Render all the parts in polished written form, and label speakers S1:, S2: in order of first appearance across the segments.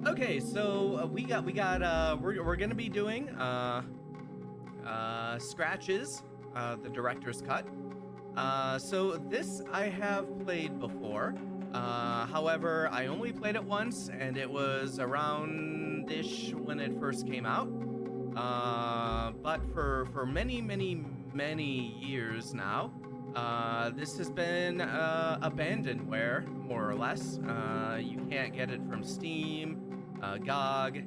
S1: Okay, so we're gonna be doing Scratches, the director's cut. So this I have played before. However, I only played it once, and it was around-ish when it first came out. But for many years now, this has been abandonware, more or less. You can't get it from Steam, GOG,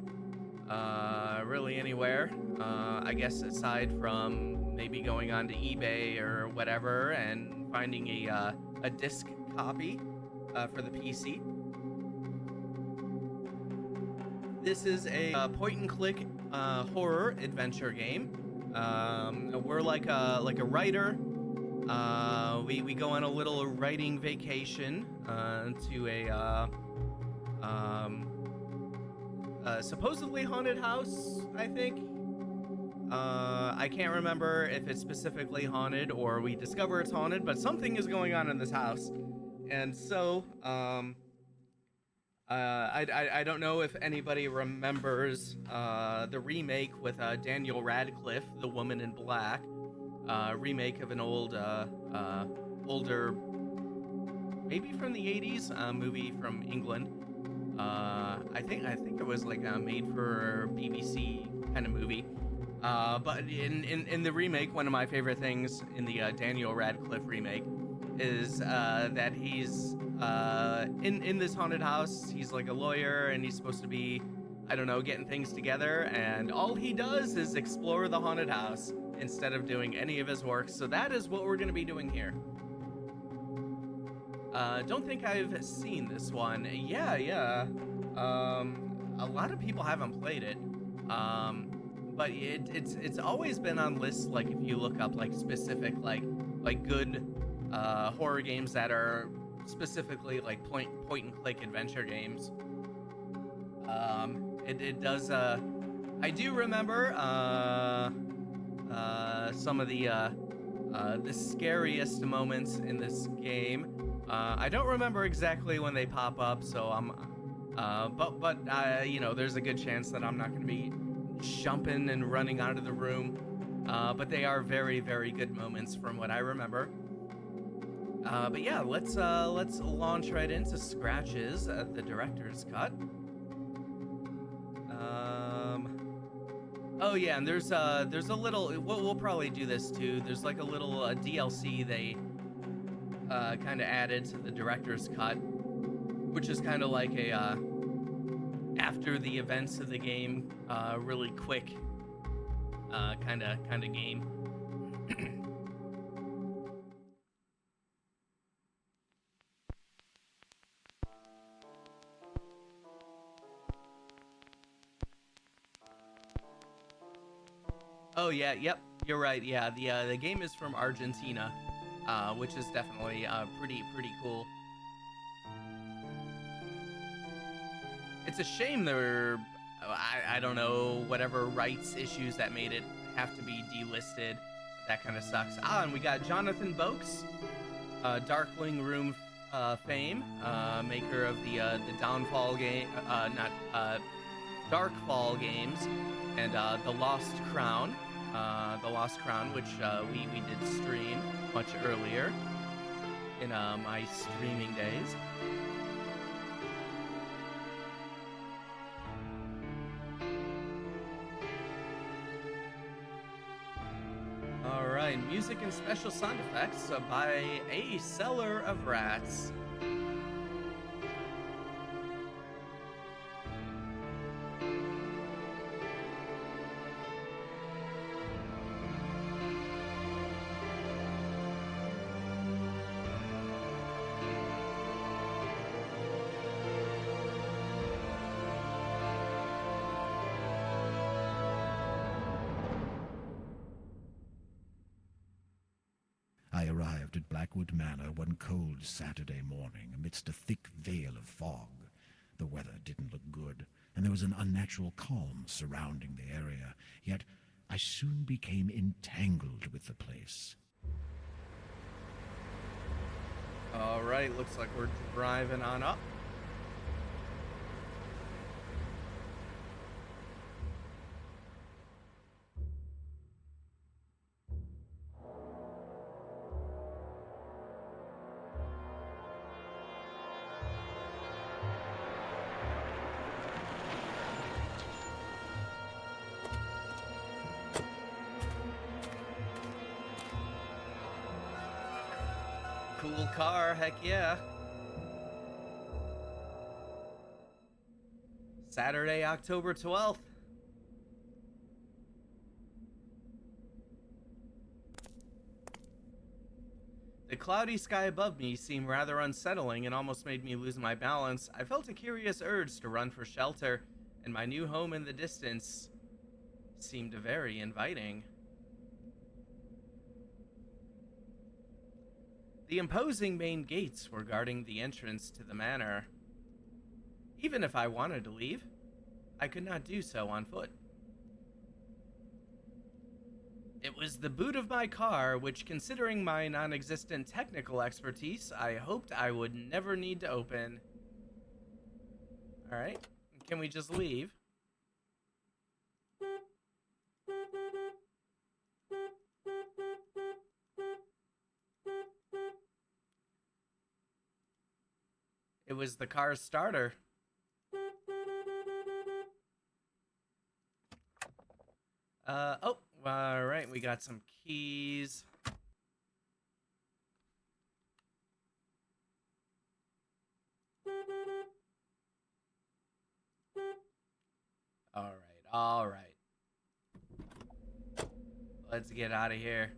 S1: really anywhere. I guess aside from maybe going onto eBay or whatever and finding a disc copy for the PC. This is a point-and-click horror adventure game. We're like a writer. We go on a little writing vacation to a supposedly haunted house, I think. I can't remember if it's specifically haunted or we discover it's haunted, but something is going on in this house. And so, I don't know if anybody remembers the remake with Daniel Radcliffe, The Woman in Black, remake of an older, maybe from the 80s, movie from England. I think it was like a made for BBC kind of movie. But in the remake, one of my favorite things in the Daniel Radcliffe remake is that he's in this haunted house. He's like a lawyer, and he's supposed to be, I don't know, getting things together, and all he does is explore the haunted house instead of doing any of his work. So that is what we're going to be doing here. Don't think I've seen this one. Yeah. A lot of people haven't played it. But it's always been on lists, like if you look up like specific like good horror games that are specifically like point and click adventure games. It does I do remember some of the scariest moments in this game. I don't remember exactly when they pop up, so I'm but you know, there's a good chance that I'm not going to be jumping and running out of the room, but they are very good moments from what I remember. But yeah, let's launch right into Scratches, the director's cut. Oh yeah, and there's a little, we'll probably do this too, there's like a little DLC they kind of added to the director's cut, which is kind of like a after the events of the game, really quick kind of game. Oh yeah, yep, you're right. Yeah, the game is from Argentina, which is definitely pretty cool. It's a shame there, I don't know, whatever rights issues that made it have to be delisted. That kind of sucks. And we got Jonathan Boakes, Darkling Room fame, maker of the Downfall game, not Darkfall games, and the Lost Crown, which we did stream much earlier in my streaming days. Alright, music and special sound effects by A Cellar of Rats.
S2: I arrived at Blackwood Manor one cold Saturday morning amidst a thick veil of fog. The weather didn't look good, and there was an unnatural calm surrounding the area, yet I soon became entangled with the place.
S1: All right, looks like we're driving on up. cool car, heck yeah. Saturday, October 12th. The cloudy sky above me seemed rather unsettling and almost made me lose my balance. I felt a curious urge to run for shelter, and my new home in the distance seemed very inviting. The imposing main gates were guarding the entrance to the manor. Even if I wanted to leave, I could not do so on foot. It was the boot of my car, which, considering my non-existent technical expertise, I hoped I would never need to open. Alright, can we just leave? It was the car's starter. Oh, alright, we got some keys. Alright. Let's get out of here.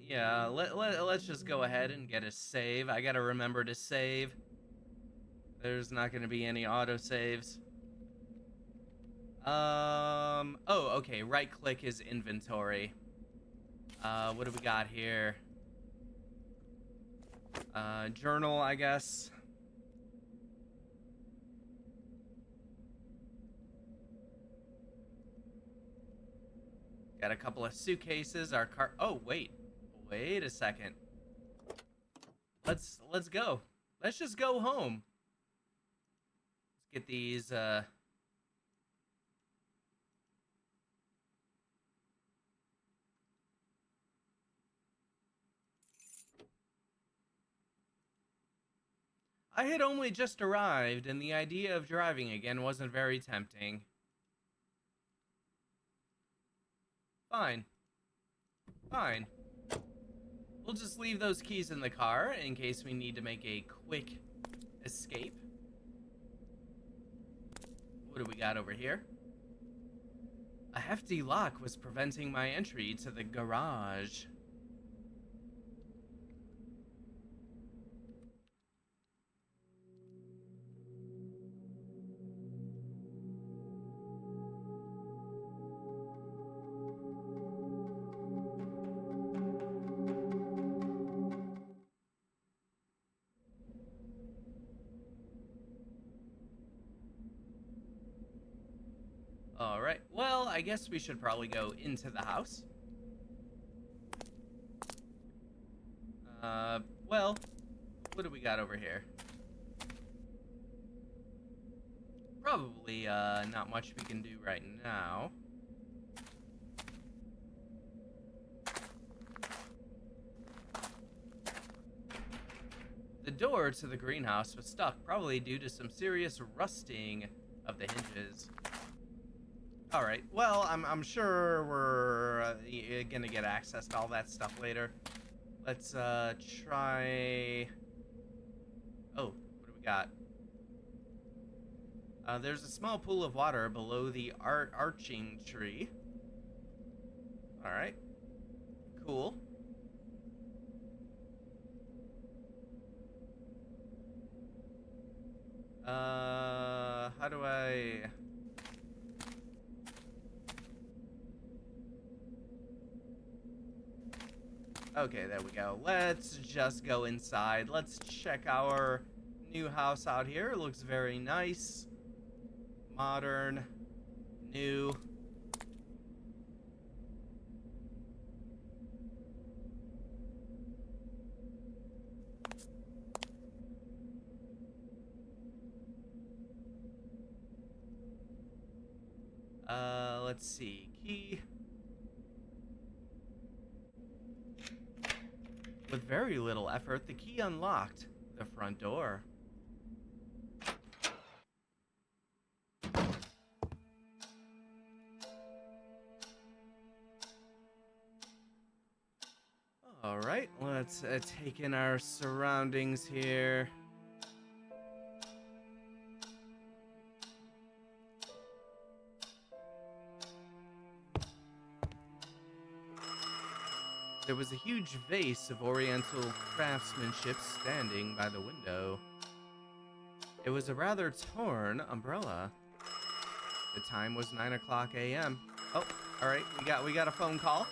S1: Yeah, let's just go ahead and get a save. I gotta remember to save. There's not gonna be any autosaves. Oh, okay, right click is inventory. What do we got here? Journal, I guess. Got a couple of suitcases, our car. Oh, wait a second. Let's go. Let's just go home. Let's get these, I had only just arrived, and the idea of driving again wasn't very tempting. Fine. We'll just leave those keys in the car in case we need to make a quick escape. What do we got over here? A hefty lock was preventing my entry to the garage. Alright, well, I guess we should probably go into the house. Well, what do we got over here? Probably, not much we can do right now. The door to the greenhouse was stuck, probably due to some serious rusting of the hinges. All right. Well, I'm sure we're gonna get access to all that stuff later. Let's try. Oh, what do we got? There's a small pool of water below the arching tree. All right. Cool. How do I? Okay, there we go. Let's just go inside. Let's check our new house out here. It looks very nice. Modern. New. Let's see. Key. With very little effort, the key unlocked the front door. right, let's take in our surroundings here. There was a huge vase of oriental craftsmanship standing by the window. It was a rather torn umbrella. The time was 9 o'clock a.m. Oh, all right, we got a phone call.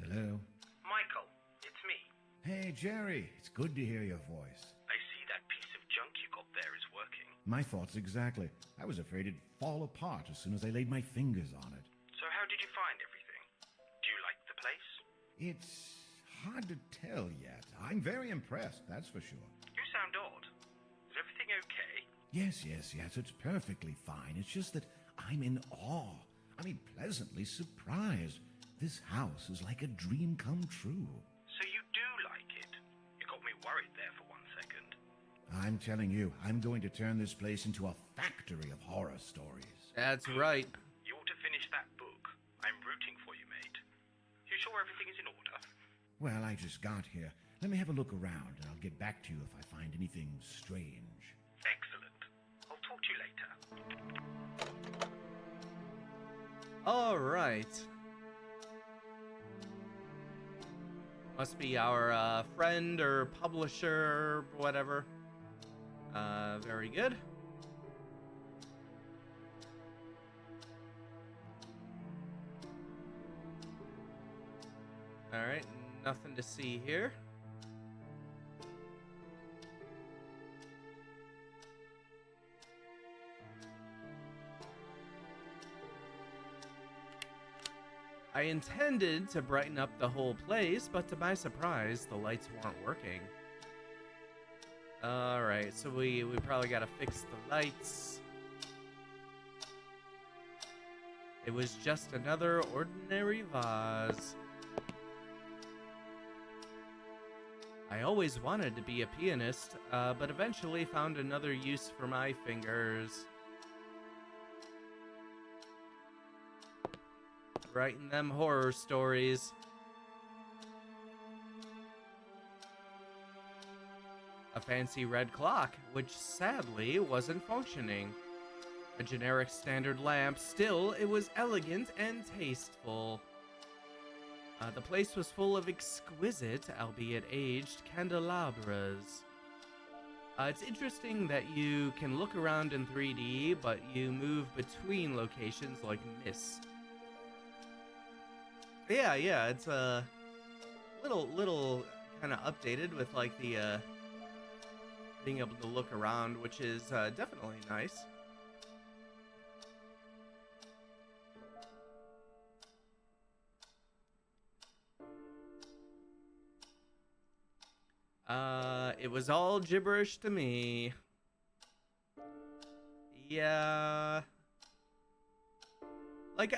S2: Hello?
S3: Michael, it's me.
S2: Hey, Jerry. It's good to hear your voice.
S3: I see that piece of junk you got there is working.
S2: My thoughts exactly. I was afraid it'd fall apart as soon as I laid my fingers on it.
S3: So how did you find everything? Do you like the place?
S2: It's hard to tell yet. I'm very impressed, that's for sure.
S3: You sound odd. Is everything okay?
S2: Yes, it's perfectly fine. It's just that I'm in awe. I mean, pleasantly surprised. This house is like a dream come true.
S3: So you do like it? You got me worried there for 1 second.
S2: I'm telling you, I'm going to turn this place into a factory of horror stories.
S1: That's right.
S3: You ought to finish that book. I'm rooting for you, mate. You sure everything is in order?
S2: Well, I just got here. Let me have a look around, and I'll get back to you if I find anything strange.
S3: Excellent. I'll talk to you later.
S1: All right. Must be our friend or publisher, whatever. Very good. All right, nothing to see here. I intended to brighten up the whole place, but to my surprise, the lights weren't working. Alright, so we probably gotta fix the lights. It was just another ordinary vase. I always wanted to be a pianist, but eventually found another use for my fingers. Writing them horror stories. A fancy red clock, which sadly wasn't functioning. A generic standard lamp, still it was elegant and tasteful. The place was full of exquisite, albeit aged, candelabras. It's interesting that you can look around in 3D, but you move between locations like mist. Yeah, it's a little kind of updated with like the being able to look around, which is definitely nice. It was all gibberish to me. Yeah. Like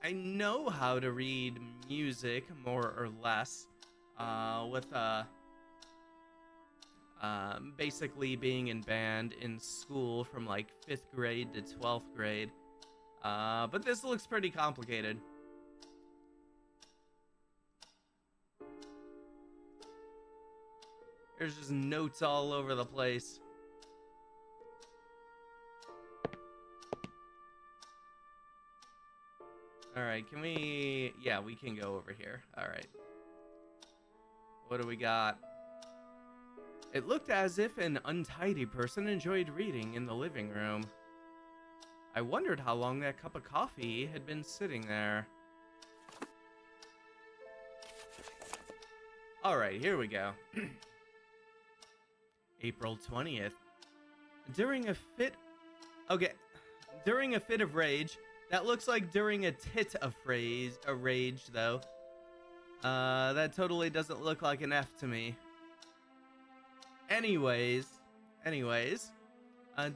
S1: I know how to read music more or less, with basically being in band in school from like 5th grade to 12th grade. But this looks pretty complicated. There's just notes all over the place. Alright, can we... Yeah, we can go over here. Alright. What do we got? It looked as if an untidy person enjoyed reading in the living room. I wondered how long that cup of coffee had been sitting there. Alright, here we go. April 20th. During a fit of rage. That looks like during a tit of rage, though. That totally doesn't look like an F to me. Anyways,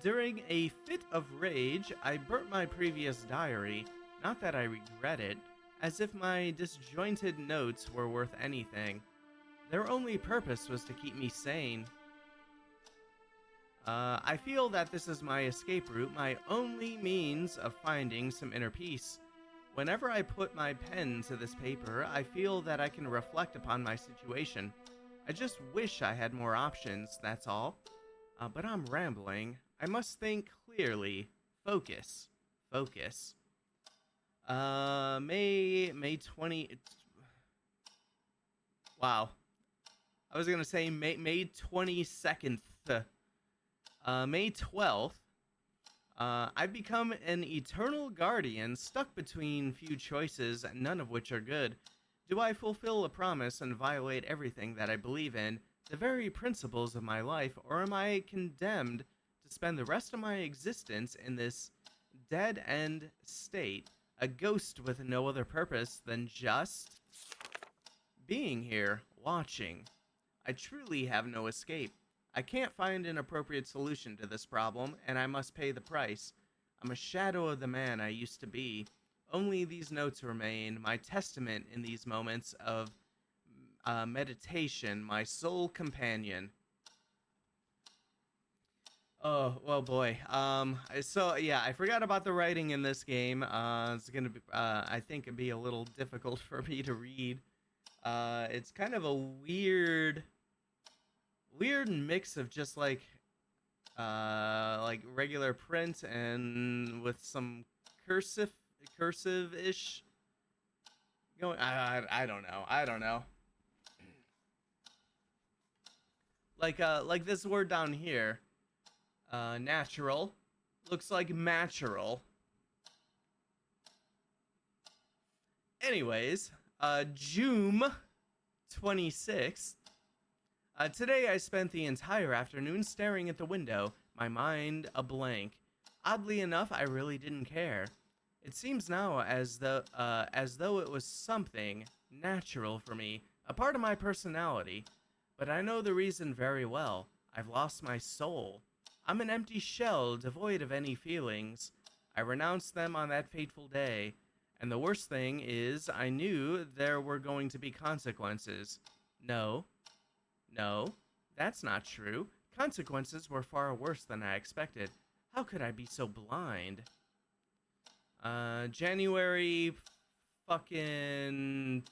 S1: during a fit of rage, I burnt my previous diary. Not that I regret it, as if my disjointed notes were worth anything. Their only purpose was to keep me sane. I feel that this is my escape route, my only means of finding some inner peace. Whenever I put my pen to this paper, I feel that I can reflect upon my situation. I just wish I had more options, that's all. But I'm rambling. I must think clearly. Focus. Focus. May 20. Wow. I was gonna say May 22nd. May 12th. I've become an eternal guardian stuck between few choices, none of which are good. Do I fulfill a promise and violate everything that I believe in, the very principles of my life, or am I condemned to spend the rest of my existence in this dead-end state, a ghost with no other purpose than just being here, watching? I truly have no escape. I can't find an appropriate solution to this problem, and I must pay the price. I'm a shadow of the man I used to be. Only these notes remain, my testament in these moments of meditation, my sole companion. Oh, well, boy. So yeah, I forgot about the writing in this game. It's gonna be, I think it'd be a little difficult for me to read. It's kind of a weird mix of just like regular print and with some cursive-ish going. I don't know. I don't know. Like this word down here, natural, looks like natural. Anyways, June 26th. Today I spent the entire afternoon staring at the window, my mind a blank. Oddly enough, I really didn't care. It seems now as though it was something natural for me, a part of my personality. But I know the reason very well. I've lost my soul. I'm an empty shell, devoid of any feelings. I renounced them on that fateful day. And the worst thing is, I knew there were going to be consequences. No, that's not true. Consequences were far worse than I expected. How could I be so blind? January fucking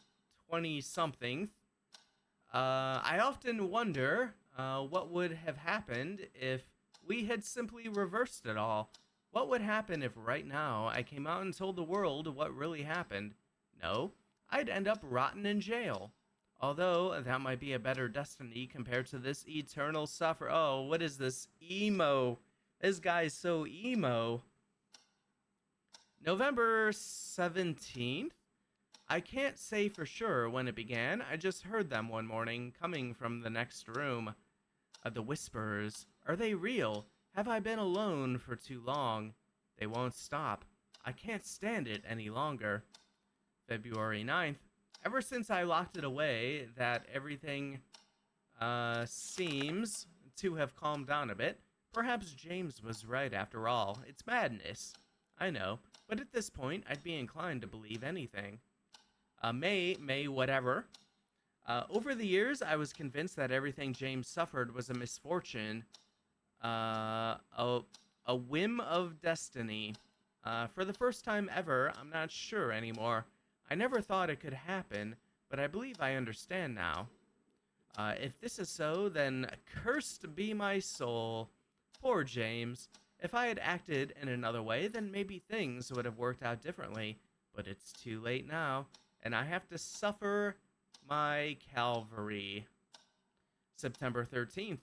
S1: 20-something. I often wonder what would have happened if we had simply reversed it all. What would happen if right now I came out and told the world what really happened? No, I'd end up rotten in jail. Although, that might be a better destiny compared to this eternal suffer. Oh, what is this? Emo. This guy's so emo. November 17th? I can't say for sure when it began. I just heard them one morning coming from the next room. The whispers. Are they real? Have I been alone for too long? They won't stop. I can't stand it any longer. February 9th. Ever since I locked it away, that everything seems to have calmed down a bit. Perhaps James was right after all. It's madness. I know, but at this point, I'd be inclined to believe anything. May whatever. Over the years, I was convinced that everything James suffered was a misfortune, a whim of destiny. For the first time ever, I'm not sure anymore. I never thought it could happen, but I believe I understand now. If this is so, then cursed be my soul. Poor James. If I had acted in another way, then maybe things would have worked out differently. But it's too late now, and I have to suffer my Calvary. September 13th.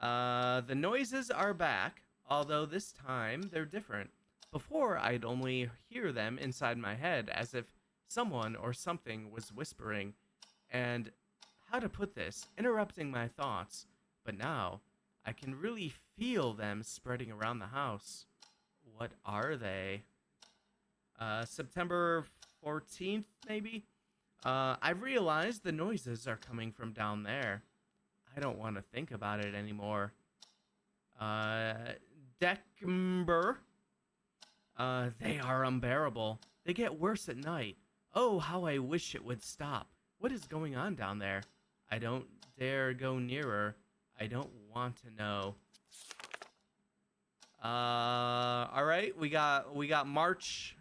S1: The noises are back, although this time they're different. Before, I'd only hear them inside my head, as if someone or something was whispering, and, how to put this, interrupting my thoughts. But now, I can really feel them spreading around the house. What are they? September 14th, maybe? I've realized the noises are coming from down there. I don't want to think about it anymore. December. They are unbearable. They get worse at night. Oh, how I wish it would stop. What is going on down there? I don't dare go nearer. I don't want to know. All right, we got March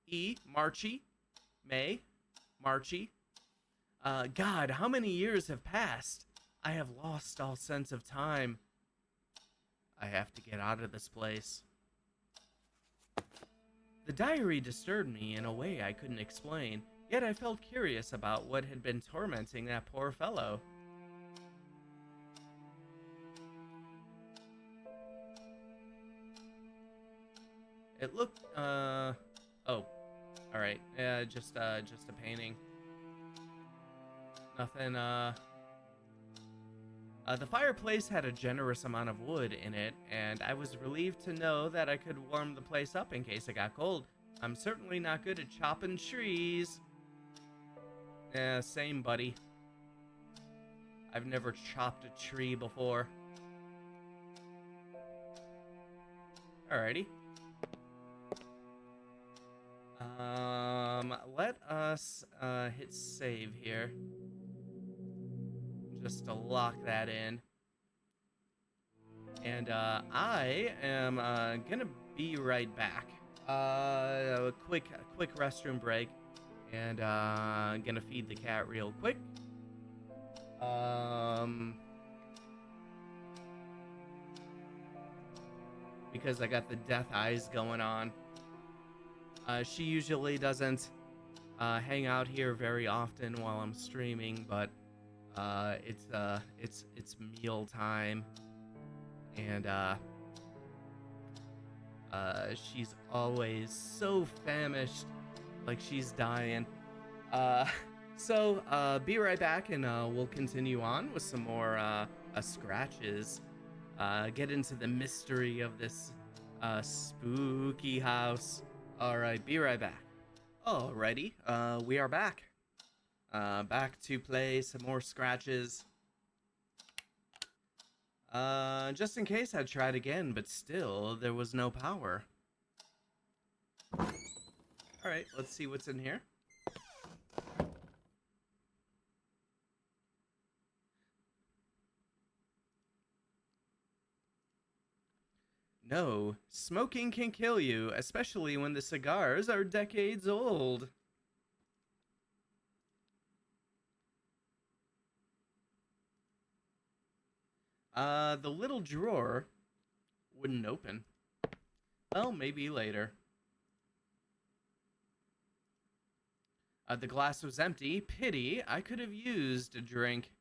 S1: E, Marchie. May, Marchie. God, how many years have passed? I have lost all sense of time. I have to get out of this place. The diary disturbed me in a way I couldn't explain, yet I felt curious about what had been tormenting that poor fellow. It looked, oh, alright, just a painting. Nothing, the fireplace had a generous amount of wood in it, and I was relieved to know that I could warm the place up in case it got cold. I'm certainly not good at chopping trees. Yeah, same, buddy. I've never chopped a tree before. Alrighty. Let us, hit save here. Just to lock that in. And, I am, gonna be right back. A quick restroom break. And, gonna feed the cat real quick. Because I got the death eyes going on. She usually doesn't hang out here very often while I'm streaming, but it's meal time, and she's always so famished, like she's dying. So be right back, and we'll continue on with some more scratches. Get into the mystery of this spooky house. All right, be right back. Alrighty, we are back. Back to play some more scratches. Just in case I tried again, but still, there was no power. Alright, let's see what's in here. No, smoking can kill you, especially when the cigars are decades old. The little drawer wouldn't open. Well, maybe later. The glass was empty. Pity, I could have used a drink.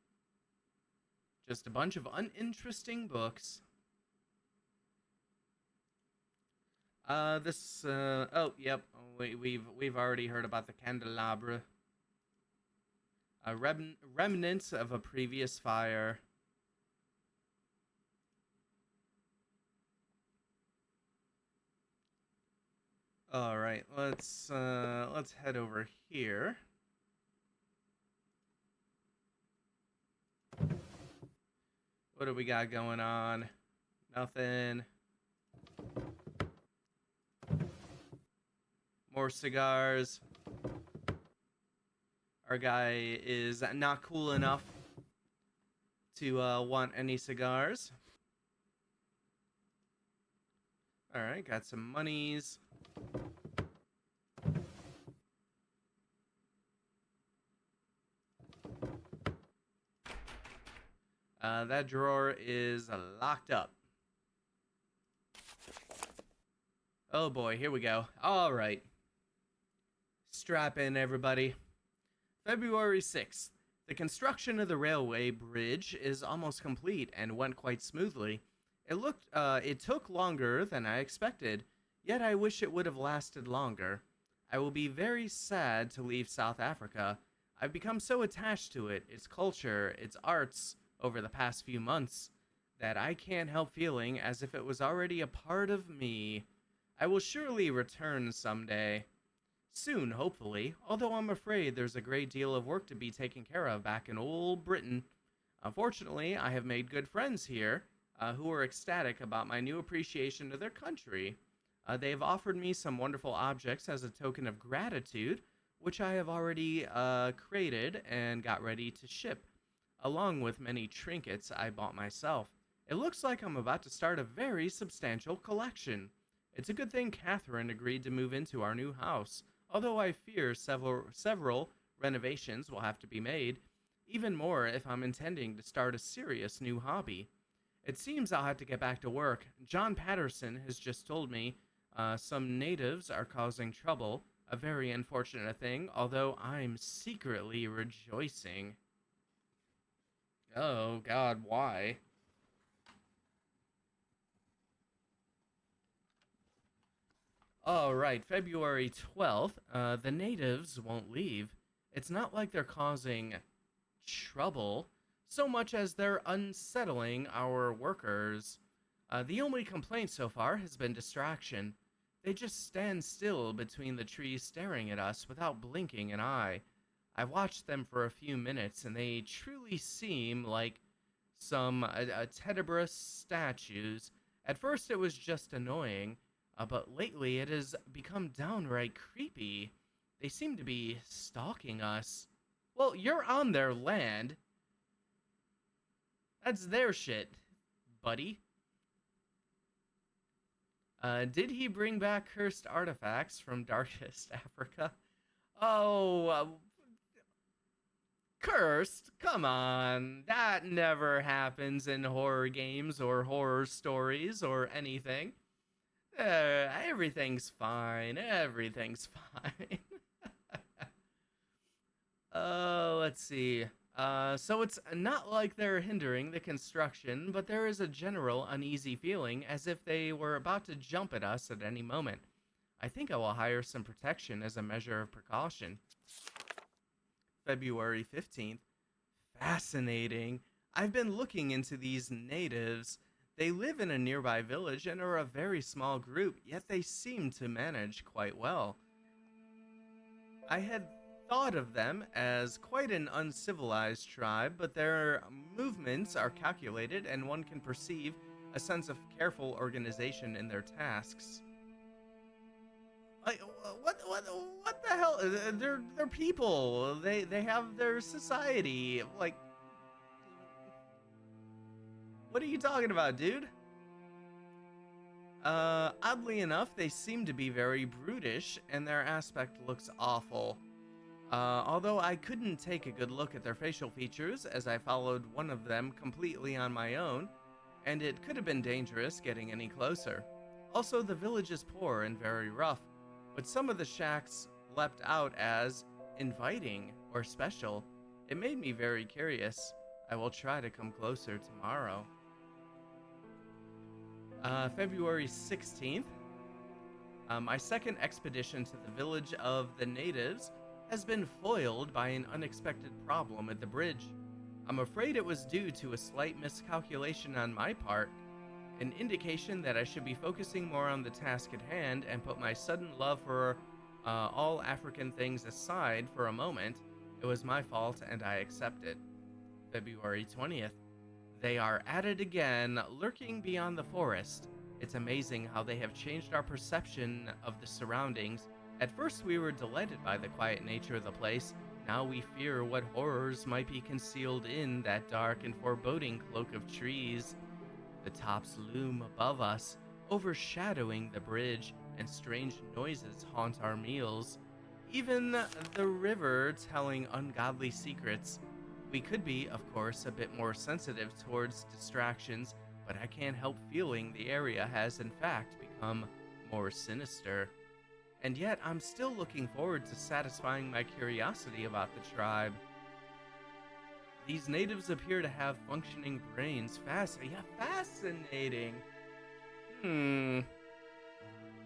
S1: Just a bunch of uninteresting books. Oh, yep. We've already heard about the candelabra. Remnants of a previous fire. All right, let's head over here. What do we got going on? Nothing. More cigars. Our guy is not cool enough to want any cigars. All right, got some monies. That drawer is locked up. Oh boy, here we go. All right. Strap in, everybody. February 6th. The construction of the railway bridge is almost complete and went quite smoothly. It took longer than I expected, yet I wish it would have lasted longer. I will be very sad to leave South Africa. I've become so attached to it, its culture, its arts, over the past few months, that I can't help feeling as if it was already a part of me. I will surely return someday. Soon, hopefully, although I'm afraid there's a great deal of work to be taken care of back in old Britain. Unfortunately, I have made good friends here, who are ecstatic about my new appreciation of their country. They have offered me some wonderful objects as a token of gratitude, which I have already created and got ready to ship, along with many trinkets I bought myself. It looks like I'm about to start a very substantial collection. It's a good thing Catherine agreed to move into our new house. although I fear several renovations will have to be made, even more if I'm intending to start a serious new hobby. It seems I'll have to get back to work. John Patterson has just told me some natives are causing trouble, a very unfortunate thing, although I'm secretly rejoicing. Oh, God, why? All right, February 12th. The natives won't leave. It's not like they're causing trouble so much as they're unsettling our workers. The only complaint so far has been distraction. They just stand still between the trees staring at us without blinking an eye. I watched them for a few minutes and they truly seem like some tenebrous statues. At first it was just annoying, but lately it has become downright creepy. They seem to be stalking us. Well, you're on their land. That's their shit, buddy. Did he bring back cursed artifacts from darkest Africa? Oh, cursed? Come on. That never happens in horror games or horror stories or anything. Everything's fine. Everything's fine. Let's see. So it's not like they're hindering the construction, but there is a general uneasy feeling as if they were about to jump at us at any moment. I think I will hire some protection as a measure of precaution. February 15th. Fascinating. I've been looking into these natives. They live in a nearby village and are a very small group, yet they seem to manage quite well. I had thought of them as quite an uncivilized tribe, but their movements are calculated and one can perceive a sense of careful organization in their tasks. Like what the hell? They're people. They have their society. Like, what are you talking about, dude? Oddly enough, they seem to be very brutish, and their aspect looks awful. Although I couldn't take a good look at their facial features as I followed one of them completely on my own, and it could have been dangerous getting any closer. Also, the village is poor and very rough, but some of the shacks leapt out as inviting or special. It made me very curious. I will try to come closer tomorrow. February 16th. My second expedition to the village of the natives has been foiled by an unexpected problem at the bridge. I'm afraid it was due to a slight miscalculation on my part, an indication that I should be focusing more on the task at hand and put my sudden love for all African things aside for a moment. It was my fault and I accept it. February 20th. They are at it again, lurking beyond the forest. It's amazing how they have changed our perception of the surroundings. At first we were delighted by the quiet nature of the place. Now we fear what horrors might be concealed in that dark and foreboding cloak of trees. The tops loom above us, overshadowing the bridge, and strange noises haunt our meals. Even the river telling ungodly secrets. We could be, of course, a bit more sensitive towards distractions, but I can't help feeling the area has in fact become more sinister. And yet, I'm still looking forward to satisfying my curiosity about the tribe. These natives appear to have functioning brains. Fascinating.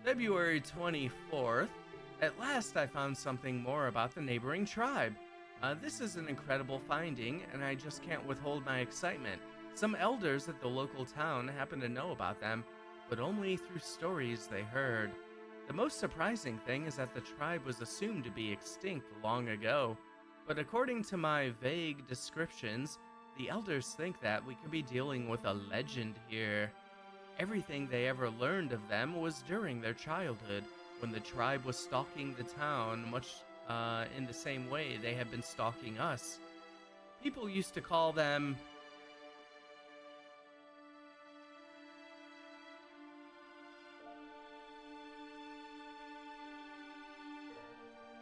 S1: February 24th. At last I found something more about the neighboring tribe. This is an incredible finding, and I just can't withhold my excitement. Some elders at the local town happen to know about them, but only through stories they heard. The most surprising thing is that the tribe was assumed to be extinct long ago, but according to my vague descriptions, the elders think that we could be dealing with a legend here. Everything they ever learned of them was during their childhood, when the tribe was stalking the town, much in the same way they have been stalking us. People used to call them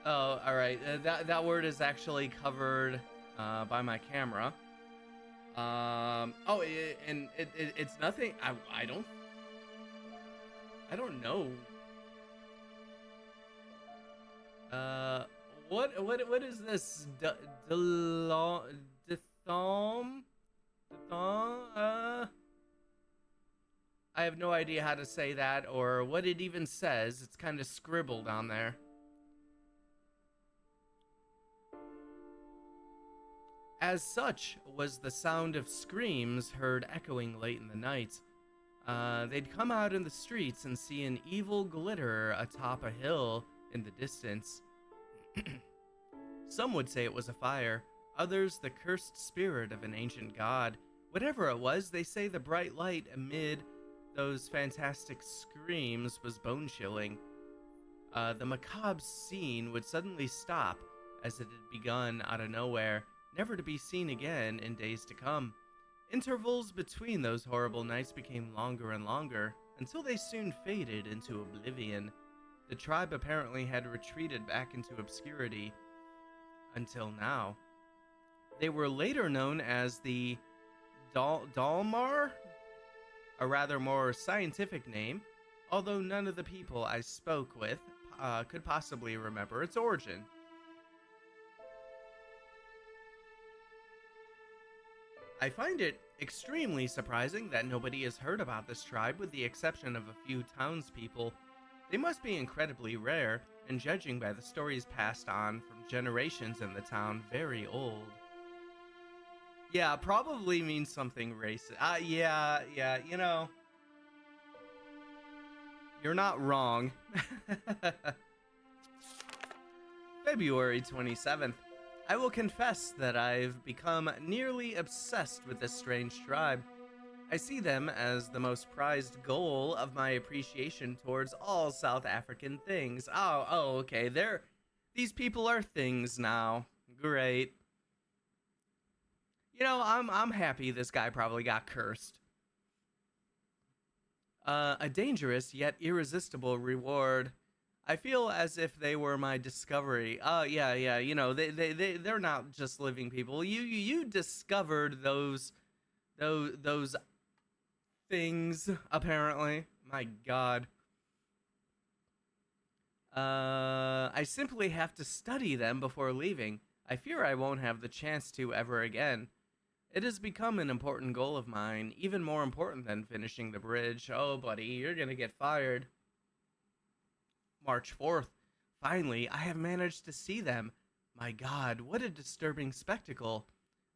S1: Oh, all right. That word is actually covered by my camera. Oh, it's nothing. I don't know. Uh, what is this? Dithom? I have no idea how to say that or what it even says. It's kind of scribbled on there. As such was the sound of screams heard echoing late in the night. They'd come out in the streets and see an evil glitter atop a hill in the distance. Some would say it was a fire, others the cursed spirit of an ancient god. Whatever it was, they say the bright light amid those fantastic screams was bone-chilling. The macabre scene would suddenly stop as it had begun out of nowhere, never to be seen again in days to come. Intervals between those horrible nights became longer and longer, until they soon faded into oblivion. The tribe apparently had retreated back into obscurity until now. They were later known as the Dalmar, a rather more scientific name, although none of the people I spoke with could possibly remember its origin. I find it extremely surprising that nobody has heard about this tribe with the exception of a few townspeople. They must be incredibly rare, and judging by the stories passed on from generations in the town, very old. Yeah, probably means something racist. Yeah, you're not wrong. February 27th. I will confess that I've become nearly obsessed with this strange tribe. I see them as the most prized goal of my appreciation towards all South African things. Okay. These people are things now. Great. I'm happy this guy probably got cursed. A dangerous yet irresistible reward. I feel as if they were my discovery. Yeah. They're not just living people. You discovered those things, apparently. My God. I simply have to study them before leaving. I fear I won't have the chance to ever again. It has become an important goal of mine, even more important than finishing the bridge. Oh, buddy, you're gonna get fired. March 4th. Finally, I have managed to see them. My God, what a disturbing spectacle.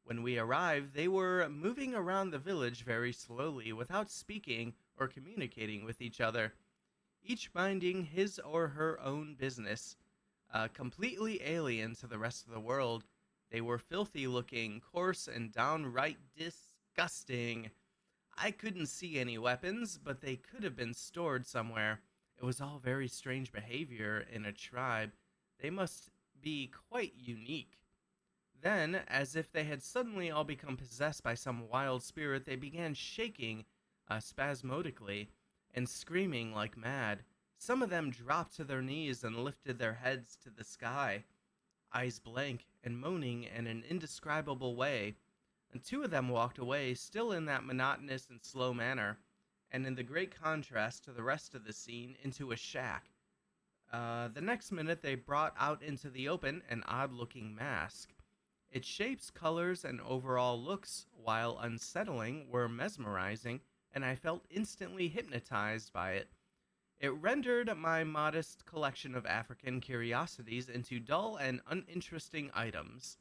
S1: When we arrived, they were moving around the village very slowly, without speaking or communicating with each other, each minding his or her own business, completely alien to the rest of the world. They were filthy looking, coarse, and downright disgusting. I couldn't see any weapons, but they could have been stored somewhere. It was all very strange behavior in a tribe. They must be quite unique. Then, as if they had suddenly all become possessed by some wild spirit, they began shaking spasmodically and screaming like mad. Some of them dropped to their knees and lifted their heads to the sky, eyes blank and moaning in an indescribable way. And two of them walked away, still in that monotonous and slow manner, and in the great contrast to the rest of the scene, into a shack. The next minute they brought out into the open an odd-looking mask. Its shapes, colors, and overall looks, while unsettling, were mesmerizing, and I felt instantly hypnotized by it. It rendered my modest collection of African curiosities into dull and uninteresting items.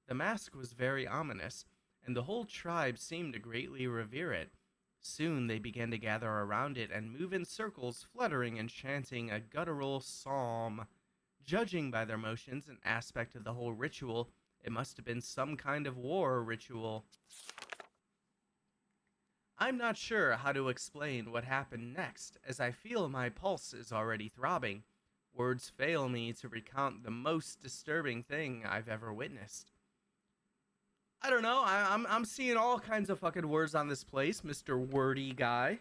S1: The mask was very ominous, and the whole tribe seemed to greatly revere it. Soon they began to gather around it and move in circles, fluttering and chanting a guttural psalm. Judging by their motions and aspect of the whole ritual, it must have been some kind of war ritual. I'm not sure how to explain what happened next, as I feel my pulse is already throbbing. Words fail me to recount the most disturbing thing I've ever witnessed. I don't know. I'm seeing all kinds of fucking words on this place, Mr. Wordy guy.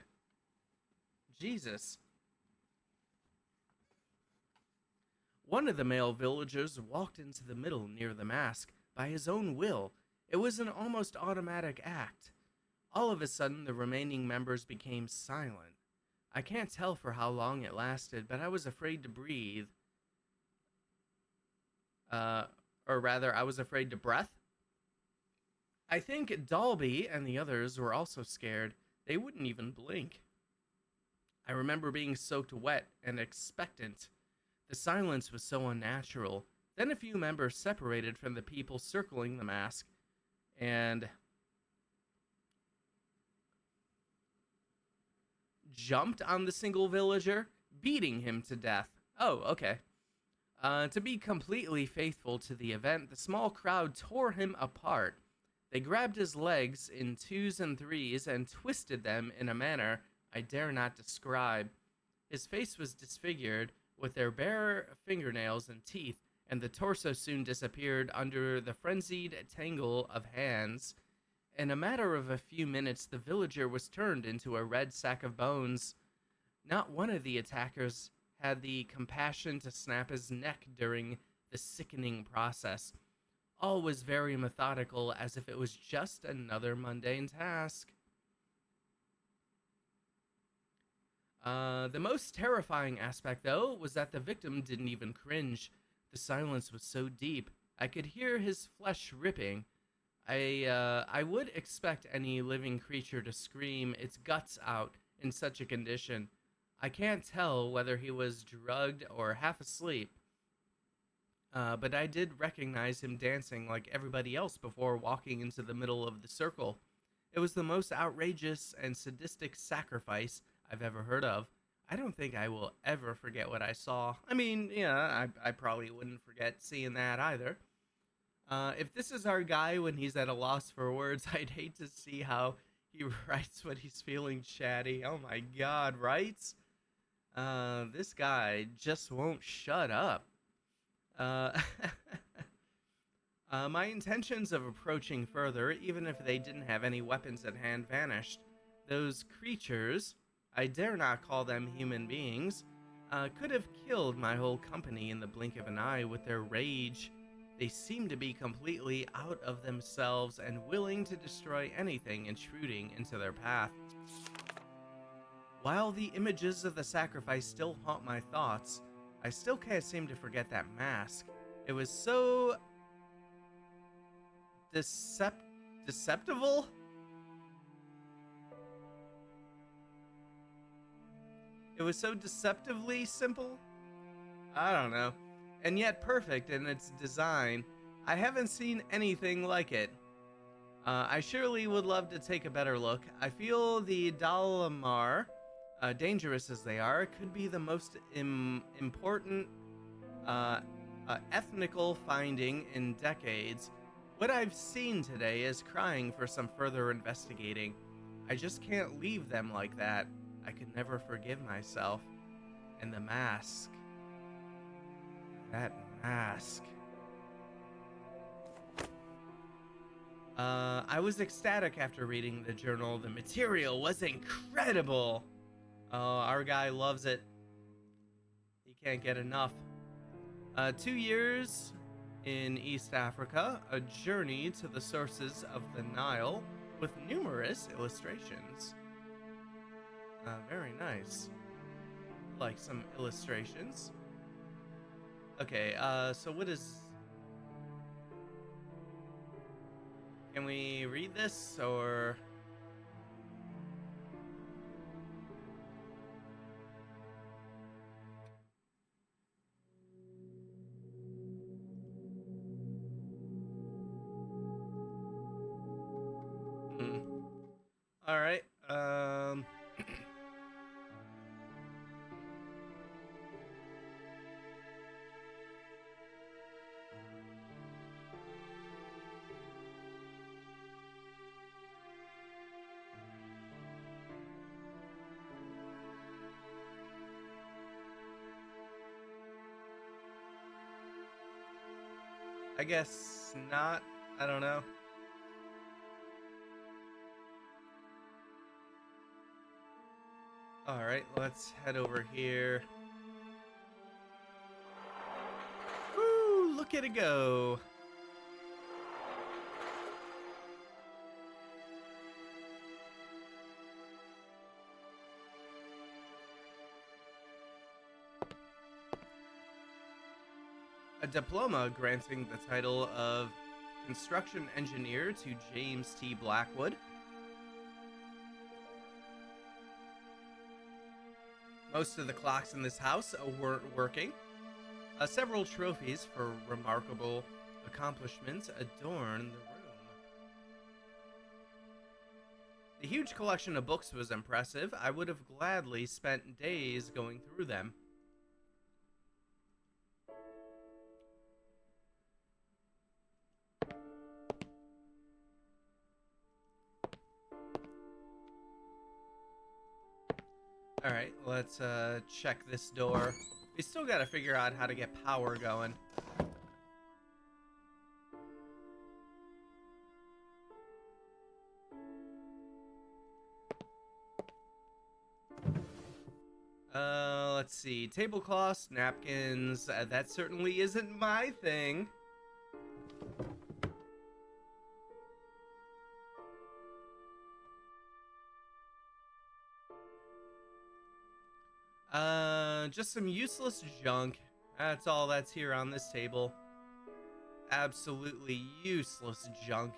S1: Jesus. One of the male villagers walked into the middle near the mask by his own will. It was an almost automatic act. All of a sudden, the remaining members became silent. I can't tell for how long it lasted, but I was afraid to breathe. Uh, or rather, I was afraid to breath. I think Dalby and the others were also scared. They wouldn't even blink. I remember being soaked wet and expectant. The silence was so unnatural. Then a few members separated from the people circling the mask and jumped on the single villager, beating him to death. Oh, okay. To be completely faithful to the event, the small crowd tore him apart. They grabbed his legs in twos and threes and twisted them in a manner I dare not describe. His face was disfigured, with their bare fingernails and teeth, and the torso soon disappeared under the frenzied tangle of hands. In a matter of a few minutes, the villager was turned into a red sack of bones. Not one of the attackers had the compassion to snap his neck during the sickening process. All was very methodical, as if it was just another mundane task. The most terrifying aspect, though, was that the victim didn't even cringe. The silence was so deep, I could hear his flesh ripping. I would expect any living creature to scream its guts out in such a condition. I can't tell whether he was drugged or half asleep, but I did recognize him dancing like everybody else before walking into the middle of the circle. It was the most outrageous and sadistic sacrifice I've ever heard of. I don't think I will ever forget what I saw. I mean, yeah, I probably wouldn't forget seeing that either. If this is our guy when he's at a loss for words, I'd hate to see how he writes when he's feeling chatty. Oh my god, right? This guy just won't shut up. Uh, my intentions of approaching further, even if they didn't have any weapons at hand, vanished. Those creatures, I dare not call them human beings, could have killed my whole company in the blink of an eye with their rage. They seemed to be completely out of themselves and willing to destroy anything intruding into their path. While the images of the sacrifice still haunt my thoughts, I still can't seem to forget that mask. It was so deceptible? It was so deceptively simple? I don't know. And yet perfect in its design. I haven't seen anything like it. I surely would love to take a better look. I feel the Dalamar, dangerous as they are, could be the most important ethnical finding in decades. What I've seen today is crying for some further investigating. I just can't leave them like that. I could never forgive myself. And the mask. That mask. I was ecstatic after reading the journal. The material was incredible. Our guy loves it. He can't get enough. 2 years in East Africa, a journey to the sources of the Nile with numerous illustrations. Very nice. Like some illustrations. Okay, so what is... Can we read this, or... Alright, I guess not. I don't know. Alright, let's head over here. look at it go. A diploma granting the title of construction engineer to James T. Blackwood. Most of the clocks in this house weren't working. Several trophies for remarkable accomplishments adorn the room. The huge collection of books was impressive. I would have gladly spent days going through them. Alright, let's check this door. We still gotta figure out how to get power going. Let's see. Tablecloths, napkins. That certainly isn't my thing. Just some useless junk. That's all that's here on this table. Absolutely useless junk.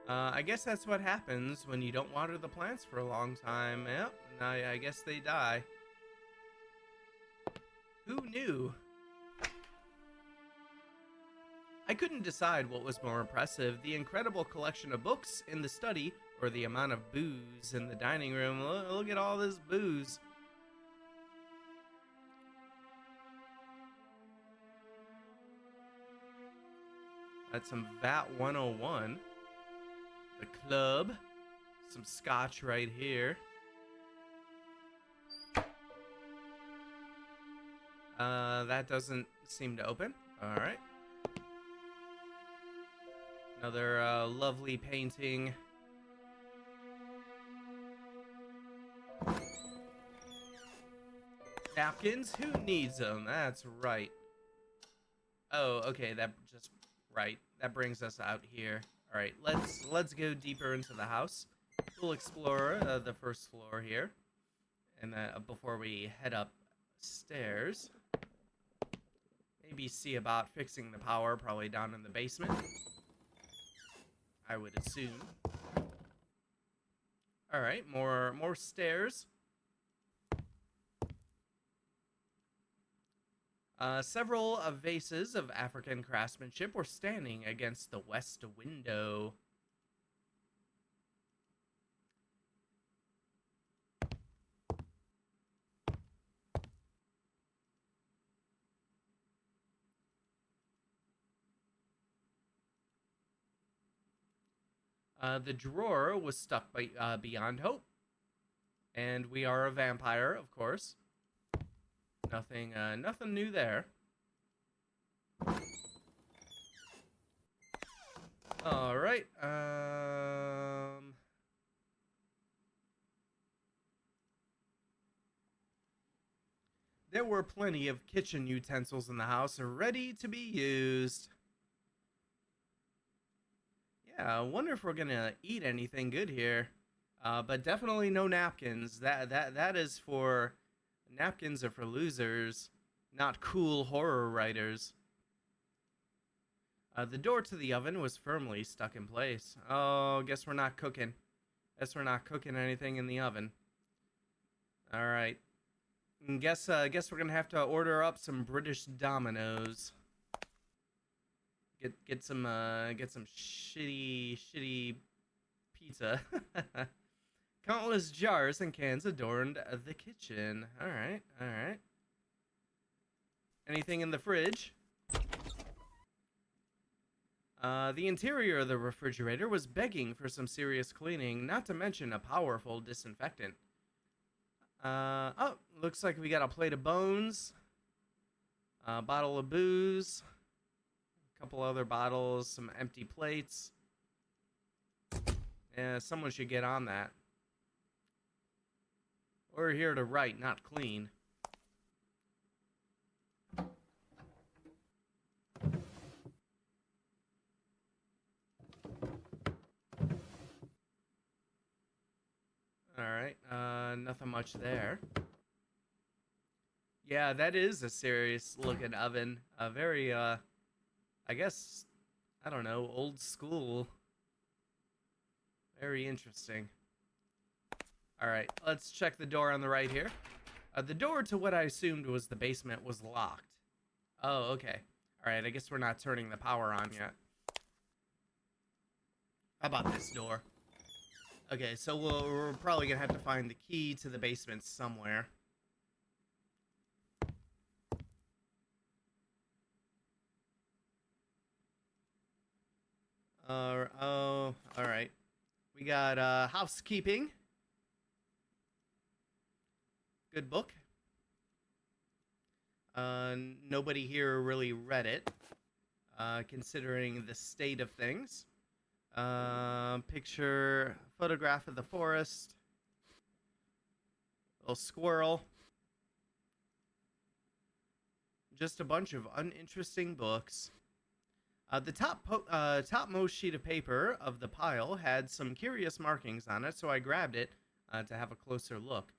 S1: I guess that's what happens when you don't water the plants for a long time. Yep, I guess they die. Who knew? I couldn't decide what was more impressive, the incredible collection of books in the study or the amount of booze in the dining room. Look at all this booze. That's some VAT 101. The club. Some scotch right here. That doesn't seem to open. Alright. Another lovely painting. Napkins? Who needs them? That's right. Oh, okay, right. That brings us out here. All right, let's go deeper into the house. We'll explore the first floor here, and before we head upstairs, maybe see about fixing the power. Probably down in the basement, I would assume. All right, more stairs. Several vases of African craftsmanship were standing against the west window. The drawer was stuck beyond hope. And we are a vampire, of course. Nothing new there. All right. There were plenty of kitchen utensils in the house ready to be used. Yeah, I wonder if we're gonna eat anything good here. But definitely no napkins. That is for napkins are for losers, not cool horror writers. The door to the oven was firmly stuck in place. Oh, guess we're not cooking. Guess we're not cooking anything in the oven. All right. Guess we're gonna have to order up some British Dominoes. Get some shitty pizza. Countless jars and cans adorned the kitchen. All right. Anything in the fridge? The interior of the refrigerator was begging for some serious cleaning, not to mention a powerful disinfectant. Oh, looks like we got a plate of bones, a bottle of booze, a couple other bottles, some empty plates. Yeah, someone should get on that. We're here to write, not clean. Nothing much there. Yeah, that is a serious looking oven. A very, I guess, I don't know, old school. Very interesting. All right, let's check the door on the right here. The door to what I assumed was the basement was locked. Oh, okay. All right, I guess we're not turning the power on yet. How about this door? Okay, so we're probably gonna have to find the key to the basement somewhere. Oh, all right. We got housekeeping. Good book. Nobody here really read it, considering the state of things. Picture, photograph of the forest. Little squirrel. Just a bunch of uninteresting books. The topmost sheet of paper of the pile had some curious markings on it, so I grabbed it to have a closer look.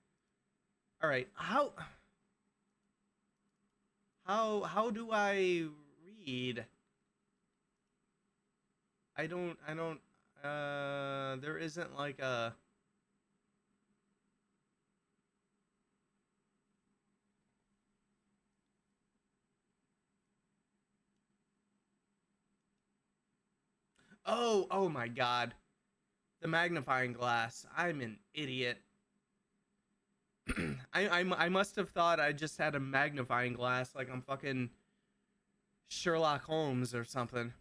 S1: All right, how do I read? I don't. There isn't like a. Oh my God. The magnifying glass. I'm an idiot. I must have thought I just had a magnifying glass like I'm fucking Sherlock Holmes or something.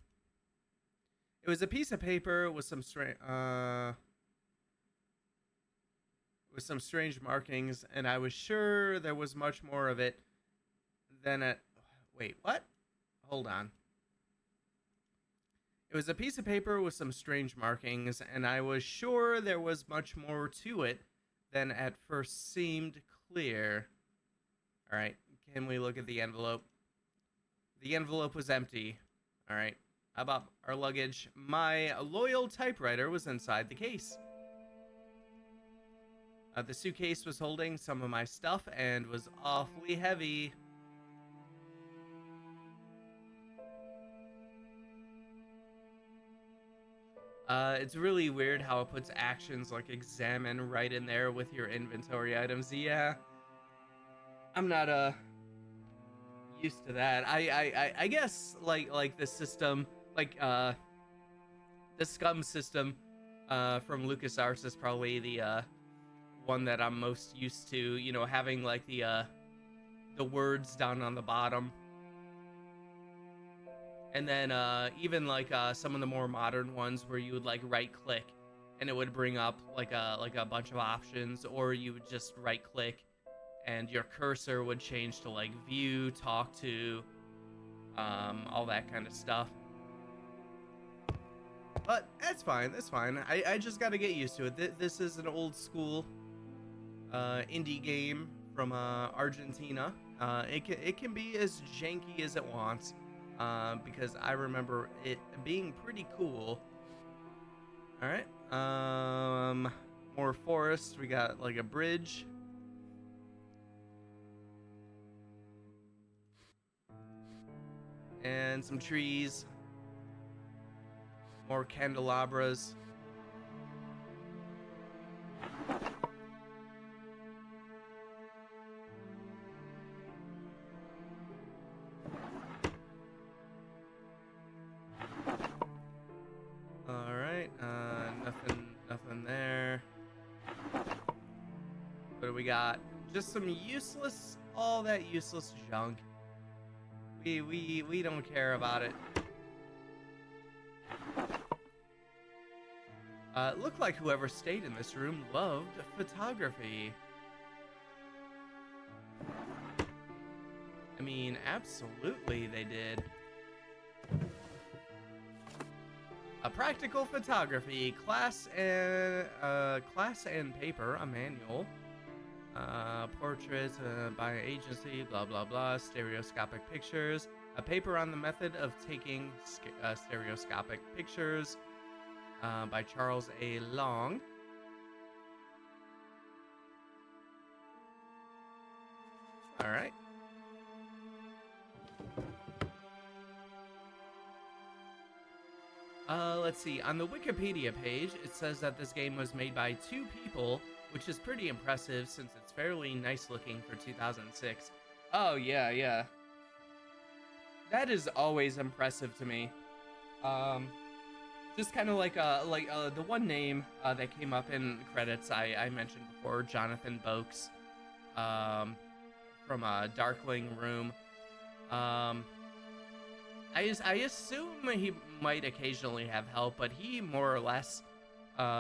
S1: It was a piece of paper with some strange markings, and I was sure there was much more of it than a. Wait, what? Hold on. It was a piece of paper with some strange markings, and I was sure there was much more to it than at first seemed clear. All right, can we look at the envelope? The envelope was empty. All right, how about our luggage? My loyal typewriter was inside the case. The suitcase was holding some of my stuff and was awfully heavy. It's really weird how it puts actions like examine right in there with your inventory items. Yeah, I'm not used to that. I guess like the system, like the scum system from LucasArts is probably the one that I'm most used to, you know, having like the words down on the bottom. And then even like some of the more modern ones where you would like right click and it would bring up like a bunch of options, or you would just right click and your cursor would change to like view, talk to, all that kind of stuff. But that's fine, that's fine. I just gotta get used to it. This is an old school indie game from Argentina. It can be as janky as it wants, because I remember it being pretty cool. All right, more forest. We got like a bridge. And some trees. More candelabras. All right, nothing there. What do we got? Just some useless, all that useless junk. We don't care about it. It looked like whoever stayed in this room loved photography. I mean, absolutely they did. A practical photography class and paper, a manual, portraits by agency, blah blah blah, stereoscopic pictures, a paper on the method of taking stereoscopic pictures, by Charles A. Long. All right. Let's see. On the Wikipedia page, it says that this game was made by 2 people, which is pretty impressive since it's fairly nice looking for 2006. Oh, yeah, yeah. That is always impressive to me. Just kind of like the one name that came up in credits I mentioned before, Jonathan Boakes, from Darkling Room. I assume he might occasionally have help, but he more or less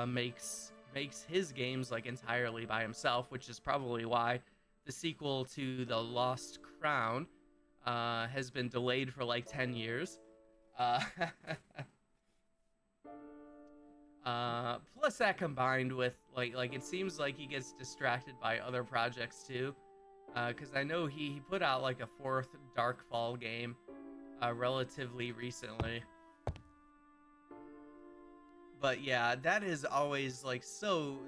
S1: makes his games like entirely by himself, which is probably why the sequel to The Lost Crown has been delayed for like 10 years. Plus that combined with like it seems like he gets distracted by other projects too, because I know he put out like a 4th Darkfall game relatively recently. But yeah, that is always like so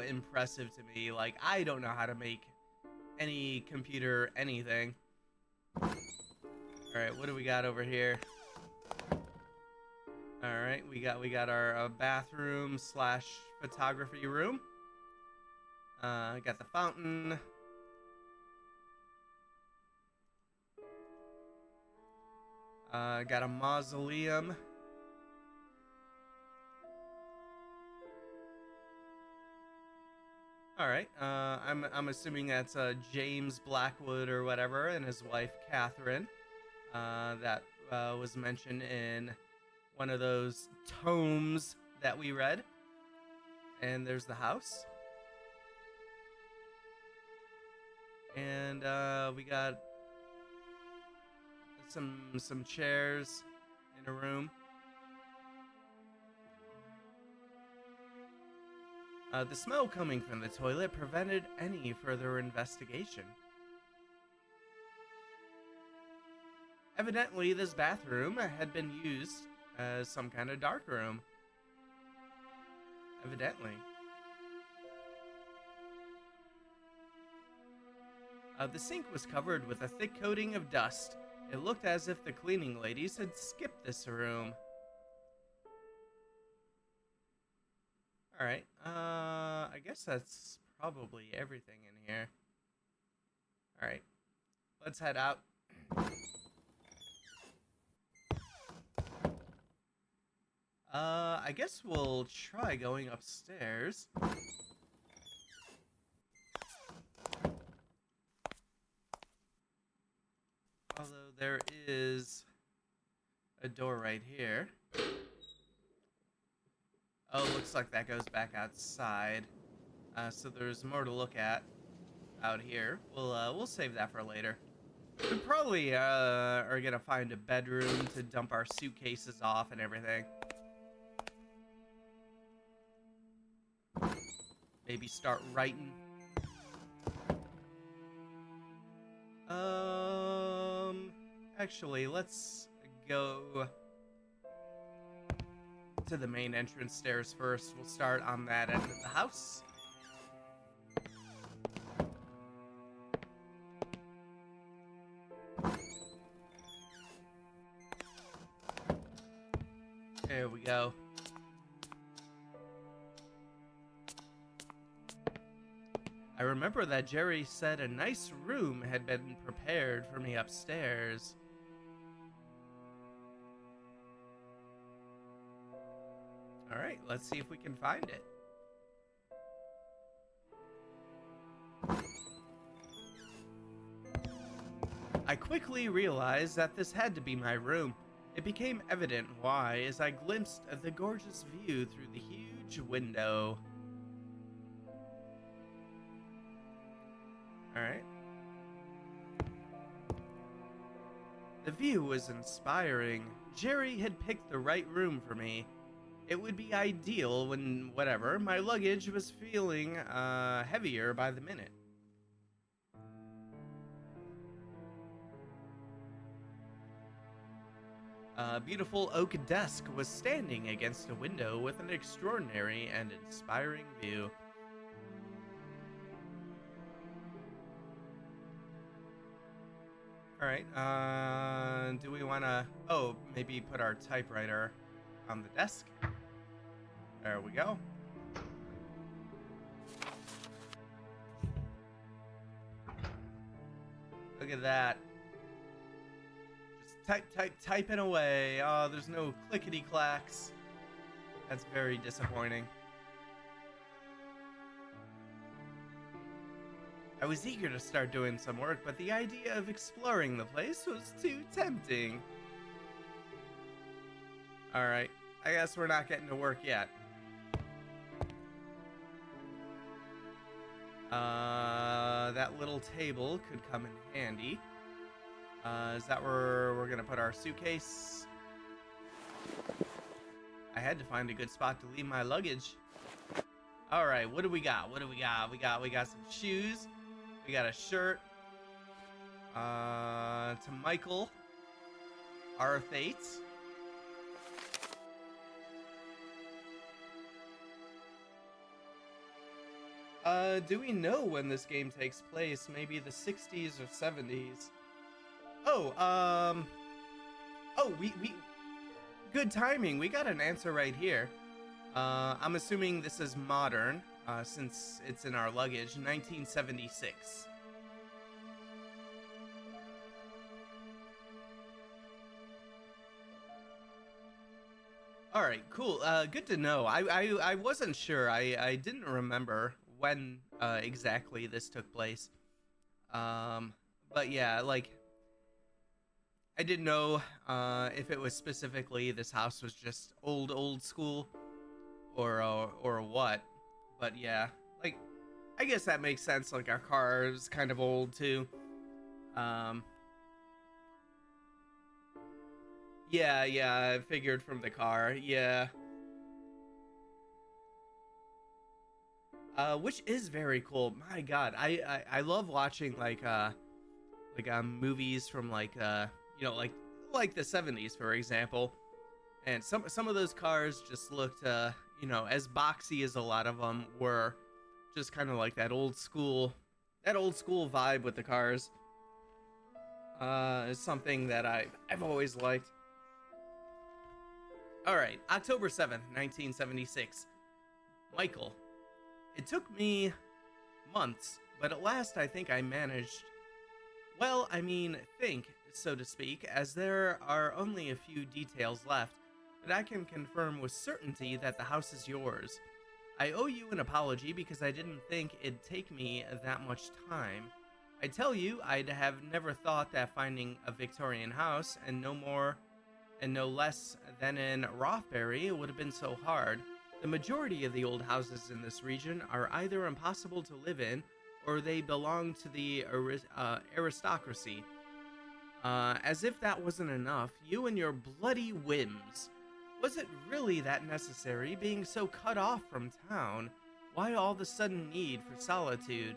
S1: impressive to me. Like, I don't know how to make any computer anything. All right, what do we got over here? All right, we got our bathroom slash photography room. Got the fountain. Got a mausoleum. All right. I'm assuming that's James Blackwood or whatever, and his wife Catherine. That was mentioned in one of those tomes that we read. And there's the house. And we got some chairs in a room. The smell coming from the toilet prevented any further investigation. Evidently, this bathroom had been used as some kind of dark room. Evidently. The sink was covered with a thick coating of dust. It looked as if the cleaning ladies had skipped this room. Alright, I guess that's probably everything in here. Alright, let's head out. I guess we'll try going upstairs. Although there is a door right here. Oh, looks like that goes back outside. So there's more to look at out here. We'll save that for later. We probably are gonna find a bedroom to dump our suitcases off and everything. Maybe start writing. Actually, let's go to the main entrance stairs first. We'll start on that end of the house. There we go. I remember that Jerry said a nice room had been prepared for me upstairs. Alright, let's see if we can find it. I quickly realized that this had to be my room. It became evident why as I glimpsed the gorgeous view through the huge window. Alright. The view was inspiring. Jerry had picked the right room for me. It would be ideal when, whatever, my luggage was feeling heavier by the minute. A beautiful oak desk was standing against a window with an extraordinary and inspiring view. All right. Do we want to? Oh, maybe put our typewriter on the desk. There we go. Look at that. Just typing away. Oh, there's no clickety clacks. That's very disappointing. I was eager to start doing some work, but the idea of exploring the place was too tempting. Alright, I guess we're not getting to work yet. That little table could come in handy. Is that where we're gonna put our suitcase? I had to find a good spot to leave my luggage. Alright, what do we got? What do we got? We got some shoes. We got a shirt. To Michael. Arthate. Do we know when this game takes place? Maybe the 60s or 70s? Oh, we good timing. We got an answer right here. I'm assuming this is modern, since it's in our luggage. 1976. All right, cool. Good to know. I wasn't sure. I didn't remember when exactly this took place. But yeah, like I didn't know if it was specifically this house was just old school or what. But yeah, like I guess that makes sense. Like our car is kind of old too. Yeah, I figured from the car. Yeah. Which is very cool. My God, I love watching movies from like the 70s, for example. And some of those cars just looked as boxy as a lot of them were, just kind of like that old school vibe with the cars. Is something that I've always liked. All right, October 7th, 1976. Michael. It took me months, but at last I think I managed. Well, think, so to speak, as there are only a few details left, but I can confirm with certainty that the house is yours. I owe you an apology because I didn't think it'd take me that much time. I tell you, I'd have never thought that finding a Victorian house and no more and no less than in Rothbury would have been so hard. The majority of the old houses in this region are either impossible to live in or they belong to the aristocracy. As if that wasn't enough, you and your bloody whims. Was it really that necessary, being so cut off from town? Why all the sudden need for solitude?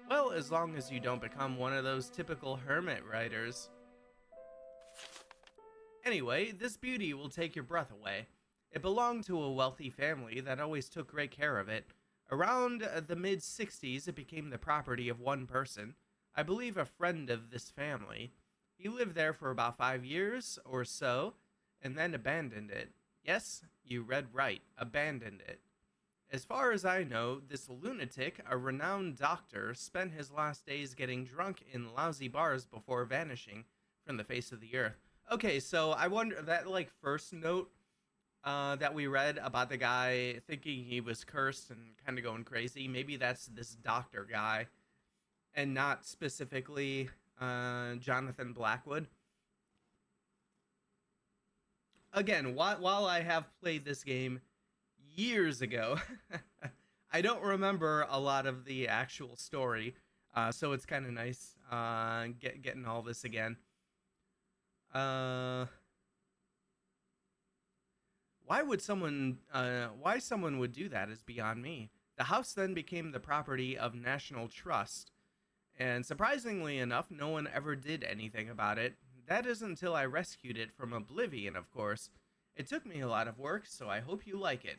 S1: Well, as long as you don't become one of those typical hermit writers. Anyway, this beauty will take your breath away. It belonged to a wealthy family that always took great care of it. Around the mid-60s, it became the property of one person, I believe a friend of this family. He lived there for about 5 years or so, and then abandoned it. Yes, you read right, abandoned it. As far as I know, this lunatic, a renowned doctor, spent his last days getting drunk in lousy bars before vanishing from the face of the earth. Okay, so I wonder, that first note that we read about the guy thinking he was cursed and kind of going crazy, maybe that's this doctor guy and not specifically Jonathan Blackwood. Again, while I have played this game years ago, I don't remember a lot of the actual story, so it's kind of nice getting all this again. Why someone would do that is beyond me. The house then became the property of National Trust, and surprisingly enough, no one ever did anything about it. That is until I rescued it from oblivion, of course. It took me a lot of work, so I hope you like it.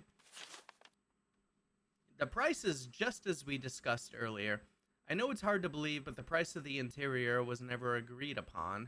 S1: The price is just as we discussed earlier. I know it's hard to believe, but the price of the interior was never agreed upon.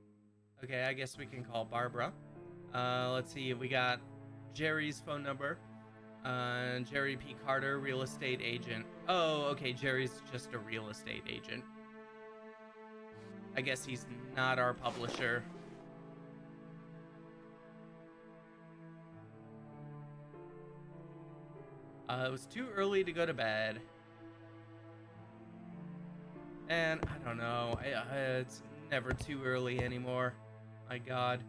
S1: Okay, I guess we can call Barbara. Let's see. We got Jerry's phone number. Jerry P. Carter, real estate agent. Oh, okay. Jerry's just a real estate agent. I guess he's not our publisher. It was too early to go to bed. And I don't know. It's never too early anymore. My God.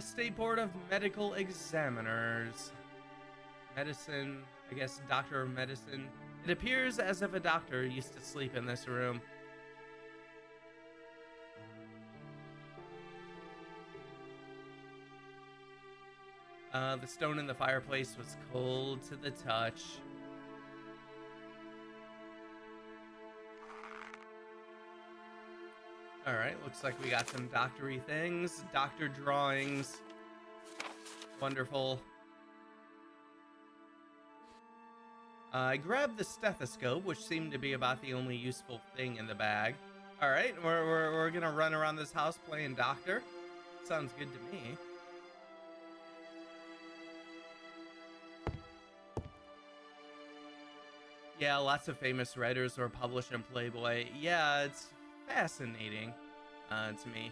S1: State Board of Medical Examiners. Medicine, I guess Doctor of Medicine. It appears as if a doctor used to sleep in this room. The stone in the fireplace was cold to the touch. Alright, looks like we got some doctory things. Doctor drawings. Wonderful. I grabbed the stethoscope, which seemed to be about the only useful thing in the bag. Alright, we're gonna run around this house playing doctor. Sounds good to me. Yeah, lots of famous writers were published in Playboy. Yeah, it's fascinating to me.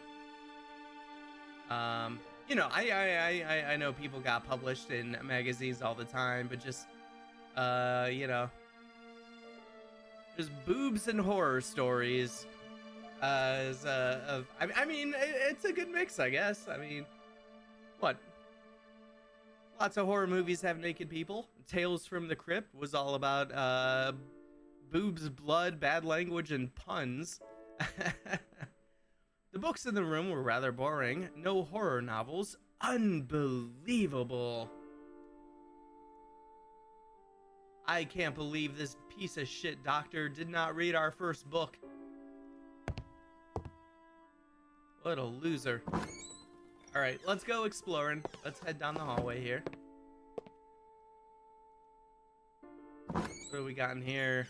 S1: You know, I know people got published in magazines all the time, but just you know, just boobs and horror stories. I mean, it's a good mix, I guess. I mean, what? Lots of horror movies have naked people. Tales from the Crypt was all about boobs, blood, bad language, and puns. The books in the room were rather boring. No horror novels. Unbelievable. I can't believe this piece of shit doctor did not read our first book. What a loser. Alright, let's go exploring. Let's head down the hallway here. What do we got in here?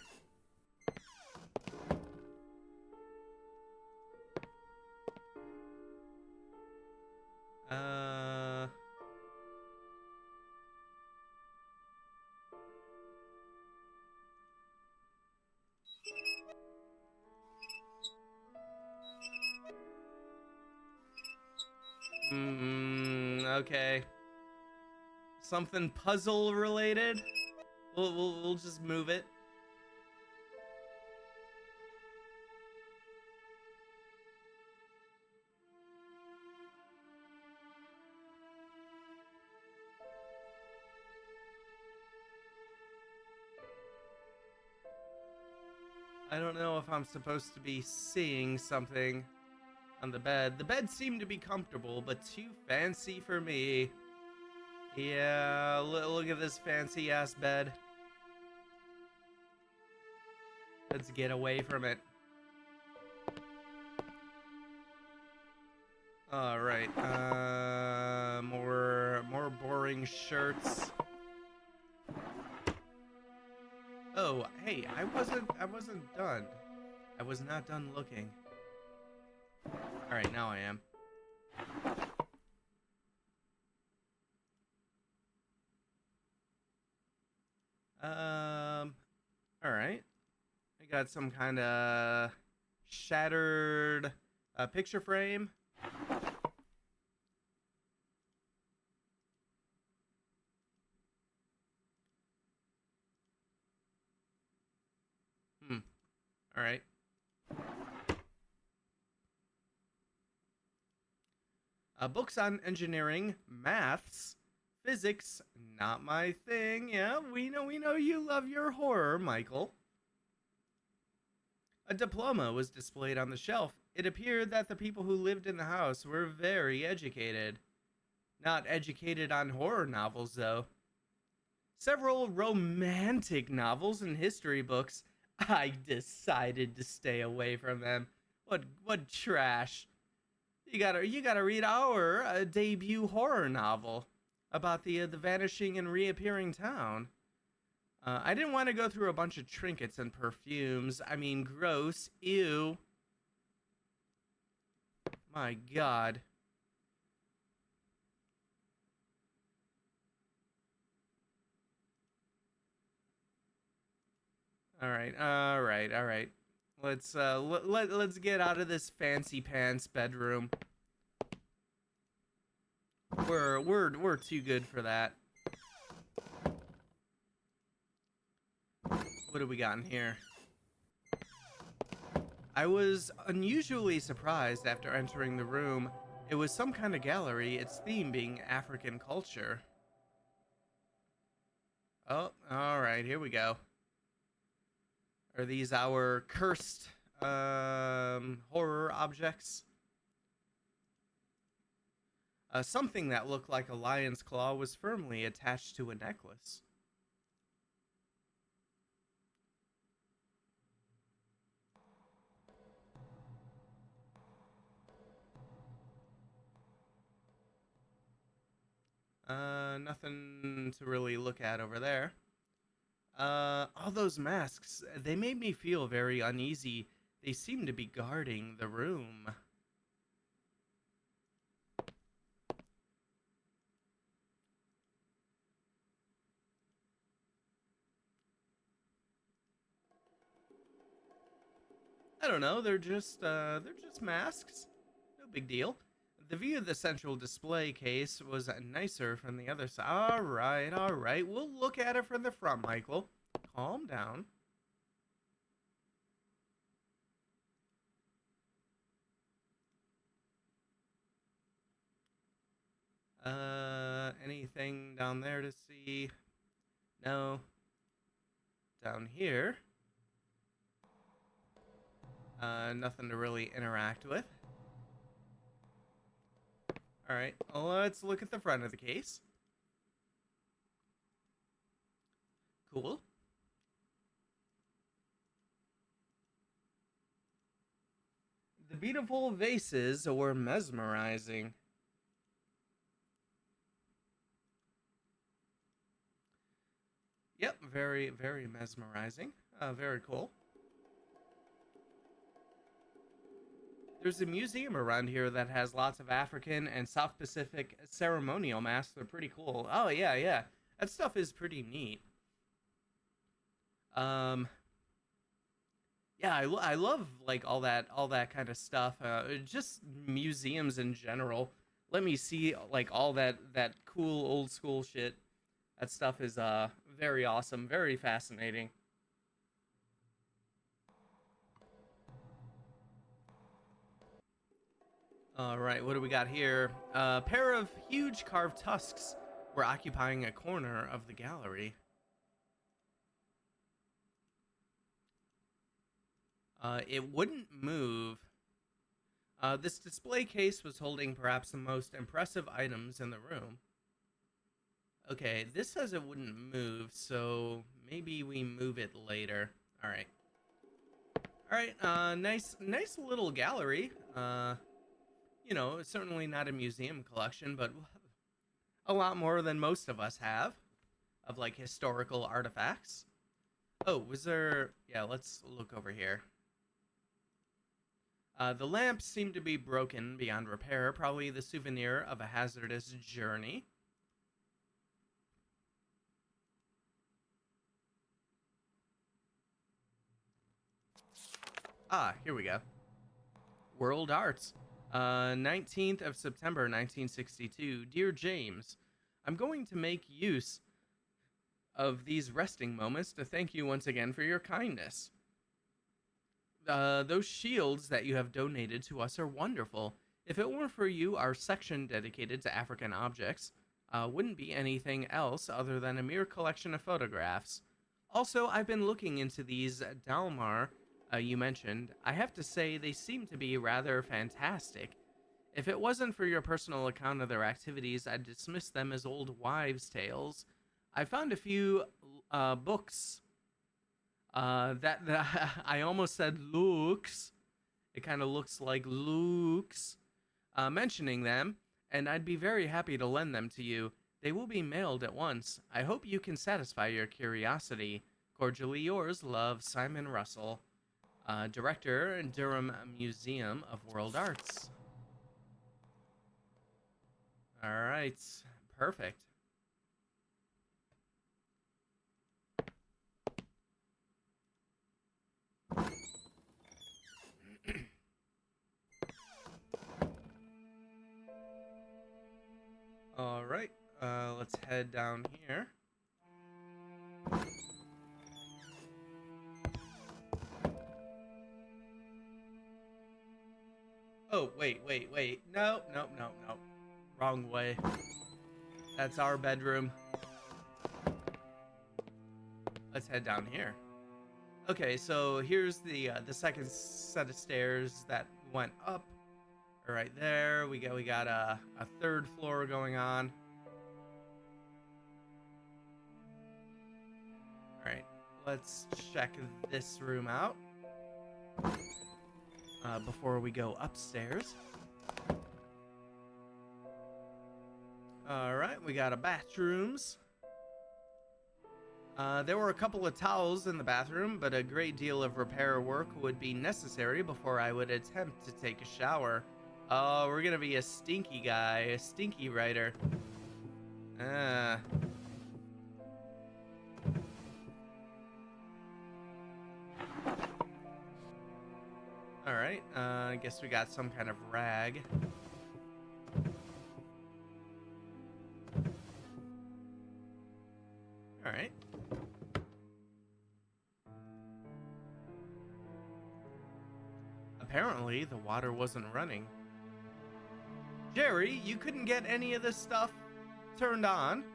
S1: Okay. Something puzzle related? We'll just move it. I don't know if I'm supposed to be seeing something on the bed. The bed seemed to be comfortable, but too fancy for me. Yeah, look at this fancy ass bed. Let's get away from it. All right. More boring shirts. Oh, hey, I wasn't done. I was not done looking. All right, now I am. All right. I got some kind of shattered picture frame. All right. Books on engineering, maths, physics, not my thing. Yeah, we know you love your horror, Michael. A diploma was displayed on the shelf. It appeared that the people who lived in the house were very educated. Not educated on horror novels, though. Several romantic novels and history books. I decided to stay away from them. What trash. You gotta read our debut horror novel about the vanishing and reappearing town. I didn't want to go through a bunch of trinkets and perfumes. I mean, gross. Ew. My God. All right, all right, all right. Let's get out of this fancy pants bedroom. We're too good for that. What do we got in here? I was unusually surprised after entering the room. It was some kind of gallery, its theme being African culture. Oh, alright, here we go. Are these our cursed horror objects? Something that looked like a lion's claw was firmly attached to a necklace. Nothing to really look at over there. All those masks, they made me feel very uneasy. They seem to be guarding the room. I don't know, they're just masks. No big deal. The view of the central display case was nicer from the other side. All right. We'll look at it from the front, Michael. Calm down. Anything down there to see? No. Down here. Nothing to really interact with. All right, let's look at the front of the case. Cool. The beautiful vases were mesmerizing. Yep, very, very mesmerizing. Very cool. There's a museum around here that has lots of African and South Pacific ceremonial masks. They're pretty cool. Oh yeah, yeah. That stuff is pretty neat. Um, yeah, I love like all that kind of stuff. Just museums in general. Let me see like all that cool old school shit. That stuff is very awesome, very fascinating. All right, what do we got here? A pair of huge carved tusks were occupying a corner of the gallery. It wouldn't move. This display case was holding perhaps the most impressive items in the room. Okay, this says it wouldn't move, so maybe we move it later. All right. All right, nice little gallery. Certainly not a museum collection, but a lot more than most of us have of like historical artifacts. Oh, was there? Yeah, let's look over here. The lamp seemed to be broken beyond repair, probably the souvenir of a hazardous journey. Ah, here we go. World Arts. 19th of September 1962. Dear James, I'm going to make use of these resting moments to thank you once again for your kindness. Those shields that you have donated to us are wonderful. If it weren't for you, our section dedicated to African objects wouldn't be anything else other than a mere collection of photographs. Also, I've been looking into these Dalmar you mentioned. I have to say they seem to be rather fantastic. If it wasn't for your personal account of their activities, I'd dismiss them as old wives' tales. I found a few books that I almost said looks. It kind of looks like looks. Mentioning them, and I'd be very happy to lend them to you. They will be mailed at once. I hope you can satisfy your curiosity. Cordially yours, love, Simon Russell, Director, Durham Museum of World Arts. All right, perfect. All right, let's head down here. Oh, wait. No. Wrong way. That's our bedroom. Let's head down here. Okay, so here's the second set of stairs that went up. Right there, we got a third floor going on. All right, let's check this room out before we go upstairs. All right, we got a bathrooms. There were a couple of towels in the bathroom, but a great deal of repair work would be necessary before I would attempt to take a shower. Oh, we're gonna be a stinky guy, a stinky writer. Alright, I guess we got some kind of rag. Alright. Apparently, the water wasn't running. Jerry, you couldn't get any of this stuff turned on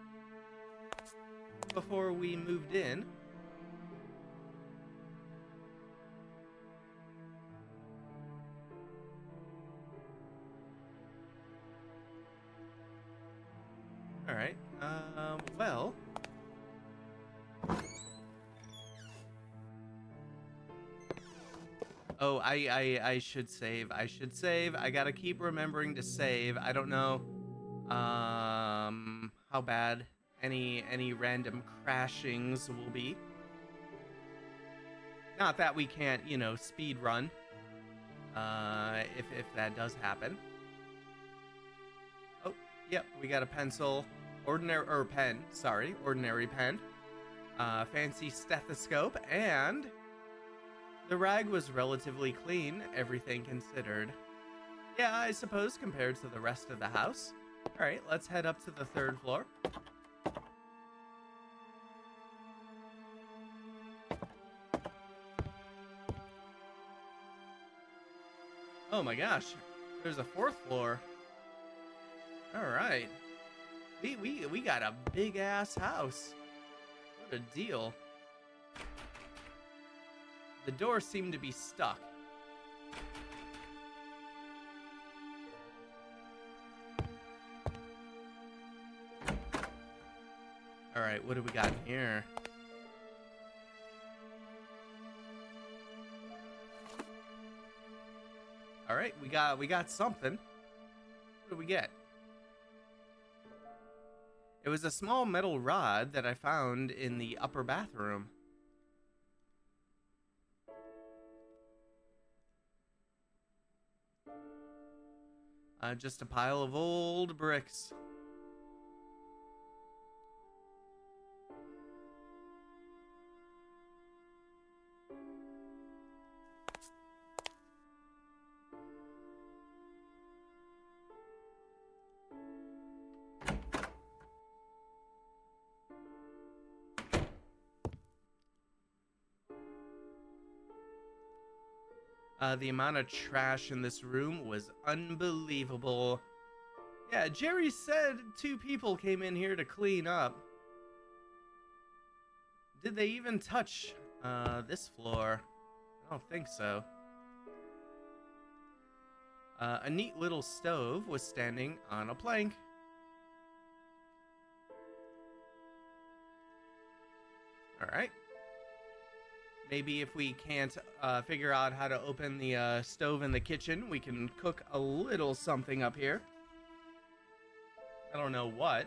S1: before we moved in. All right. Well. Oh, I should save. I gotta keep remembering to save. I don't know how bad any random crashings will be. Not that we can't, speed run. If that does happen. Oh, yep, we got a pencil, ordinary pen, fancy stethoscope, and the rag was relatively clean, everything considered. Yeah, I suppose compared to the rest of the house. All right, let's head up to the third floor. Oh my gosh, there's a fourth floor. All right, we got a big ass house. What a deal. The door seemed to be stuck. All right, what do we got in here? All right, we got something. What do we get? It was a small metal rod that I found in the upper bathroom. Just a pile of old bricks. The amount of trash in this room was unbelievable. Yeah, Jerry said 2 people came in here to clean up. Did they even touch this floor? I don't think so. A neat little stove was standing on a plank. All right. Maybe if we can't figure out how to open the stove in the kitchen, we can cook a little something up here. I don't know what.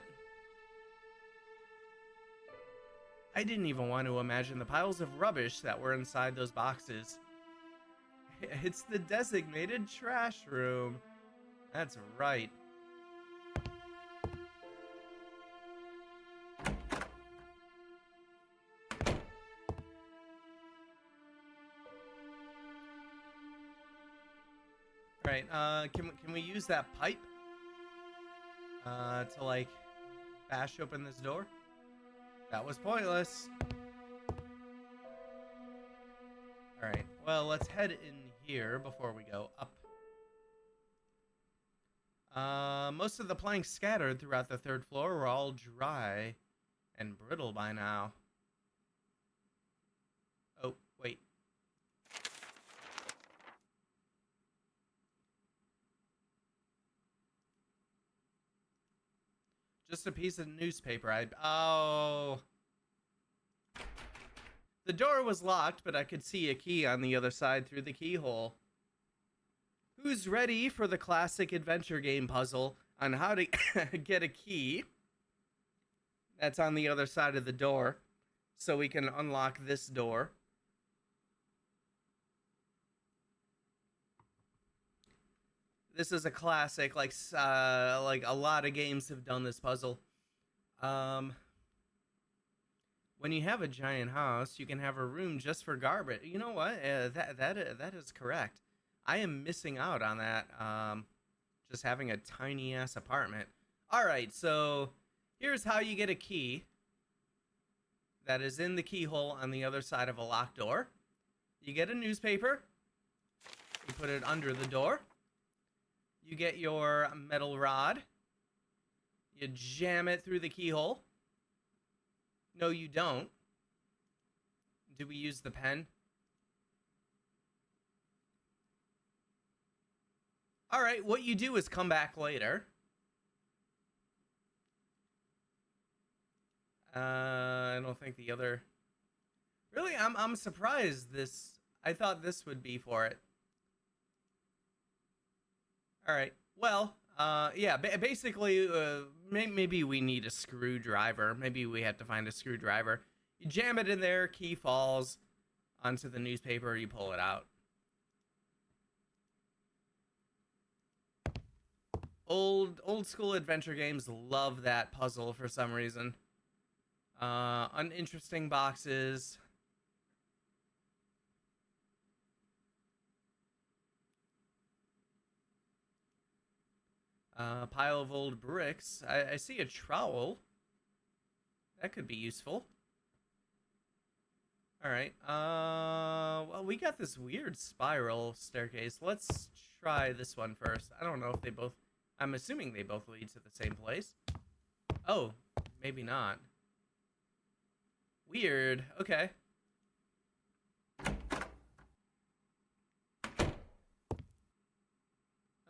S1: I didn't even want to imagine the piles of rubbish that were inside those boxes. It's the designated trash room. That's right. Right, can we use that pipe? To, like, bash open this door? That was pointless. Alright, well, let's head in here before we go up. Most of the planks scattered throughout the third floor were all dry and brittle by now. Oh, wait. Just a piece of newspaper. Oh. The door was locked, but I could see a key on the other side through the keyhole. Who's ready for the classic adventure game puzzle on how to get a key that's on the other side of the door so we can unlock this door? This is a classic, like a lot of games have done this puzzle. When you have a giant house, you can have a room just for garbage. You know what? That is correct. I am missing out on that. Just having a tiny ass apartment. All right, so here's how you get a key that is in the keyhole on the other side of a locked door. You get a newspaper. You put it under the door. You get your metal rod. You jam it through the keyhole. No, you don't. Do we use the pen? All right, what you do is come back later. I don't think the other... Really, I'm surprised this... I thought this would be for it. All right, well, yeah, basically, maybe we need a screwdriver. Maybe we have to find a screwdriver. You jam it in there, key falls onto the newspaper, you pull it out. Old school adventure games love that puzzle for some reason. Uninteresting boxes. Pile of old bricks. I see a trowel. That could be useful. All right. Well, we got this weird spiral staircase. Let's try this one first. I don't know if they both... I'm assuming they both lead to the same place. Oh, maybe not. Weird. Okay.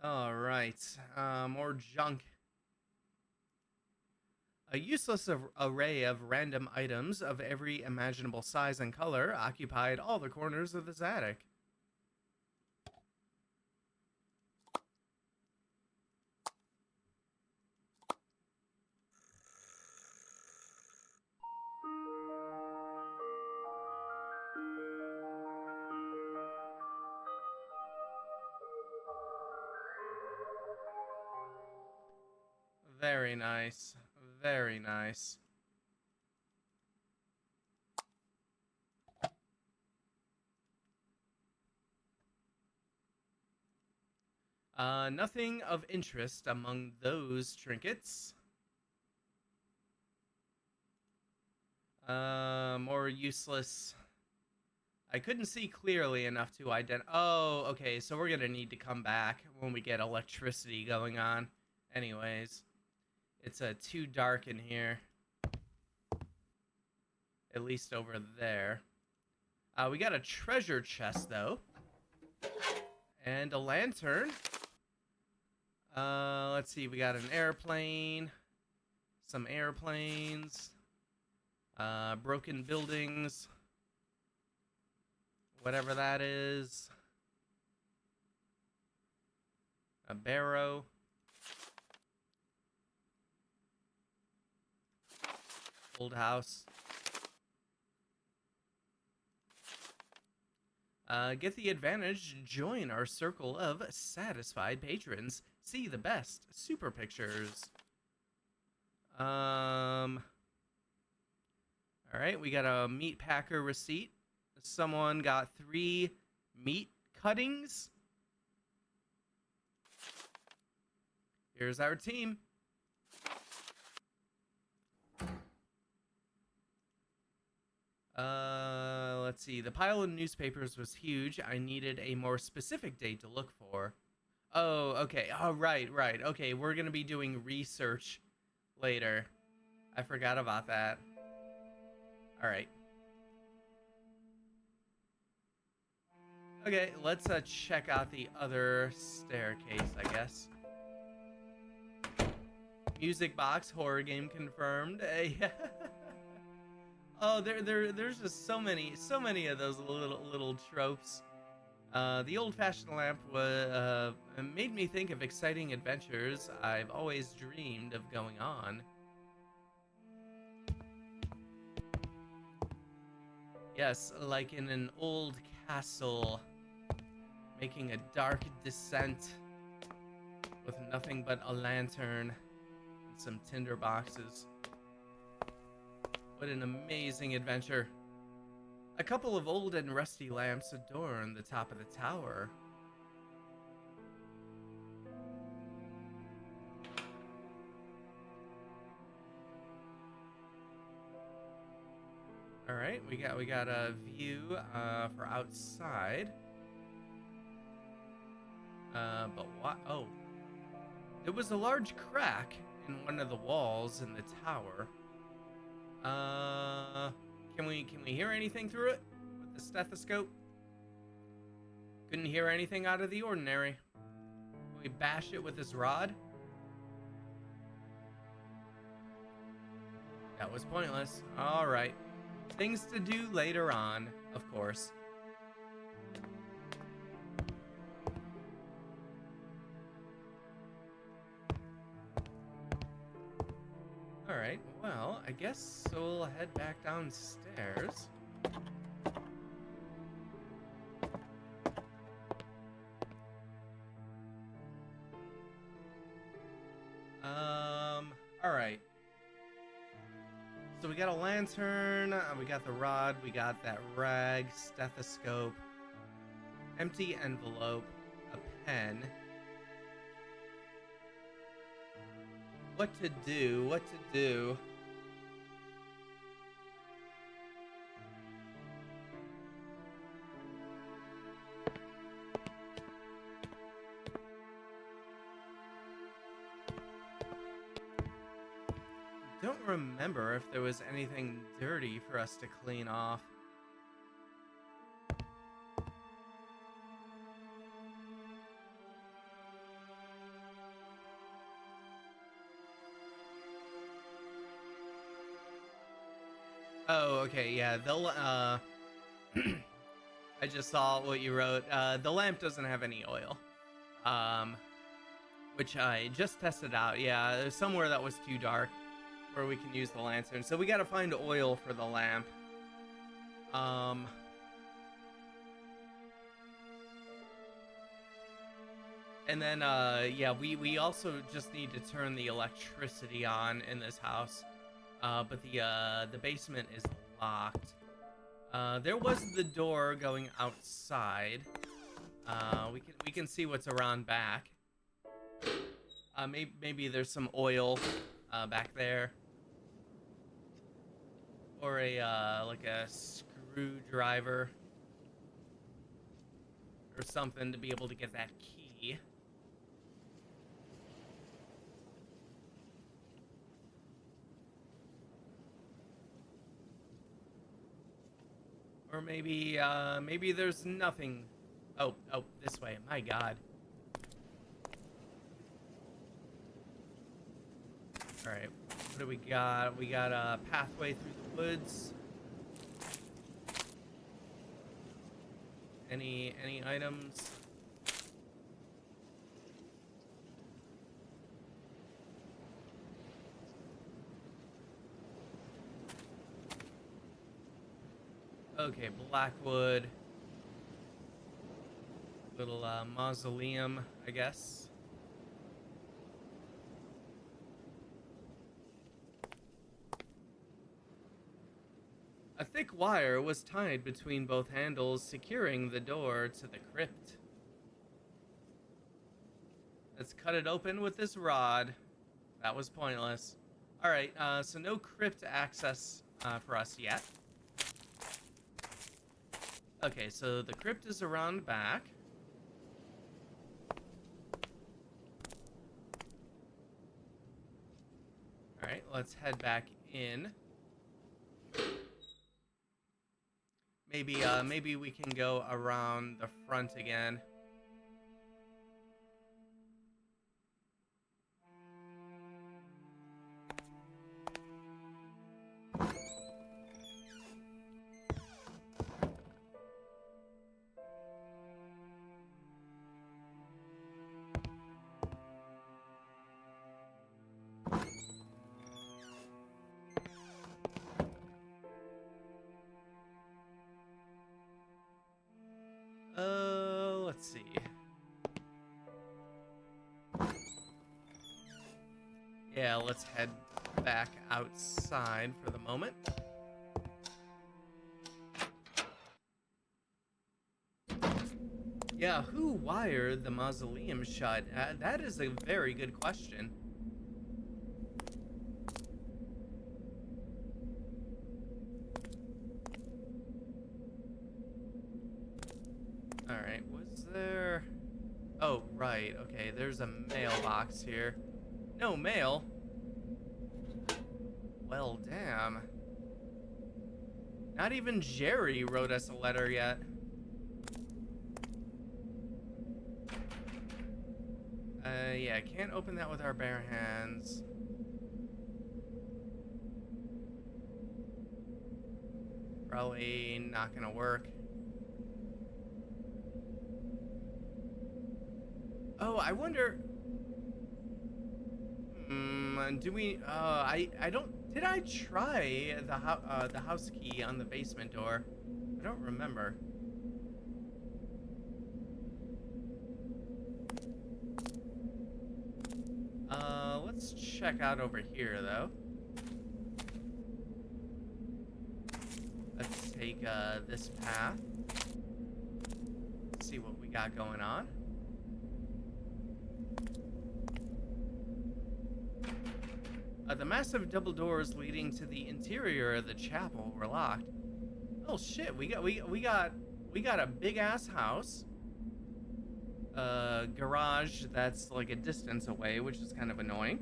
S1: All right. More junk. A useless array of random items of every imaginable size and color occupied all the corners of this attic. Very nice. Very nice. Nothing of interest among those trinkets. More useless. I couldn't see clearly enough to identify. Oh, okay, so we're gonna need to come back when we get electricity going on. Anyways, it's too dark in here. At least over there. We got a treasure chest, though. And a lantern. Let's see, we got an airplane. Some airplanes. Broken buildings. Whatever that is. A barrow. Old house. Get the advantage. Join our circle of satisfied patrons. See the best super pictures. All right, we got a meat packer receipt. Someone got 3 meat cuttings. Here's our team. Let's see. The pile of newspapers was huge. I needed a more specific date to look for. Oh, okay. Oh, right. Okay, we're gonna be doing research later. I forgot about that. All right. Okay, let's check out the other staircase, I guess. Music box, horror game confirmed. Yeah. Oh, there's just so many of those little tropes. The old-fashioned lamp made me think of exciting adventures I've always dreamed of going on. Yes, like in an old castle, making a dark descent with nothing but a lantern and some tinder boxes. What an amazing adventure. A couple of old and rusty lamps adorn the top of the tower. All right, we got a view for outside. But what? Oh, there was a large crack in one of the walls in the tower. Can we hear anything through it with the stethoscope? Couldn't hear anything out of the ordinary. Can we bash it with this rod? That was pointless. All right. Things to do later on, of course. All right. Well, I guess we'll head back downstairs. All right. So we got a lantern, we got the rod, we got that rag, stethoscope, empty envelope, a pen. What to do? Don't remember if there was anything dirty for us to clean off. Oh, okay, yeah, they'll, I just saw what you wrote. The lamp doesn't have any oil. Which I just tested out. Yeah, there's somewhere that was too dark where we can use the lantern. So we gotta find oil for the lamp. And then, yeah, we also just need to turn the electricity on in this house. But the basement is locked. There was the door going outside. We can see what's around back. Maybe there's some oil back there, or a like a screwdriver or something to be able to get that key. Or maybe there's nothing. Oh, this way. My God. All right. What do we got? We got a pathway through the woods. Any items? Okay, Blackwood. Little mausoleum, I guess. A thick wire was tied between both handles, securing the door to the crypt. Let's cut it open with this rod. That was pointless. All right, so no crypt access for us yet. Okay, so the crypt is around back. All right, let's head back in. Maybe we can go around the front again. Let's see. Yeah, let's head back outside for the moment. Yeah, who wired the mausoleum shut? That is a very good question. Alright, was there... Oh, right, okay, there's a mailbox here. No mail? Well, damn. Not even Jerry wrote us a letter yet. Yeah, can't open that with our bare hands. Probably not gonna work. Oh, I wonder... do we... I don't... Did I try the house key on the basement door? I don't remember. Let's check out over here, though. Let's take, this path. See what we got going on. The massive double doors leading to the interior of the chapel were locked. Oh shit, we got a big ass house. Garage that's like a distance away, which is kind of annoying.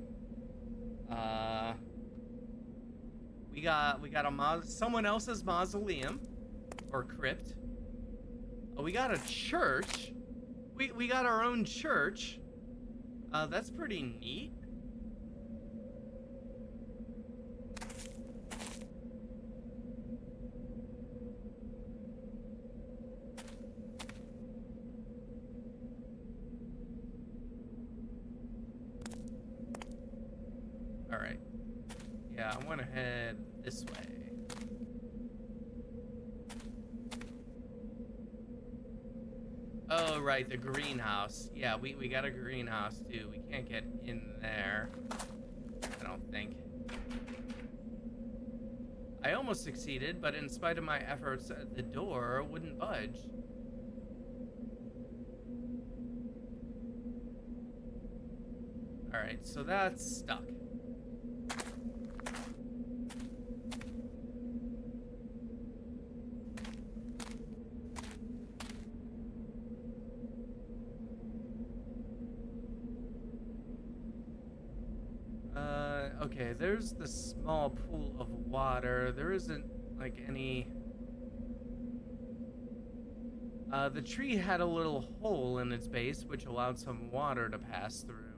S1: We got someone else's mausoleum or crypt. Oh, we got a church. We got our own church. That's pretty neat. All right. Yeah, I want to head this way. Oh, right, the greenhouse. Yeah, we got a greenhouse, too. We can't get in there, I don't think. I almost succeeded, but in spite of my efforts, the door wouldn't budge. All right, so that's stuck. Okay, there's the small pool of water. There isn't, like, any... the tree had a little hole in its base, which allowed some water to pass through.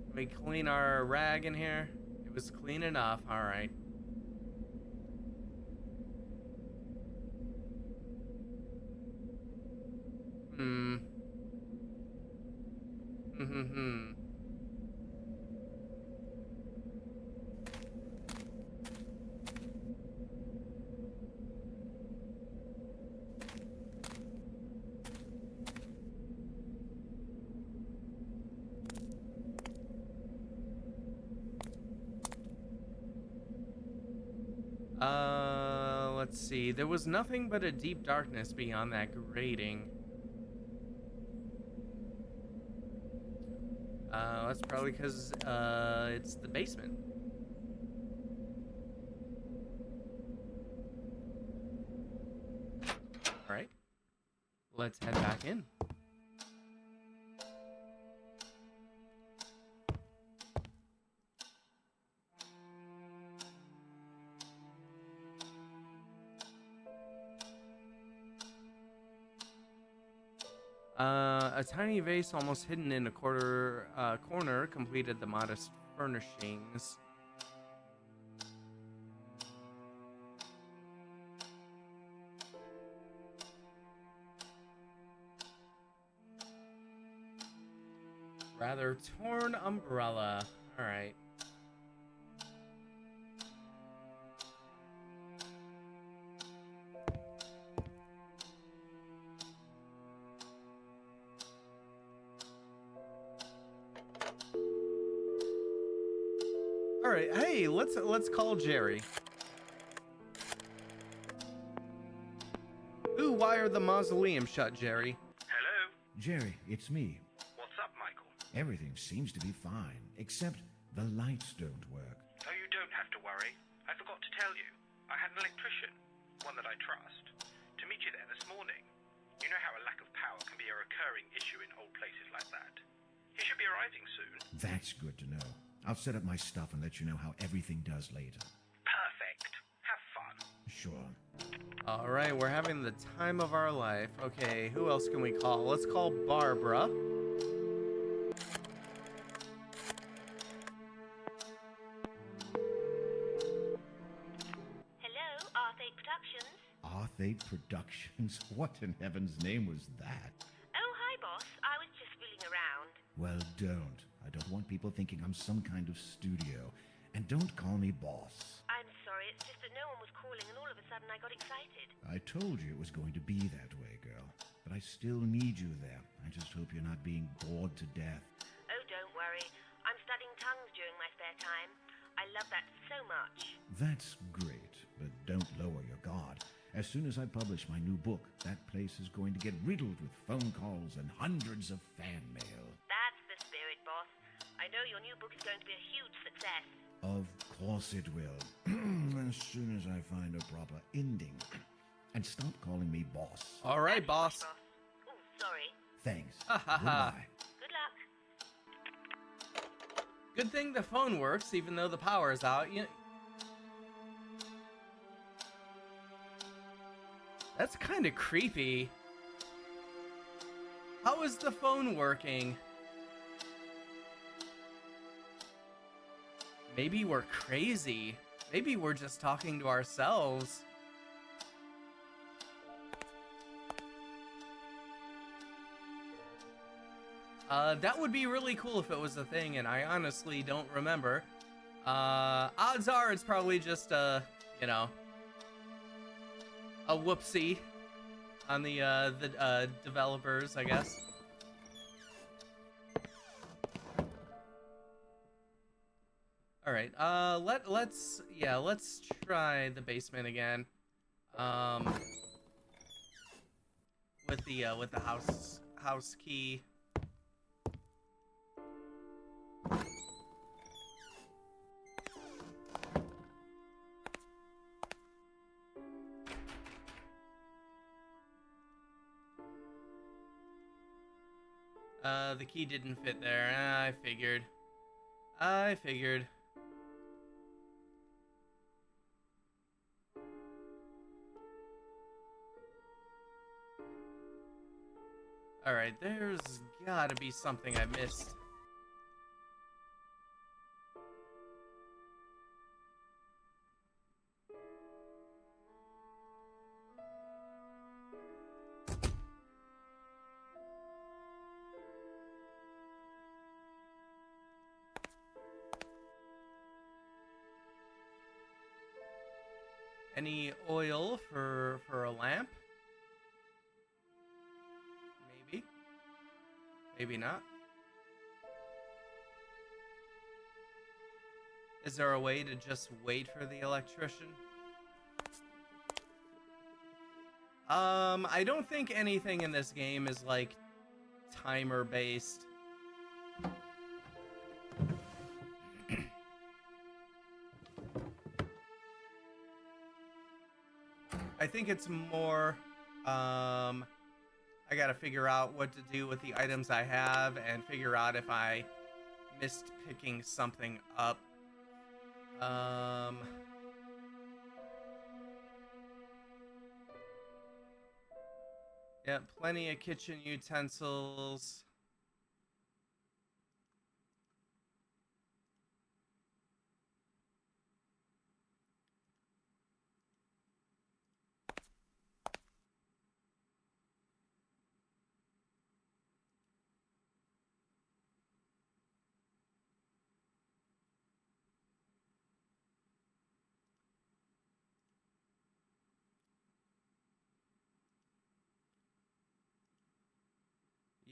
S1: Let me clean our rag in here. It was clean enough, alright. Let's see. There was nothing but a deep darkness beyond that grating. That's probably because, it's the basement. Alright. Let's head back in. A tiny vase almost hidden in a corner completed the modest furnishings. Rather torn umbrella. All right. All right. Hey, let's call Jerry. Who wired the mausoleum shut, Jerry?
S3: Hello?
S2: Jerry, it's me.
S3: What's up, Michael?
S2: Everything seems to be fine, except the lights don't work.
S3: Oh, you don't have to worry. I forgot to tell you. I had an electrician, one that I trust, to meet you there this morning. You know how a lack of power can be a recurring issue in old places like that. He should be arriving soon.
S2: That's good to know. I'll set up my stuff and let you know how everything does later.
S3: Perfect. Have fun.
S2: Sure.
S1: All right, we're having the time of our life. Okay, who else can we call? Let's call Barbara.
S4: Hello, R8 Productions.
S2: R8 Productions? What in heaven's name was that?
S4: Oh, hi, boss. I was just fooling around.
S2: Well, don't. I don't want people thinking I'm some kind of studio. And don't call me boss.
S4: I'm sorry, it's just that no one was calling and all of a sudden I got excited.
S2: I told you it was going to be that way, girl. But I still need you there. I just hope you're not being bored to death.
S4: Oh, don't worry. I'm studying tongues during my spare time. I love that so much.
S2: That's great, but don't lower your guard. As soon as I publish my new book, that place is going to get riddled with phone calls and hundreds of fan mail.
S4: That's the spirit, boss. I know your new book is going to be a huge success.
S2: Of course it will. As soon as I find a proper ending. And stop calling me boss.
S1: All right, boss.
S4: Oh, sorry.
S2: Thanks.
S1: Ha, ha, ha.
S2: Goodbye.
S4: Good luck.
S1: Good thing the phone works, even though the power's out. That's kind of creepy. How is the phone working? Maybe we're crazy. Maybe we're just talking to ourselves. That would be really cool if it was a thing, and I honestly don't remember. Odds are it's probably just a whoopsie on the developers, I guess. All right, let's try the basement again. With the house key. The key didn't fit there. I figured. Alright, there's gotta be something I missed. Any oil for a lamp? Maybe. Maybe not. Is there a way to just wait for the electrician? I don't think anything in this game is like timer based. I think it's more, I gotta figure out what to do with the items I have and figure out if I missed picking something up. Yeah, plenty of kitchen utensils.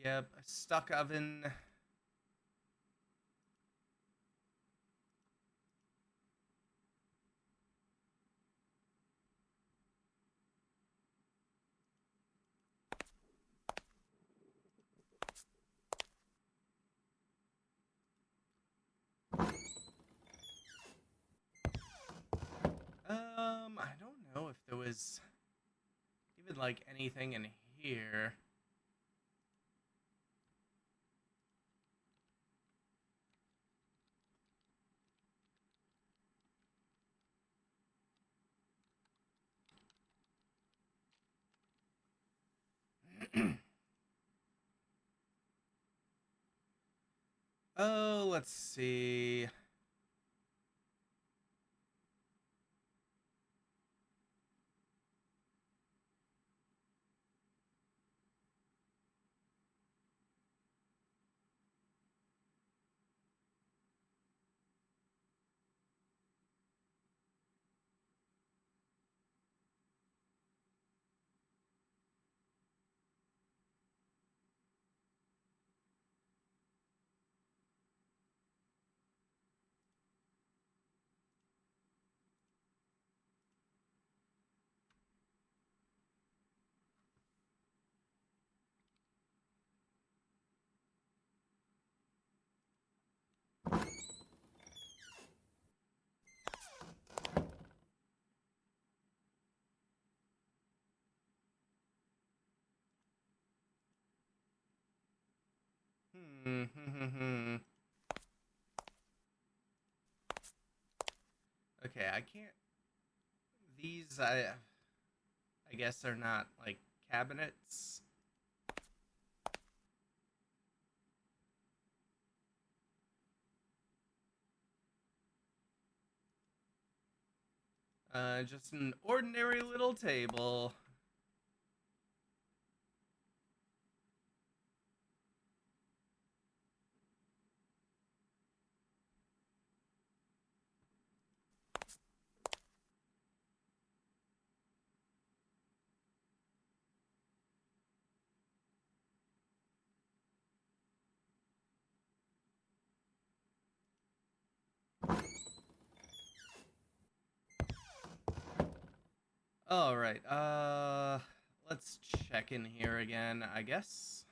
S1: Yep, a stuck oven. I don't know if there was even like anything in here. Oh, let's see. Hmm. Okay, I can't. These, I guess are not like cabinets. Just an ordinary little table. All right. Let's check in here again, I guess.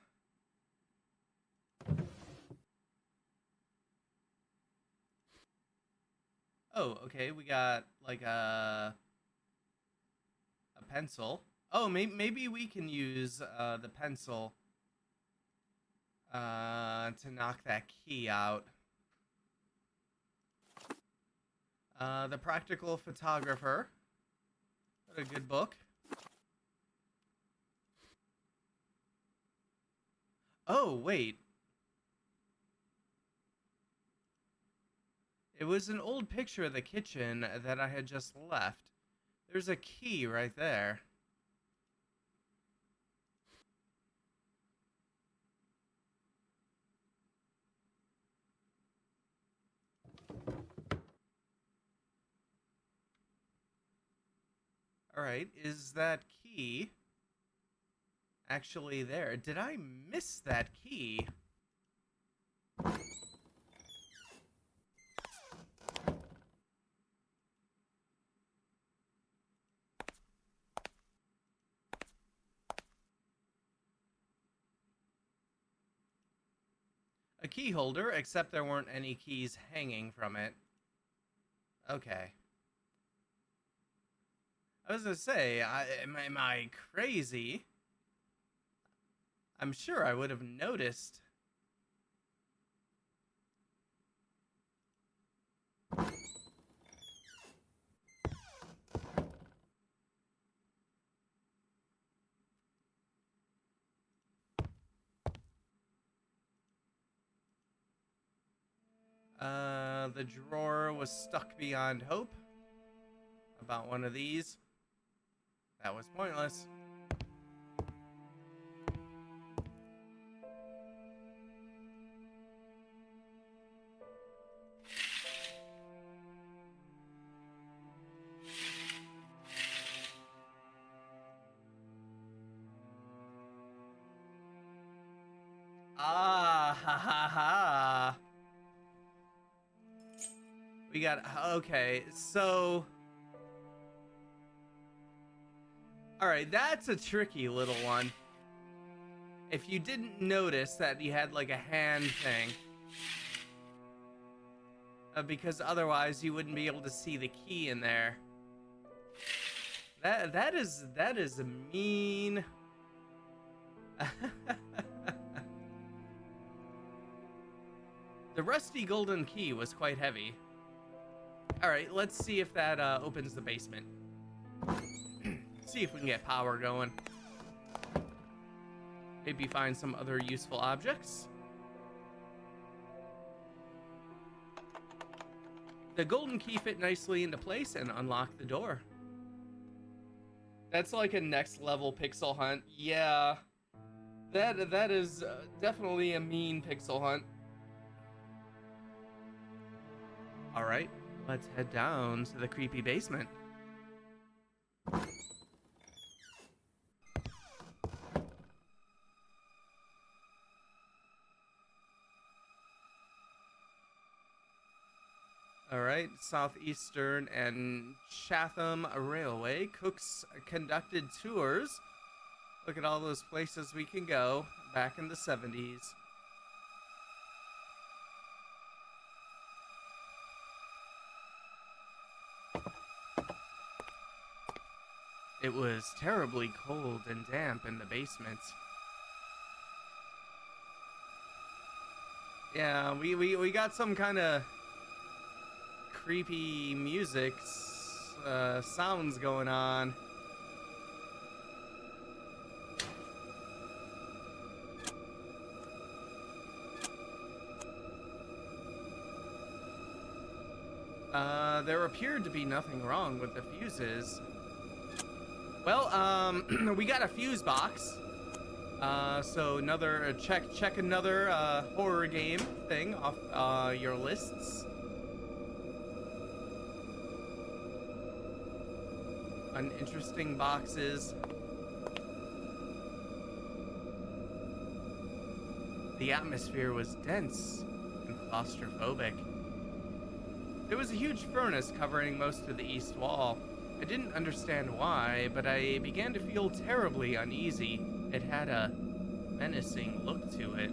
S1: Oh, okay. We got like a pencil. Oh, maybe we can use the pencil to knock that key out. The Practical Photographer. What a good book. Oh, wait. It was an old picture of the kitchen that I had just left. There's a key right there. All right, is that key actually there? Did I miss that key? key holder, except there weren't any keys hanging from it. Okay. I was gonna say, am I crazy? I'm sure I would have noticed. The drawer was stuck beyond hope. About one of these. That was pointless. Ah, ha ha ha. We got, okay, so. Alright, that's a tricky little one. If you didn't notice that you had like a hand thing. Because otherwise you wouldn't be able to see the key in there. That is mean. The rusty golden key was quite heavy. Alright, let's see if that opens the basement. See if we can get power going. Maybe find some other useful objects. The golden key fit nicely into place and unlocked the door. That's like a next level pixel hunt. Yeah. That is definitely a mean pixel hunt. Alright, let's head down to the creepy basement. Alright, Southeastern and Chatham Railway. Cooks conducted tours. Look at all those places we can go back in the 70s. It was terribly cold and damp in the basement. Yeah, we got some kind of creepy music sounds going on. There appeared to be nothing wrong with the fuses. Well, we got a fuse box. So another check another horror game thing off your lists. Uninteresting boxes. The atmosphere was dense and claustrophobic. There was a huge furnace covering most of the east wall. I didn't understand why, but I began to feel terribly uneasy. It had a menacing look to it.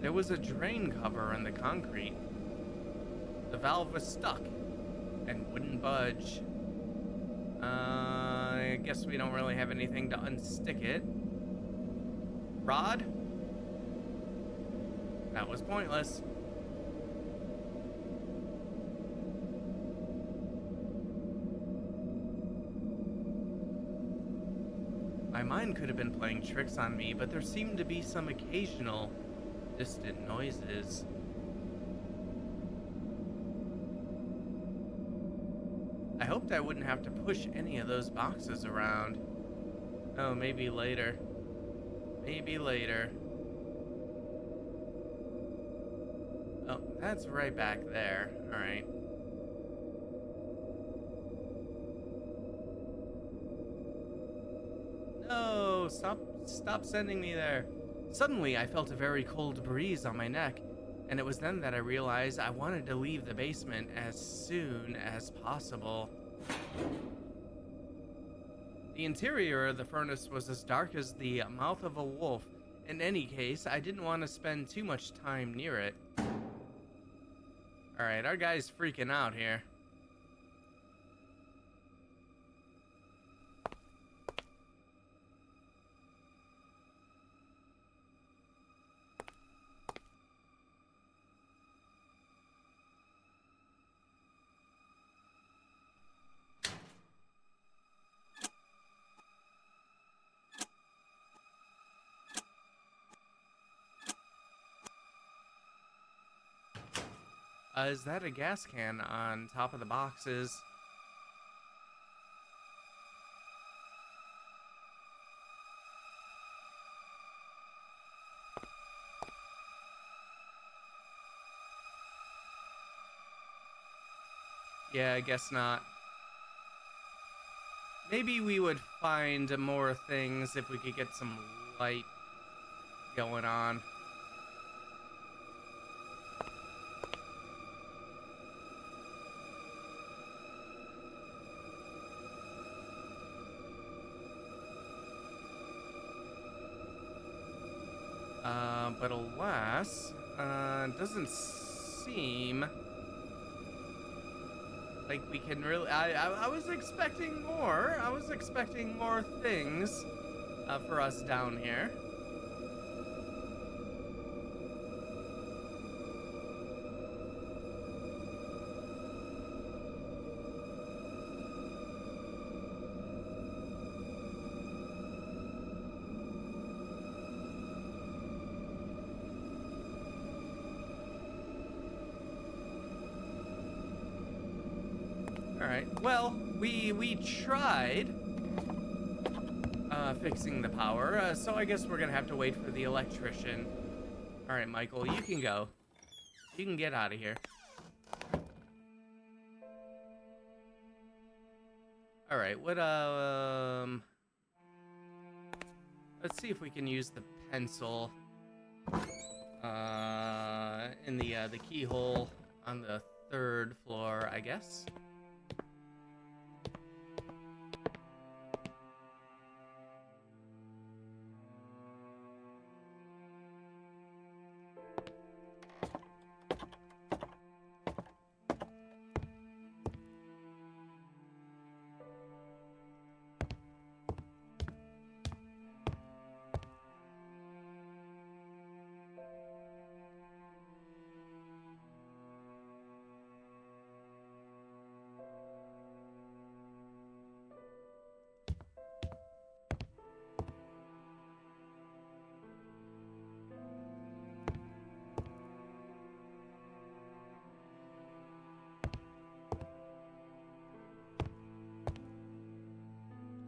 S1: There was a drain cover in the concrete. The valve was stuck and wouldn't budge. I guess we don't really have anything to unstick it. Rod? That was pointless. My mind could have been playing tricks on me, but there seemed to be some occasional distant noises. I hoped I wouldn't have to push any of those boxes around. Oh, maybe later. Maybe later. Oh, that's right back there. Alright. No, stop sending me there. Suddenly, I felt a very cold breeze on my neck. And it was then that I realized I wanted to leave the basement as soon as possible. The interior of the furnace was as dark as the mouth of a wolf. In any case, I didn't want to spend too much time near it. Alright, our guy's freaking out here. Is that a gas can on top of the boxes? Yeah, I guess not. Maybe we would find more things if we could get some light going on. But alas, doesn't seem like we can really. I was expecting more. I was expecting more things for us down here. Alright, well, we tried fixing the power, so I guess we're gonna have to wait for the electrician. Alright, Michael, you can go. You can get out of here. Alright, what, let's see if we can use the pencil, in the keyhole on the 3rd floor, I guess.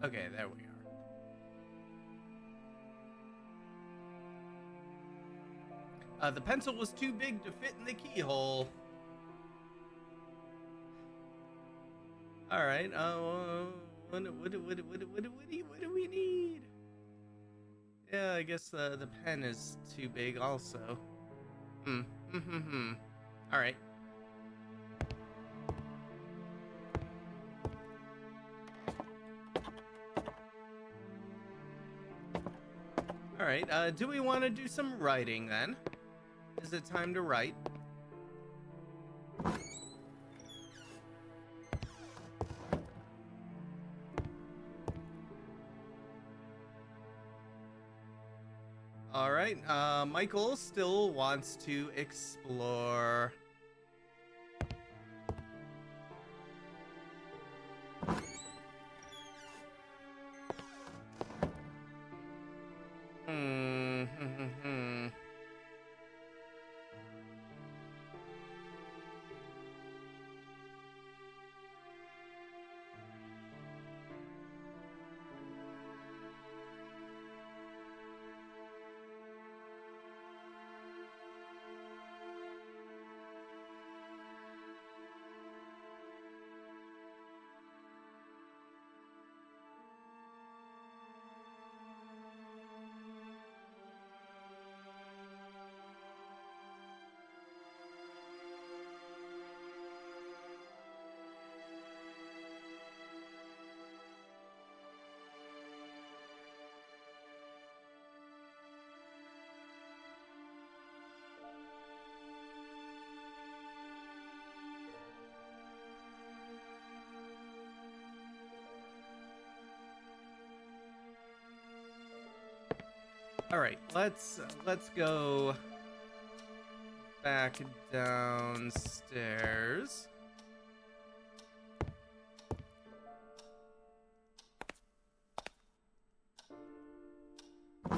S1: Okay, there we are. The pencil was too big to fit in the keyhole. Alright, what do we need? Yeah, I guess the pen is too big also. Alright. Alright, do we want to do some writing then? Is it time to write? Alright, Michael still wants to explore. All right, let's go back downstairs. All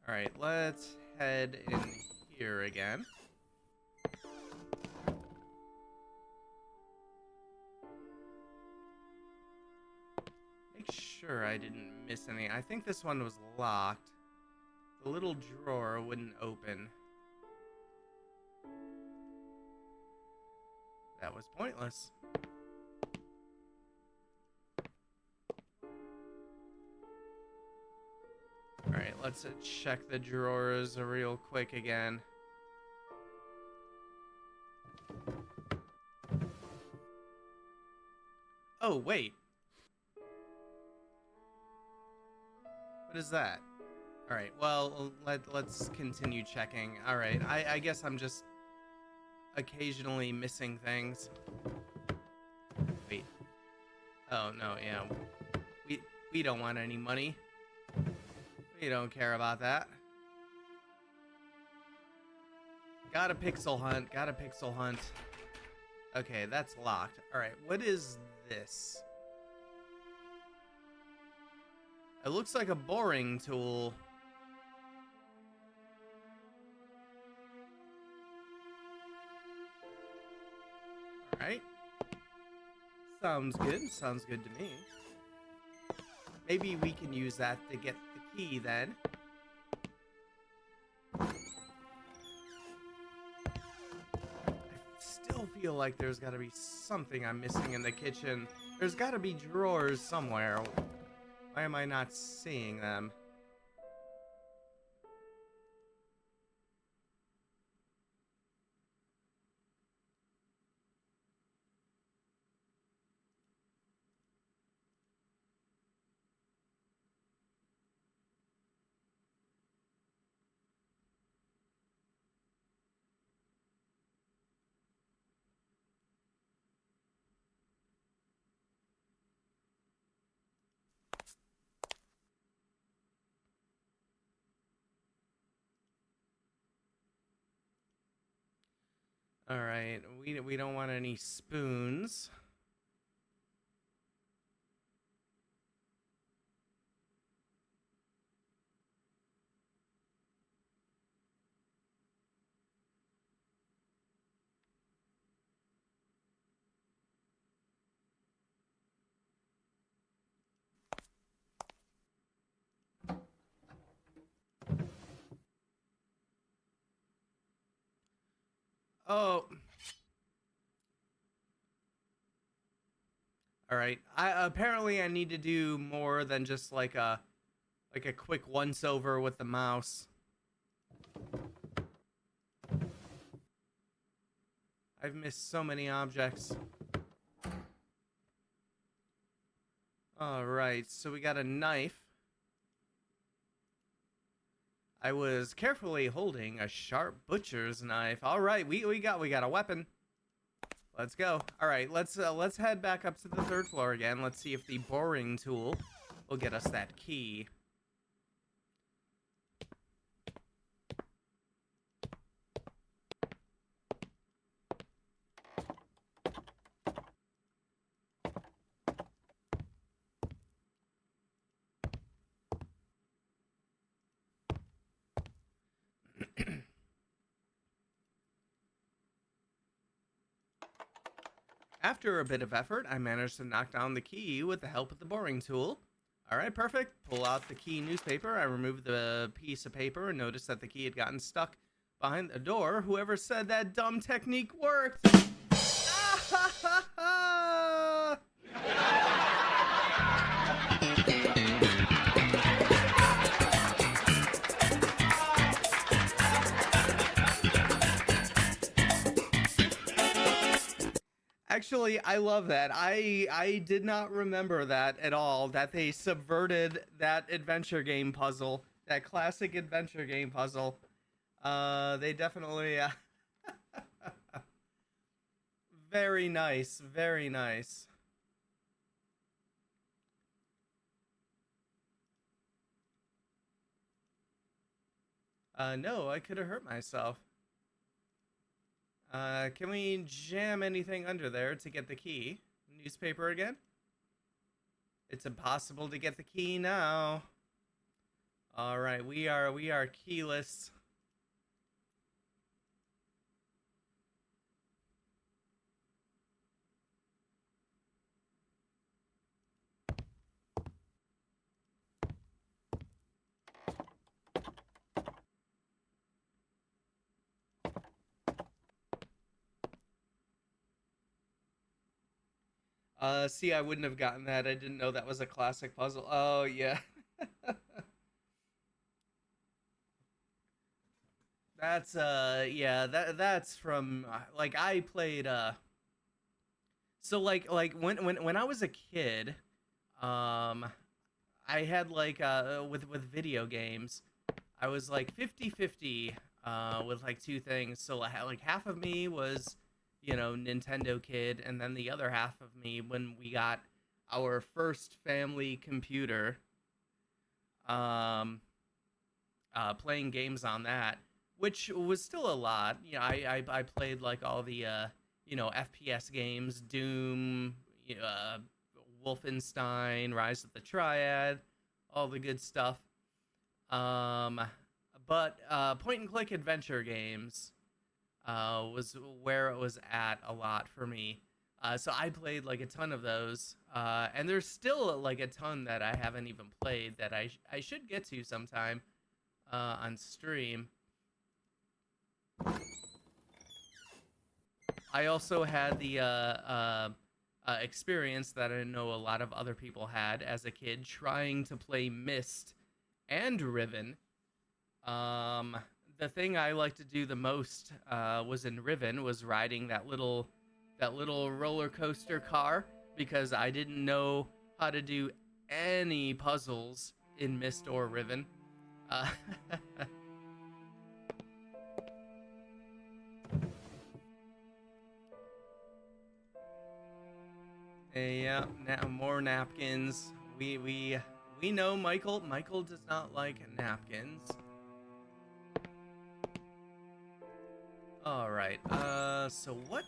S1: right, let's head in here again. Make sure I didn't miss any. I think this one was locked. The little drawer wouldn't open. That was pointless. Alright, let's check the drawers real quick again. Oh, wait. What is that? Alright, well, let's continue checking. Alright, I guess I'm just occasionally missing things. Wait. Oh, no, yeah. We don't want any money. We don't care about that. Gotta pixel hunt. Okay, that's locked. Alright, what is this? It looks like a boring tool. Alright. Sounds good to me. Maybe we can use that to get the key then. I still feel like there's gotta be something I'm missing in the kitchen. There's gotta be drawers somewhere. Why am I not seeing them? All right, we don't want any spoons. Oh. All right. Apparently I need to do more than just like a quick once over with the mouse. I've missed so many objects. All right. So we got a knife. I was carefully holding a sharp butcher's knife. All right. We got a weapon. Let's go. All right, let's head back up to the third floor again. Let's see if the boring tool will get us that key. After a bit of effort, I managed to knock down the key with the help of the boring tool. All right, perfect. Pull out the key newspaper. I removed the piece of paper and noticed that the key had gotten stuck behind the door. Whoever said that dumb technique worked? Actually, I love that. I did not remember that at all, that they subverted that adventure game puzzle, that classic adventure game puzzle. They definitely very nice, very nice. No, I could have hurt myself. Can we jam anything under there to get the key? Newspaper again? It's impossible to get the key now. All right, we are keyless. See, I wouldn't have gotten that. I didn't know that was a classic puzzle. Oh, yeah. That's yeah, that's from like I played so like when I was a kid, um I had like with video games, I was like 50-50 with like two things. So like half of me was, Nintendo kid, and then the other half of me when we got our first family computer, um playing games on that, which was still a lot. I played like all the FPS games, Doom, Wolfenstein, Rise of the Triad, all the good stuff. Um, but point and click adventure games was where it was at a lot for me. So I played like a ton of those, and there's still like a ton that I haven't even played that I should get to sometime on stream. I also had the experience that I know a lot of other people had as a kid trying to play Myst and Riven. Um, the thing I liked to do the most was in Riven was riding that little roller coaster car because I didn't know how to do any puzzles in Myst or Riven. Uh, yeah, more napkins. We know Michael. Michael does not like napkins. All right. So what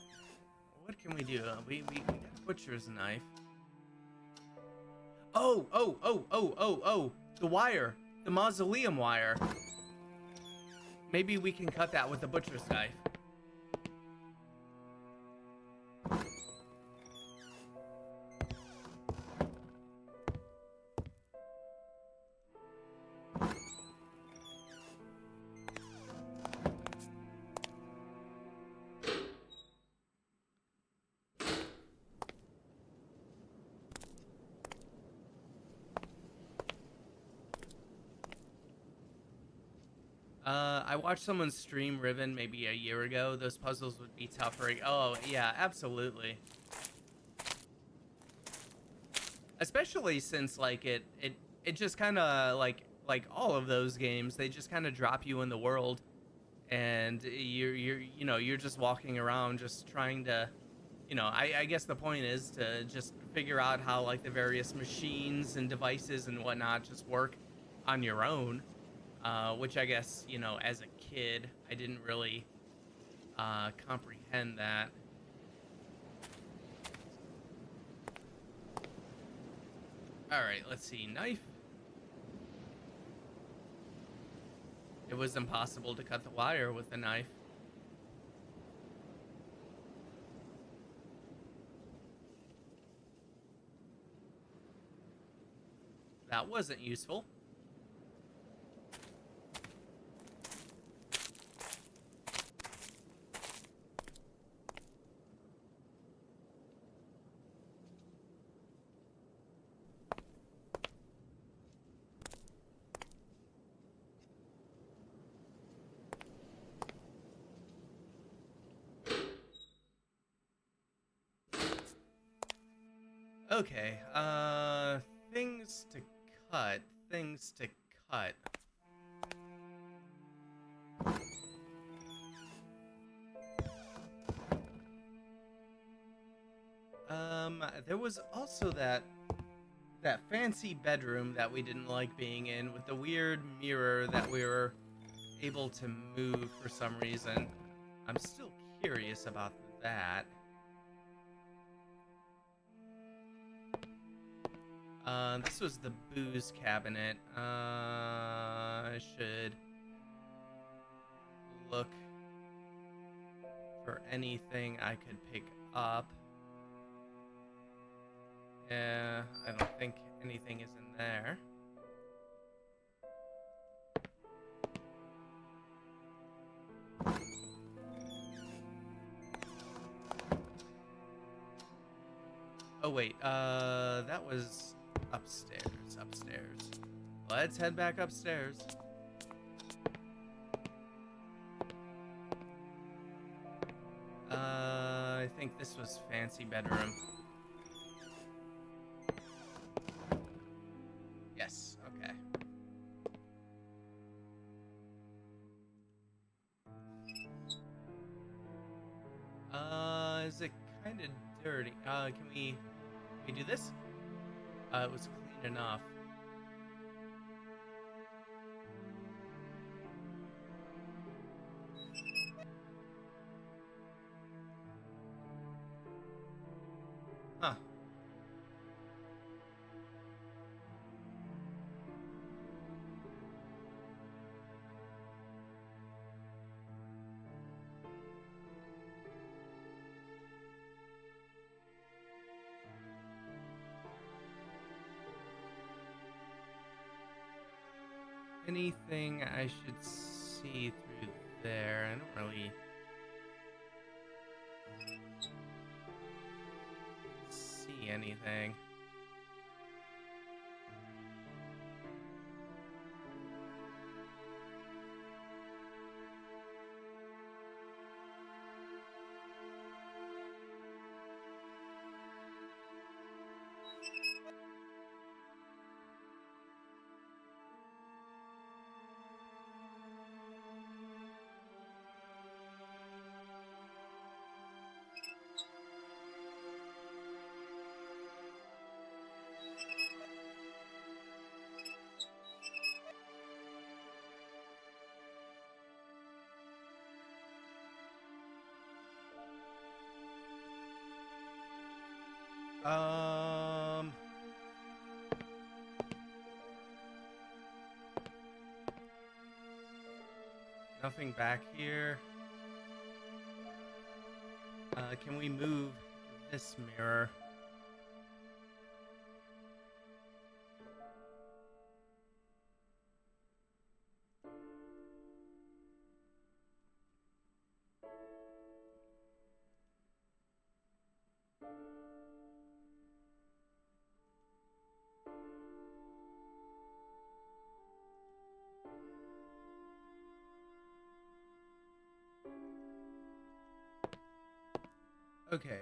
S1: can we do? We got a butcher's knife. Oh! The wire, the mausoleum wire. Maybe we can cut that with the butcher's knife. I watched someone stream Riven maybe a year ago. Those puzzles would be tougher. Oh, yeah, absolutely. Especially since like it just kind of like all of those games, they just kind of drop you in the world, and you're just walking around just trying to, I guess the point is to just figure out how like the various machines and devices and whatnot just work on your own. Which I guess, as a kid, I didn't really comprehend that. All right, let's see. Knife. It was impossible to cut the wire with the knife. That wasn't useful. Okay, things to cut, things to cut. There was also that fancy bedroom that we didn't like being in with the weird mirror that we were able to move for some reason. I'm still curious about that. This was the booze cabinet. I should look for anything I could pick up. Yeah, I don't think anything is in there. Oh wait, that was upstairs. Let's head back upstairs. I think this was fancy bedroom. Yes, okay. Is it kind of dirty? Can we do this? It was clean enough. Huh. Anything I should see through there? I don't really see anything. Nothing back here. Can we move this mirror? Okay,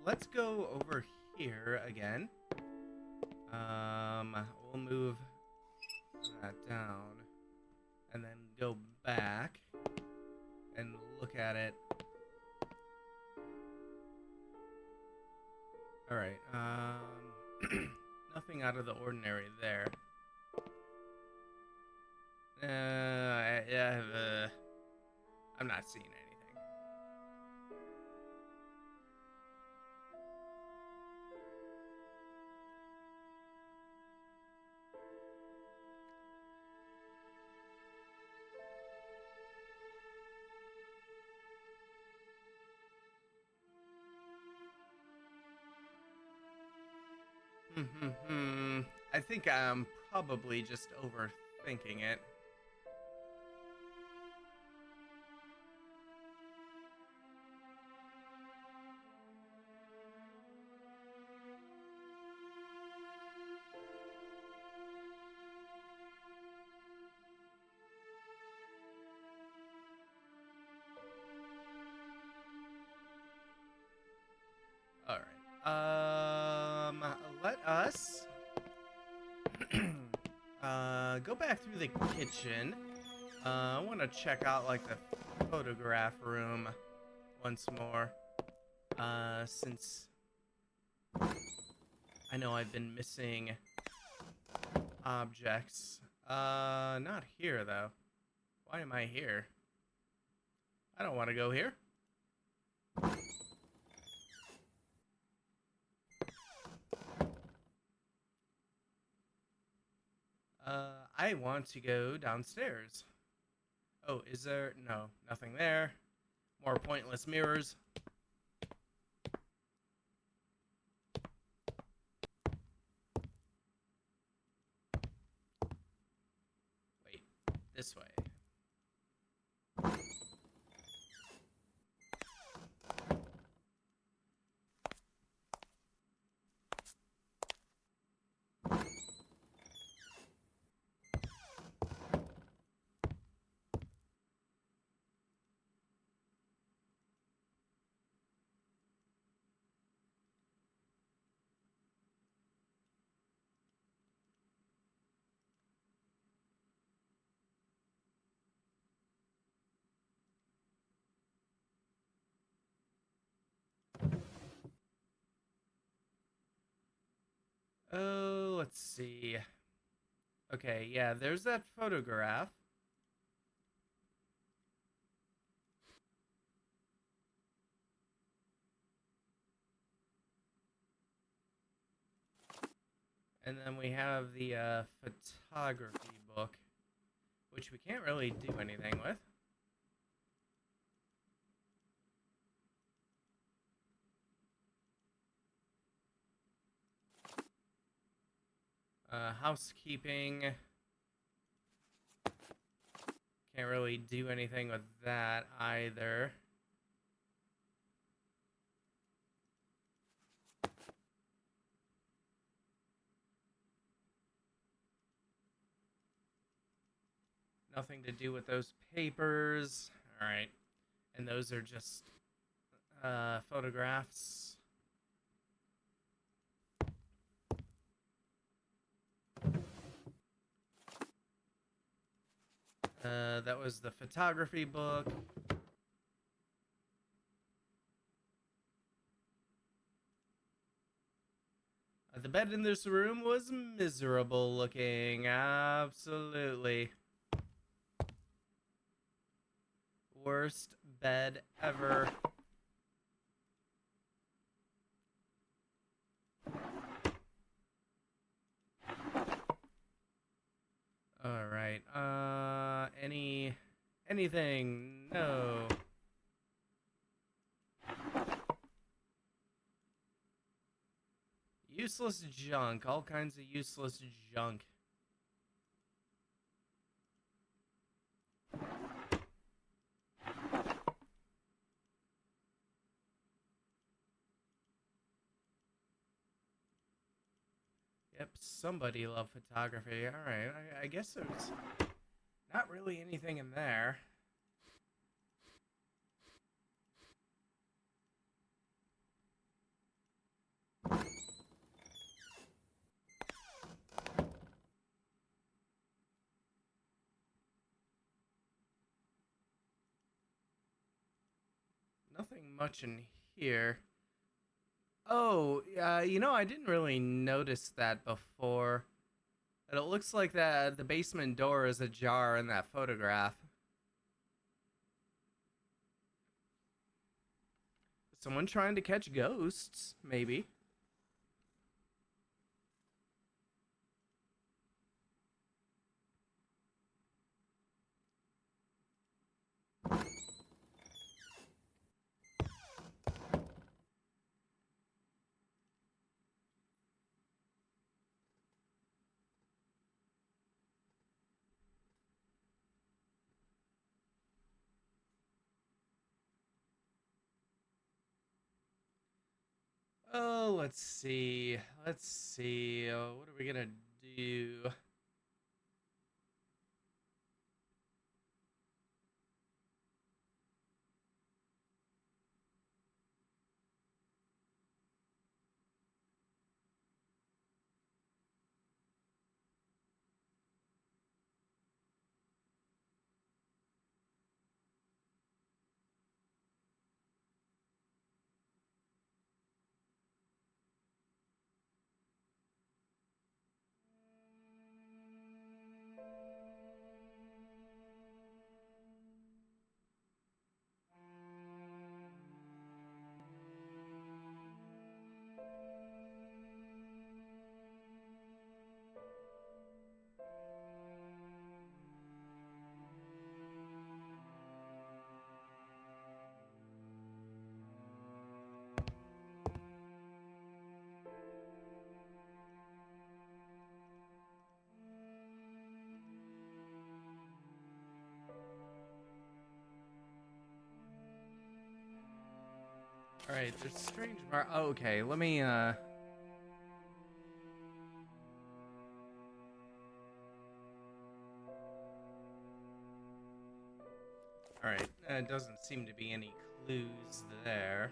S1: let's go over here again. We'll move that down and then go back and look at it. All right, nothing out of the ordinary there. I'm not seeing anything. I think I'm probably just overthinking it. All right. Let us go back through the kitchen. I want to check out like the photograph room once more. Since I know I've been missing objects. Not here though. Why am I here? I don't want to go here. I want to go downstairs. Oh, is there? No, nothing there. More pointless mirrors. Wait, this way. Oh, let's see. Okay, yeah, there's that photograph. And then we have the photography book, which we can't really do anything with. Housekeeping. Can't really do anything with that either. Nothing to do with those papers. All right. And those are just photographs. That was the photography book. The bed in this room was miserable looking. Absolutely. Worst bed ever. All right. Anything? No. Useless junk. All kinds of useless junk. Yep, somebody loved photography. All right, I guess there's not really anything in there. Nothing much in here. Oh, I didn't really notice that before. But it looks like that the basement door is ajar in that photograph. Someone trying to catch ghosts, maybe. Oh, let's see. Let's see. What are we gonna do? All right, there's strange oh, okay, let me all right, doesn't seem to be any clues there.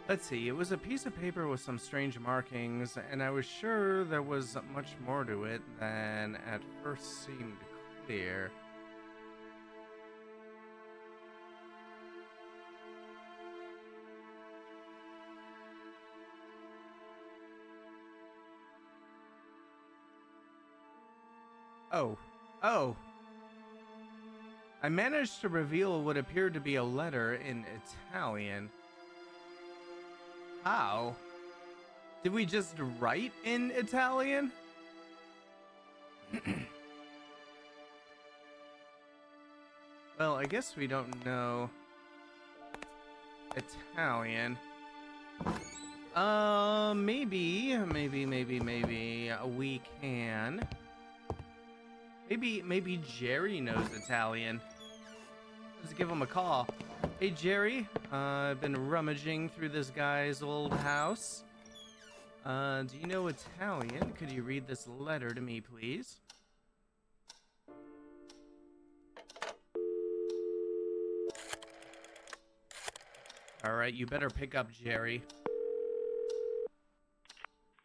S1: Let's see, it was a piece of paper with some strange markings, and I was sure there was much more to it than at first seemed clear. Oh. I managed to reveal what appeared to be a letter in Italian. How? Did we just write in Italian? Well, I guess we don't know Italian. Maybe we can. Maybe Jerry knows Italian. Let's give him a call. Hey, Jerry, I've been rummaging through this guy's old house. Do you know Italian? Could you read this letter to me, please? Alright, you better pick up, Jerry.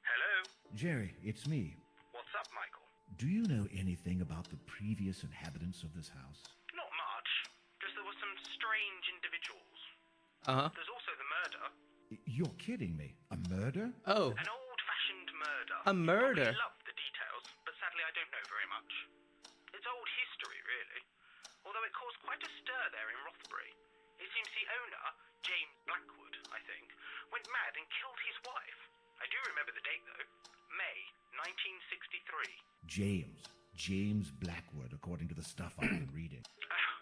S3: Hello?
S2: Jerry, it's me.
S3: What's up, Michael?
S2: Do you know anything about the previous inhabitants of this house?
S3: Not much. Just there were some strange individuals.
S1: Uh-huh.
S3: There's also the murder.
S2: You're kidding me. A murder?
S1: Oh,
S3: An old-fashioned murder.
S1: a murder.
S3: I love the details, but sadly I don't know very much. It's old history, really. Although it caused quite a stir there in Rothbury. It seems the owner, James Blackwood, I think, went mad and killed his wife. I do remember the date, though. May 1963.
S2: James Blackwood, according to the stuff I've been reading.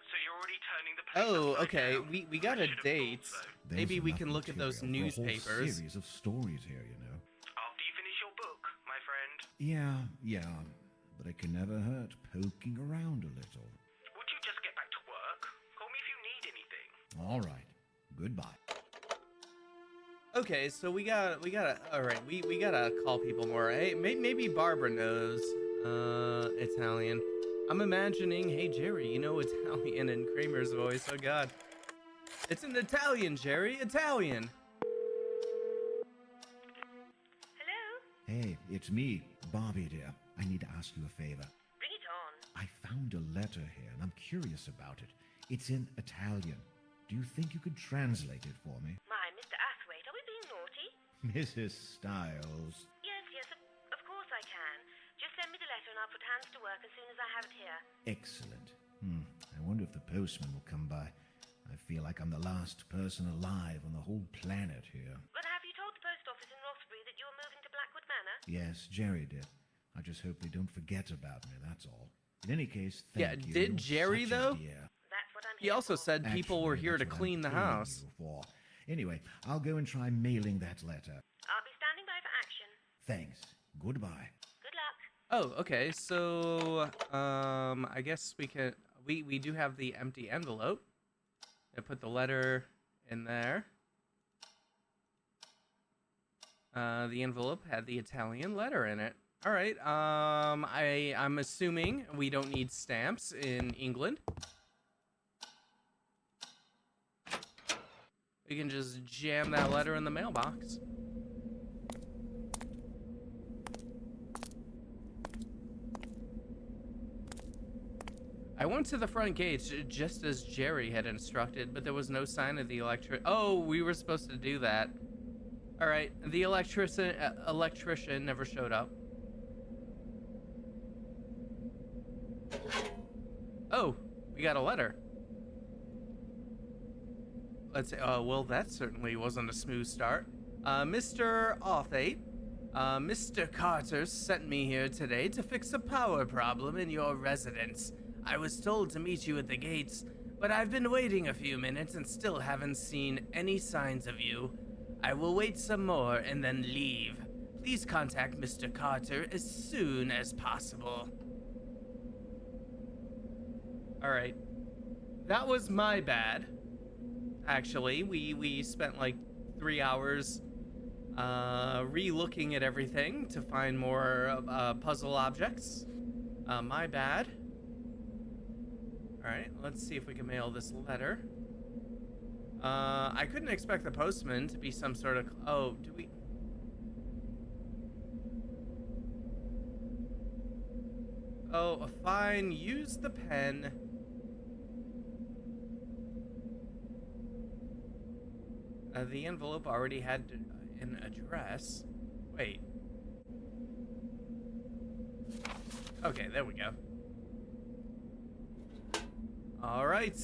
S3: So you're already turning the page
S1: Oh,
S3: upside
S1: okay.
S3: down?
S1: We got
S3: I
S1: a
S3: should have
S1: date.
S3: thought so.
S2: There's
S1: Maybe we
S2: enough
S1: can look at those
S2: material for a whole
S1: newspapers.
S2: series of stories here, you know.
S3: After you finish your book, my friend.
S2: Yeah, but it can never hurt poking around a little.
S3: Would you just get back to work? Call me if you need anything.
S2: All right, goodbye.
S1: Okay, so we gotta. All right, we gotta call people more. Hey, maybe Barbara knows Italian. I'm imagining, hey Jerry, you know Italian in Kramer's voice. Oh God, it's in Italian, Jerry, Italian.
S4: Hello?
S2: Hey, it's me, Bobby dear. I need to ask you a favor.
S4: Bring it on.
S2: I found a letter here, and I'm curious about it. It's in Italian. Do you think you could translate it for me?
S4: My, Mr. Athwaite, are we being naughty?
S2: Mrs. Styles.
S4: Yes, of course I can. Just send me the letter and I'll put hands to work as soon as I have it here.
S2: Excellent. I wonder if the postman will come by. I feel like I'm the last person alive on the whole planet here.
S4: But have you told the post office in Rothbury that you're moving to Blackwood Manor?
S2: Yes, Jerry did. I just hope they don't forget about me, that's all. In any case,
S1: Yeah,
S2: thank you.
S1: did
S2: You're
S1: Jerry,
S2: such a
S1: though?
S2: dear.
S4: That's what I'm
S1: He
S4: here
S1: also
S4: for.
S1: said people were
S2: Actually,
S1: here to
S2: that's what
S1: clean
S2: I'm
S1: the
S2: paying
S1: house.
S2: you for. Anyway, I'll go and try mailing that letter.
S4: I'll be standing by for action.
S2: Thanks. Goodbye.
S4: Good luck.
S1: Oh, okay. So I guess we do have the empty envelope. I put the letter in there. The envelope had the Italian letter in it. All right. I'm assuming we don't need stamps in England. We can just jam that letter in the mailbox. I went to the front gates just as Jerry had instructed, but there was no sign of the Oh, we were supposed to do that. All right, the electrician never showed up. Oh, we got a letter. Let's say, well, that certainly wasn't a smooth start. Mr. Arthate, Mr. Carter sent me here today to fix a power problem in your residence. I was told to meet you at the gates, but I've been waiting a few minutes and still haven't seen any signs of you. I will wait some more and then leave. Please contact Mr. Carter as soon as possible. Alright. That was my bad. Actually, we spent like 3 hours re-looking at everything to find more puzzle objects. My bad. Alright, let's see if we can mail this letter. I couldn't expect the postman to be some sort of... Oh, do we... Oh, fine. Use the pen. The envelope already had an address. Wait. Okay, there we go. All right.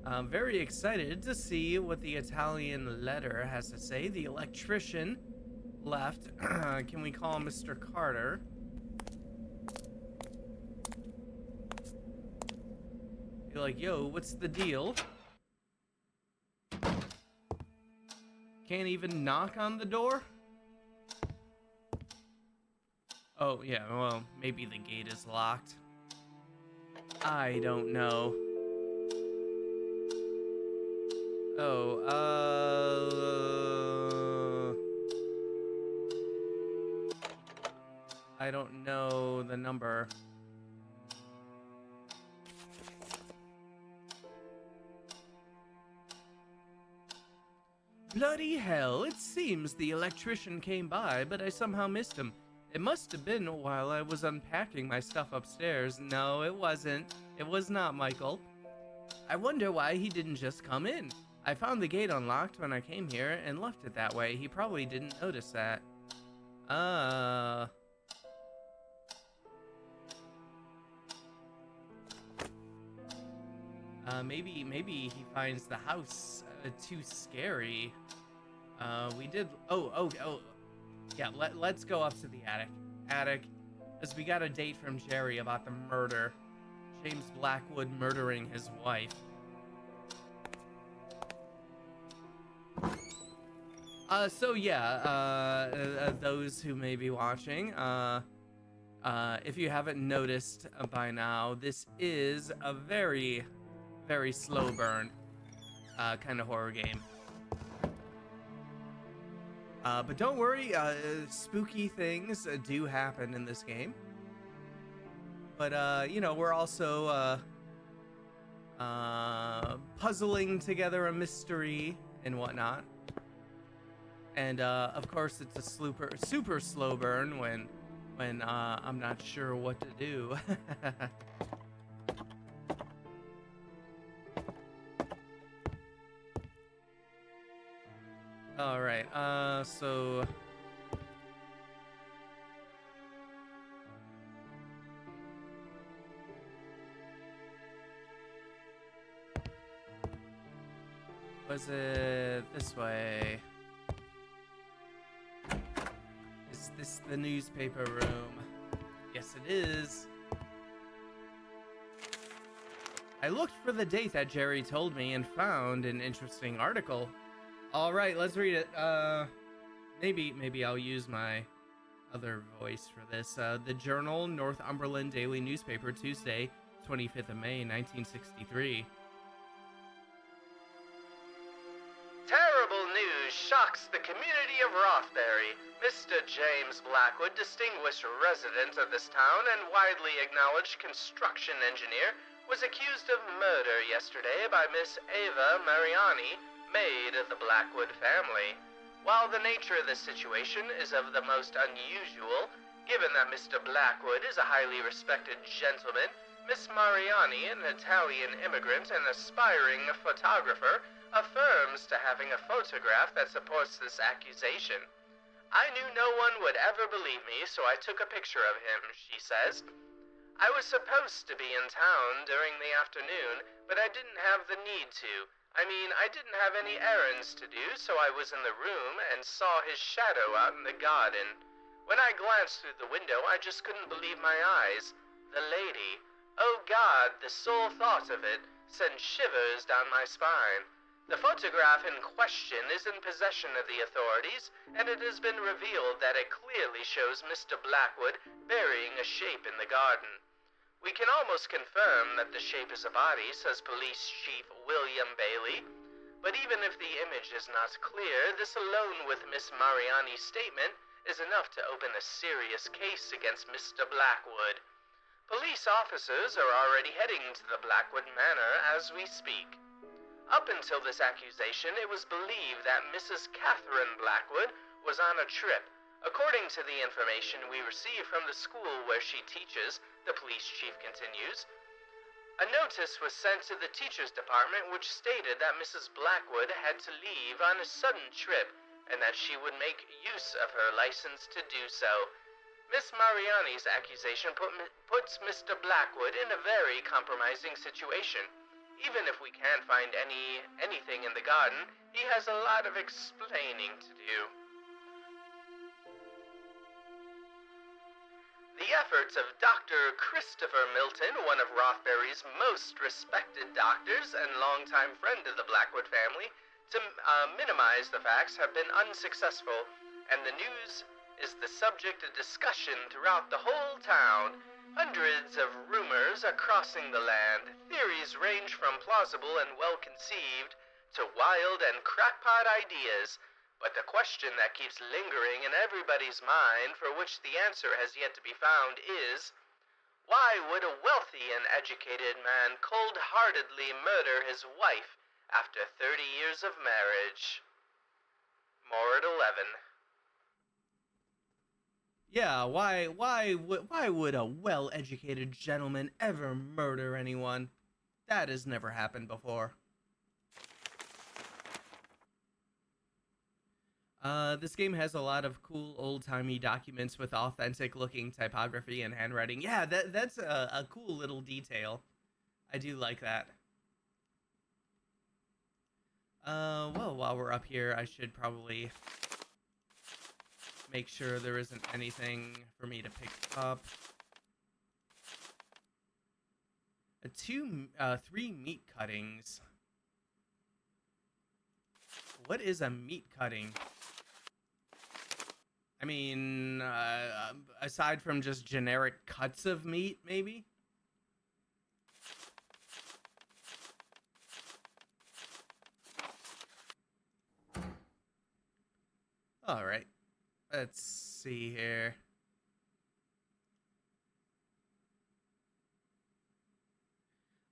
S1: I'm very excited to see what the Italian letter has to say. The electrician left. Can we call Mr. Carter? Be like, yo, what's the deal? Can't even knock on the door? Oh, yeah, well, maybe the gate is locked. I don't know. Oh, I don't know the number. Bloody hell, it seems the electrician came by, but I somehow missed him. It must have been while I was unpacking my stuff upstairs. No, it wasn't. It was not, Michael. I wonder why he didn't just come in. I found the gate unlocked when I came here and left it that way. He probably didn't notice that. Maybe he finds the house too scary. We did. Oh. Yeah. Let's go up to the attic, as we got a date from Jerry about the murder. James Blackwood murdering his wife. So yeah, those who may be watching, if you haven't noticed by now, this is a very, very slow burn kind of horror game. But don't worry, spooky things do happen in this game. But, you know, we're also puzzling together a mystery and whatnot. And, of course, it's a super slow burn when I'm not sure what to do. All right, so... Was it this way? Is this the newspaper room? Yes, it is. I looked for the date that Jerry told me and found an interesting article. All right, let's read it. Maybe I'll use my other voice for this. The Journal, Northumberland Daily Newspaper, Tuesday, 25th of May, 1963.
S5: Terrible news shocks the community of Rothbury. Mr. James Blackwood, distinguished resident of this town and widely acknowledged construction engineer, was accused of murder yesterday by Miss Ava Mariani, maid of the Blackwood family. While the nature of this situation is of the most unusual, given that Mr. Blackwood is a highly respected gentleman, Miss Mariani, an Italian immigrant and aspiring photographer, affirms to having a photograph that supports this accusation. I knew no one would ever believe me, so I took a picture of him, she says. I was supposed to be in town during the afternoon, but I didn't have the need to. I didn't have any errands to do, so I was in the room and saw his shadow out in the garden. When I glanced through the window, I just couldn't believe my eyes. The lady. Oh God, the sole thought of it sent shivers down my spine. The photograph in question is in possession of the authorities, and it has been revealed that it clearly shows Mr. Blackwood burying a shape in the garden. We can almost confirm that the shape is a body, says Police Chief William Bailey. But even if the image is not clear, this alone with Miss Mariani's statement is enough to open a serious case against Mr. Blackwood. Police officers are already heading to the Blackwood Manor as we speak. Up until this accusation, it was believed that Mrs. Catherine Blackwood was on a trip. According to the information we received from the school where she teaches, the police chief continues, a notice was sent to the teachers department which stated that Mrs. Blackwood had to leave on a sudden trip and that she would make use of her license to do so. Miss Mariani's accusation puts Mr. Blackwood in a very compromising situation. Even if we can't find anything in the garden, he has a lot of explaining to do. The efforts of Dr. Christopher Milton, one of Rothbury's most respected doctors and longtime friend of the Blackwood family, to minimize the facts have been unsuccessful, and the news is the subject of discussion throughout the whole town. Hundreds of rumors are crossing the land. Theories range from plausible and well-conceived to wild and crackpot ideas. But the question that keeps lingering in everybody's mind, for which the answer has yet to be found, is, why would a wealthy and educated man cold-heartedly murder his wife after 30 years of marriage? More at 11.
S1: Yeah, why would a well-educated gentleman ever murder anyone? That has never happened before. This game has a lot of cool old-timey documents with authentic-looking typography and handwriting. Yeah, that's a cool little detail. I do like that. Well, while we're up here, I should probably make sure there isn't anything for me to pick up. 3 meat cuttings. What is a meat cutting? Aside from just generic cuts of meat, maybe? Alright. Let's see here.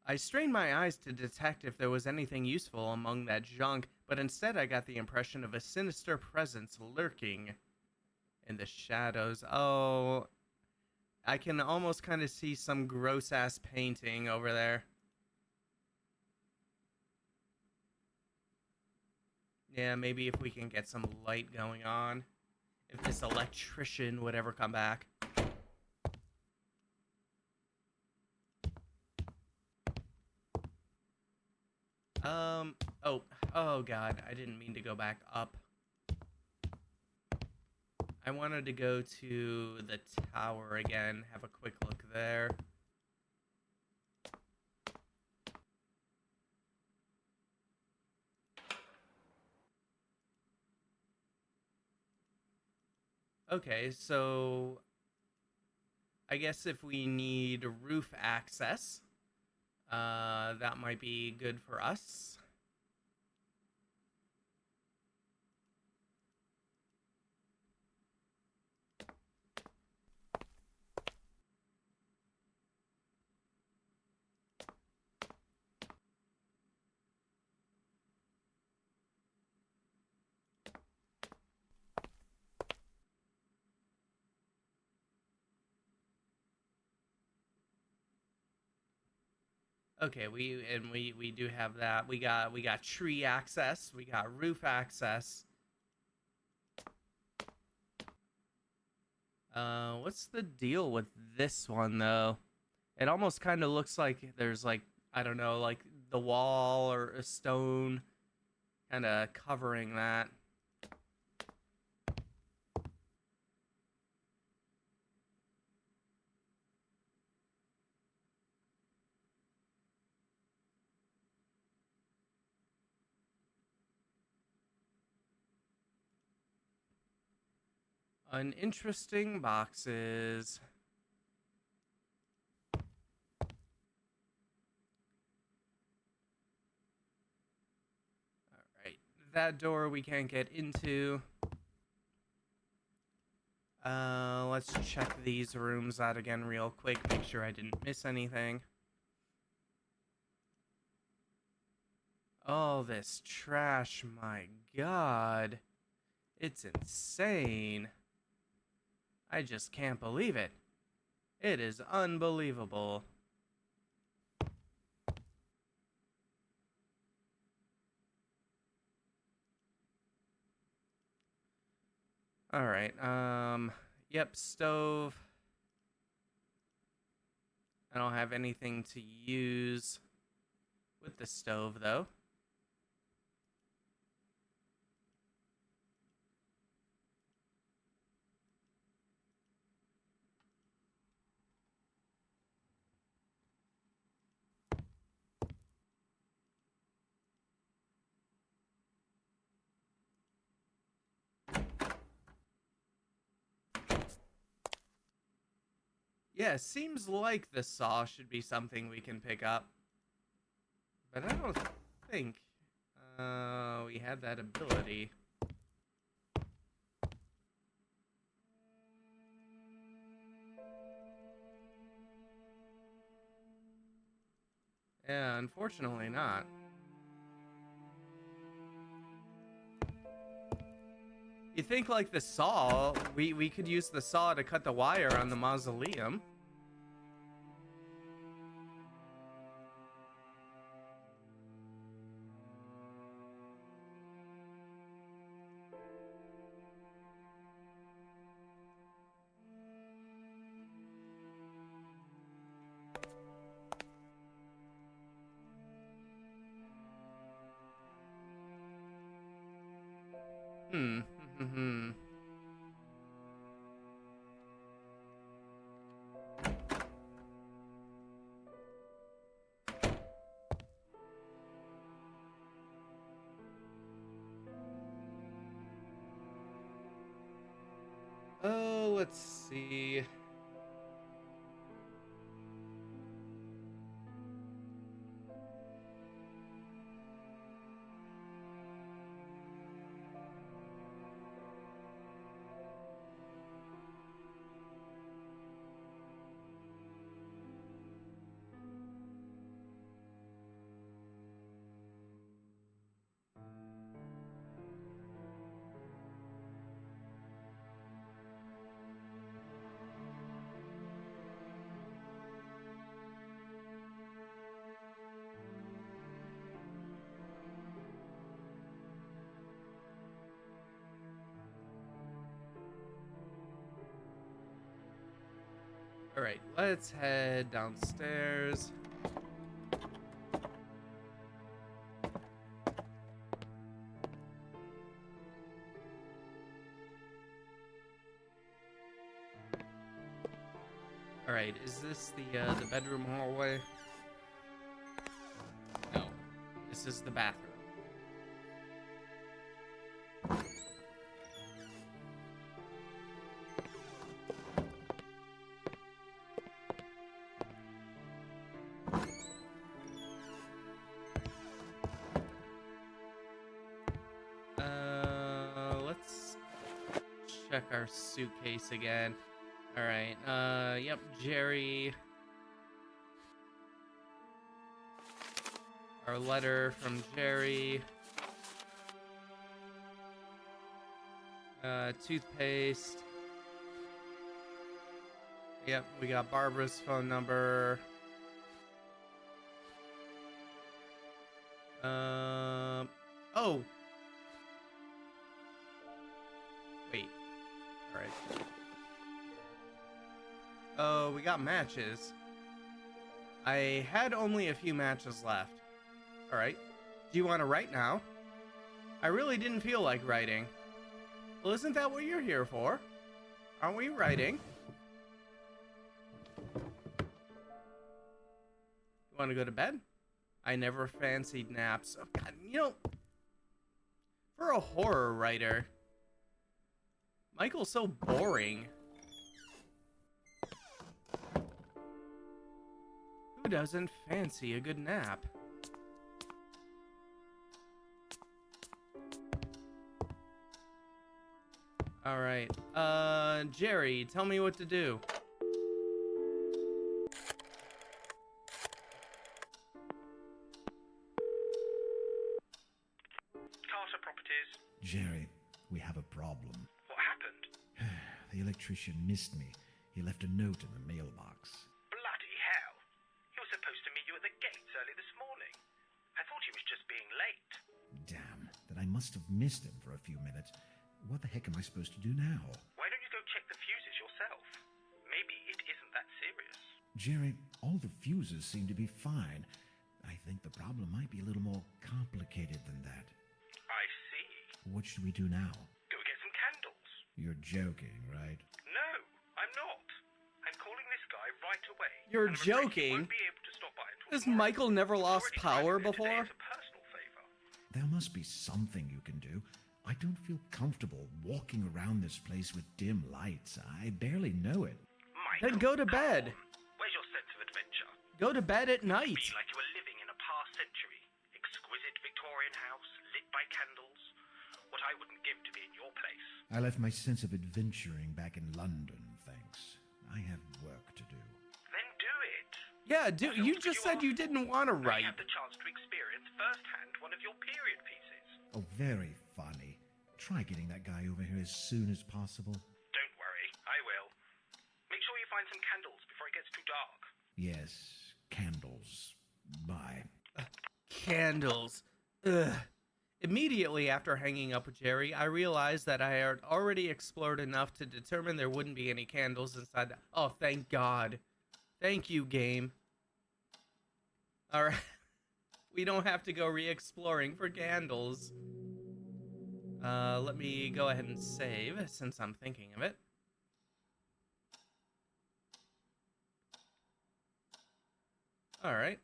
S1: I strained my eyes to detect if there was anything useful among that junk, but instead I got the impression of a sinister presence lurking in the shadows. Oh, I can almost kind of see some gross-ass painting over there. Yeah, maybe if we can get some light going on. If this electrician would ever come back. Oh god, I didn't mean to go back up. I wanted to go to the tower again, have a quick look there. Okay, so I guess if we need roof access, That might be good for us. Okay, we do have that. We got tree access, we got roof access. What's the deal with this one though? It almost kind of looks like there's like, I don't know, like the wall or a stone kind of covering that. Uninteresting boxes. All right, that door we can't get into. Let's check these rooms out again real quick, make sure I didn't miss anything. Oh, this trash, my god. It's insane. I just can't believe it. It is unbelievable. All right. Yep, stove. I don't have anything to use with the stove though. Yeah, seems like the saw should be something we can pick up. But I don't think we had that ability. Yeah, unfortunately not. You think like the saw, we could use the saw to cut the wire on the mausoleum. Hmm. Oh, let's see. All right, let's head downstairs. All right, is this the bedroom hallway? No, this is the bathroom. check our suitcase again. All right. Yep, Jerry. Our letter from Jerry. Toothpaste. Yep, we got Barbara's phone number. Oh. Wait. All right. Oh, we got matches. I had only a few matches left. All right. Do you want to write now? I really didn't feel like writing. Well, isn't that what you're here for? Aren't we writing? You want to go to bed? I never fancied naps. Oh, God, you know, for a horror writer, Michael's so boring. Who doesn't fancy a good nap? All right. Jerry, tell me what to do.
S3: Carter Properties.
S2: Jerry, we have a problem.
S3: What happened?
S2: The electrician missed me. He left a note in the mailbox.
S3: Bloody hell. He was supposed to meet you at the gates early this morning. I thought he was just being late.
S2: Damn, then I must have missed him for a few minutes. What the heck am I supposed to do now?
S3: Why don't you go check the fuses yourself? Maybe it isn't that serious.
S2: Jerry, all the fuses seem to be fine. I think the problem might be a little more complicated than that.
S3: I see.
S2: What should we do now?
S3: Go get some candles.
S2: You're joking, right?
S3: No, I'm not. I'm calling this guy right away.
S1: You're
S3: and I'm afraid he
S1: joking?
S3: won't be able to stop by until
S1: Has
S3: tomorrow.
S1: Michael never
S3: He's
S1: lost
S3: already
S1: power
S3: tried to do it today
S1: before?
S3: as a personal favor.
S2: There must be something you can do. I don't feel comfortable walking around this place with dim lights. I barely know it.
S3: Michael,
S1: Then go to
S3: come
S1: bed.
S3: on. Where's your sense of adventure?
S1: Go to bed at night.
S3: Be like you were living in a past century. Exquisite Victorian house, lit by candles. What I wouldn't give to be in your place.
S2: I left my sense of adventuring back in London, thanks. I have work to do.
S3: Then do it.
S1: Yeah, dude, you just said you didn't want to
S3: Now
S1: write.
S3: you have the chance to experience firsthand one of your period pieces.
S2: Oh, very funny. Try getting that guy over here as soon as possible.
S3: Don't worry, I will. Make sure you find some candles before it gets too dark.
S2: Yes, candles. Bye.
S1: Candles. Ugh. Immediately after hanging up with Jerry, I realized that I had already explored enough to determine there wouldn't be any candles inside the... Oh, thank God. Thank you, game. Alright. We don't have to go re-exploring for candles. Let me go ahead and save, since I'm thinking of it. Alright,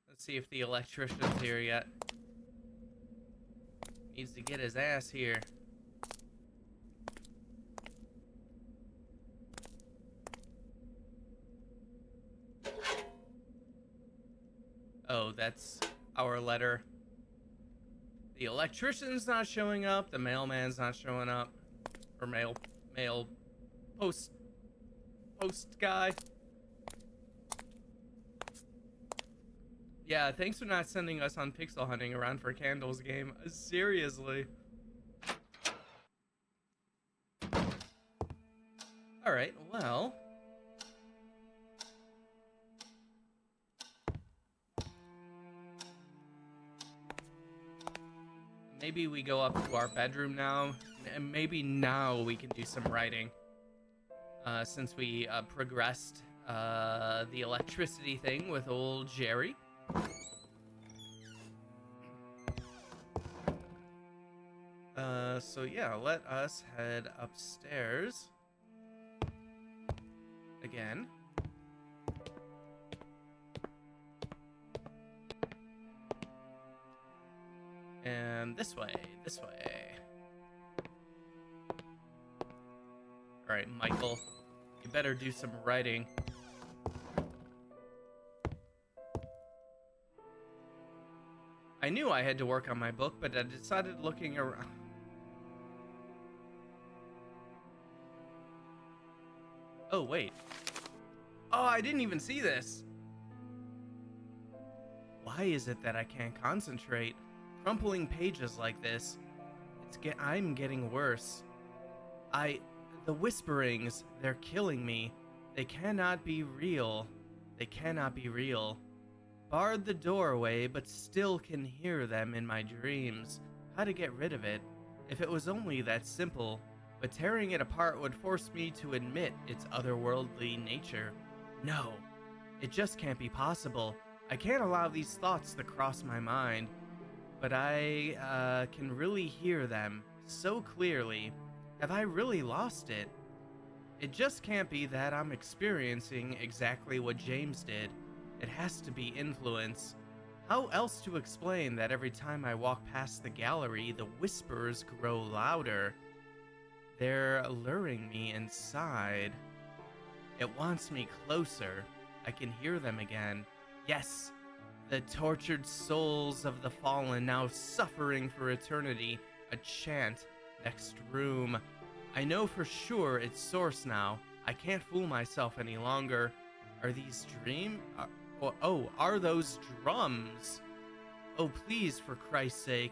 S1: let's see if the electrician's here yet. Needs to get his ass here. Oh, that's our letter. The electrician's not showing up. The mailman's not showing up. Or post guy. Yeah, thanks for not sending us on pixel hunting around for candles, game. Seriously. Alright, well. Maybe we go up to our bedroom now, and maybe now we can do some writing. Since we progressed the electricity thing with old Jerry. So yeah, let us head upstairs. Again. And this way, this way. Alright, Michael. You better do some writing. I knew I had to work on my book, but I decided looking around. Oh, wait. Oh, I didn't even see this. Why is it that I can't concentrate? Crumpling pages like this. I'm getting worse. The whisperings, they're killing me. They cannot be real. They cannot be real. Barred the doorway, but still can hear them in my dreams. How to get rid of it? If it was only that simple. But tearing it apart would force me to admit its otherworldly nature. No, it just can't be possible. I can't allow these thoughts to cross my mind. But I can really hear them so clearly. Have I really lost it? It just can't be that I'm experiencing exactly what James did. It has to be influence. How else to explain that every time I walk past the gallery, the whispers grow louder? They're luring me inside. It wants me closer. I can hear them again. Yes, the tortured souls of the fallen now suffering for eternity. A chant. Next room. I know for sure its source now. I can't fool myself any longer. Are these are those drums? Oh, please, for Christ's sake,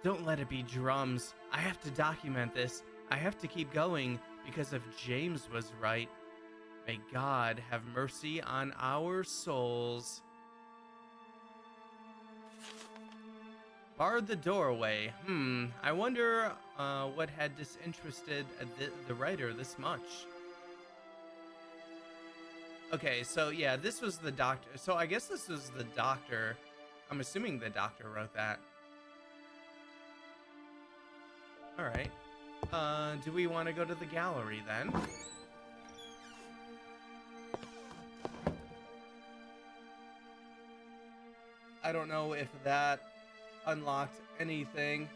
S1: don't let it be drums. I have to document this. I have to keep going, because if James was right, may God have mercy on our souls. Barred the doorway. I wonder what had disinterested the writer this much. Okay, so yeah, this was the doctor. So I guess this was the doctor. I'm assuming the doctor wrote that. All right. Do we want to go to the gallery then? I don't know if that unlocked anything.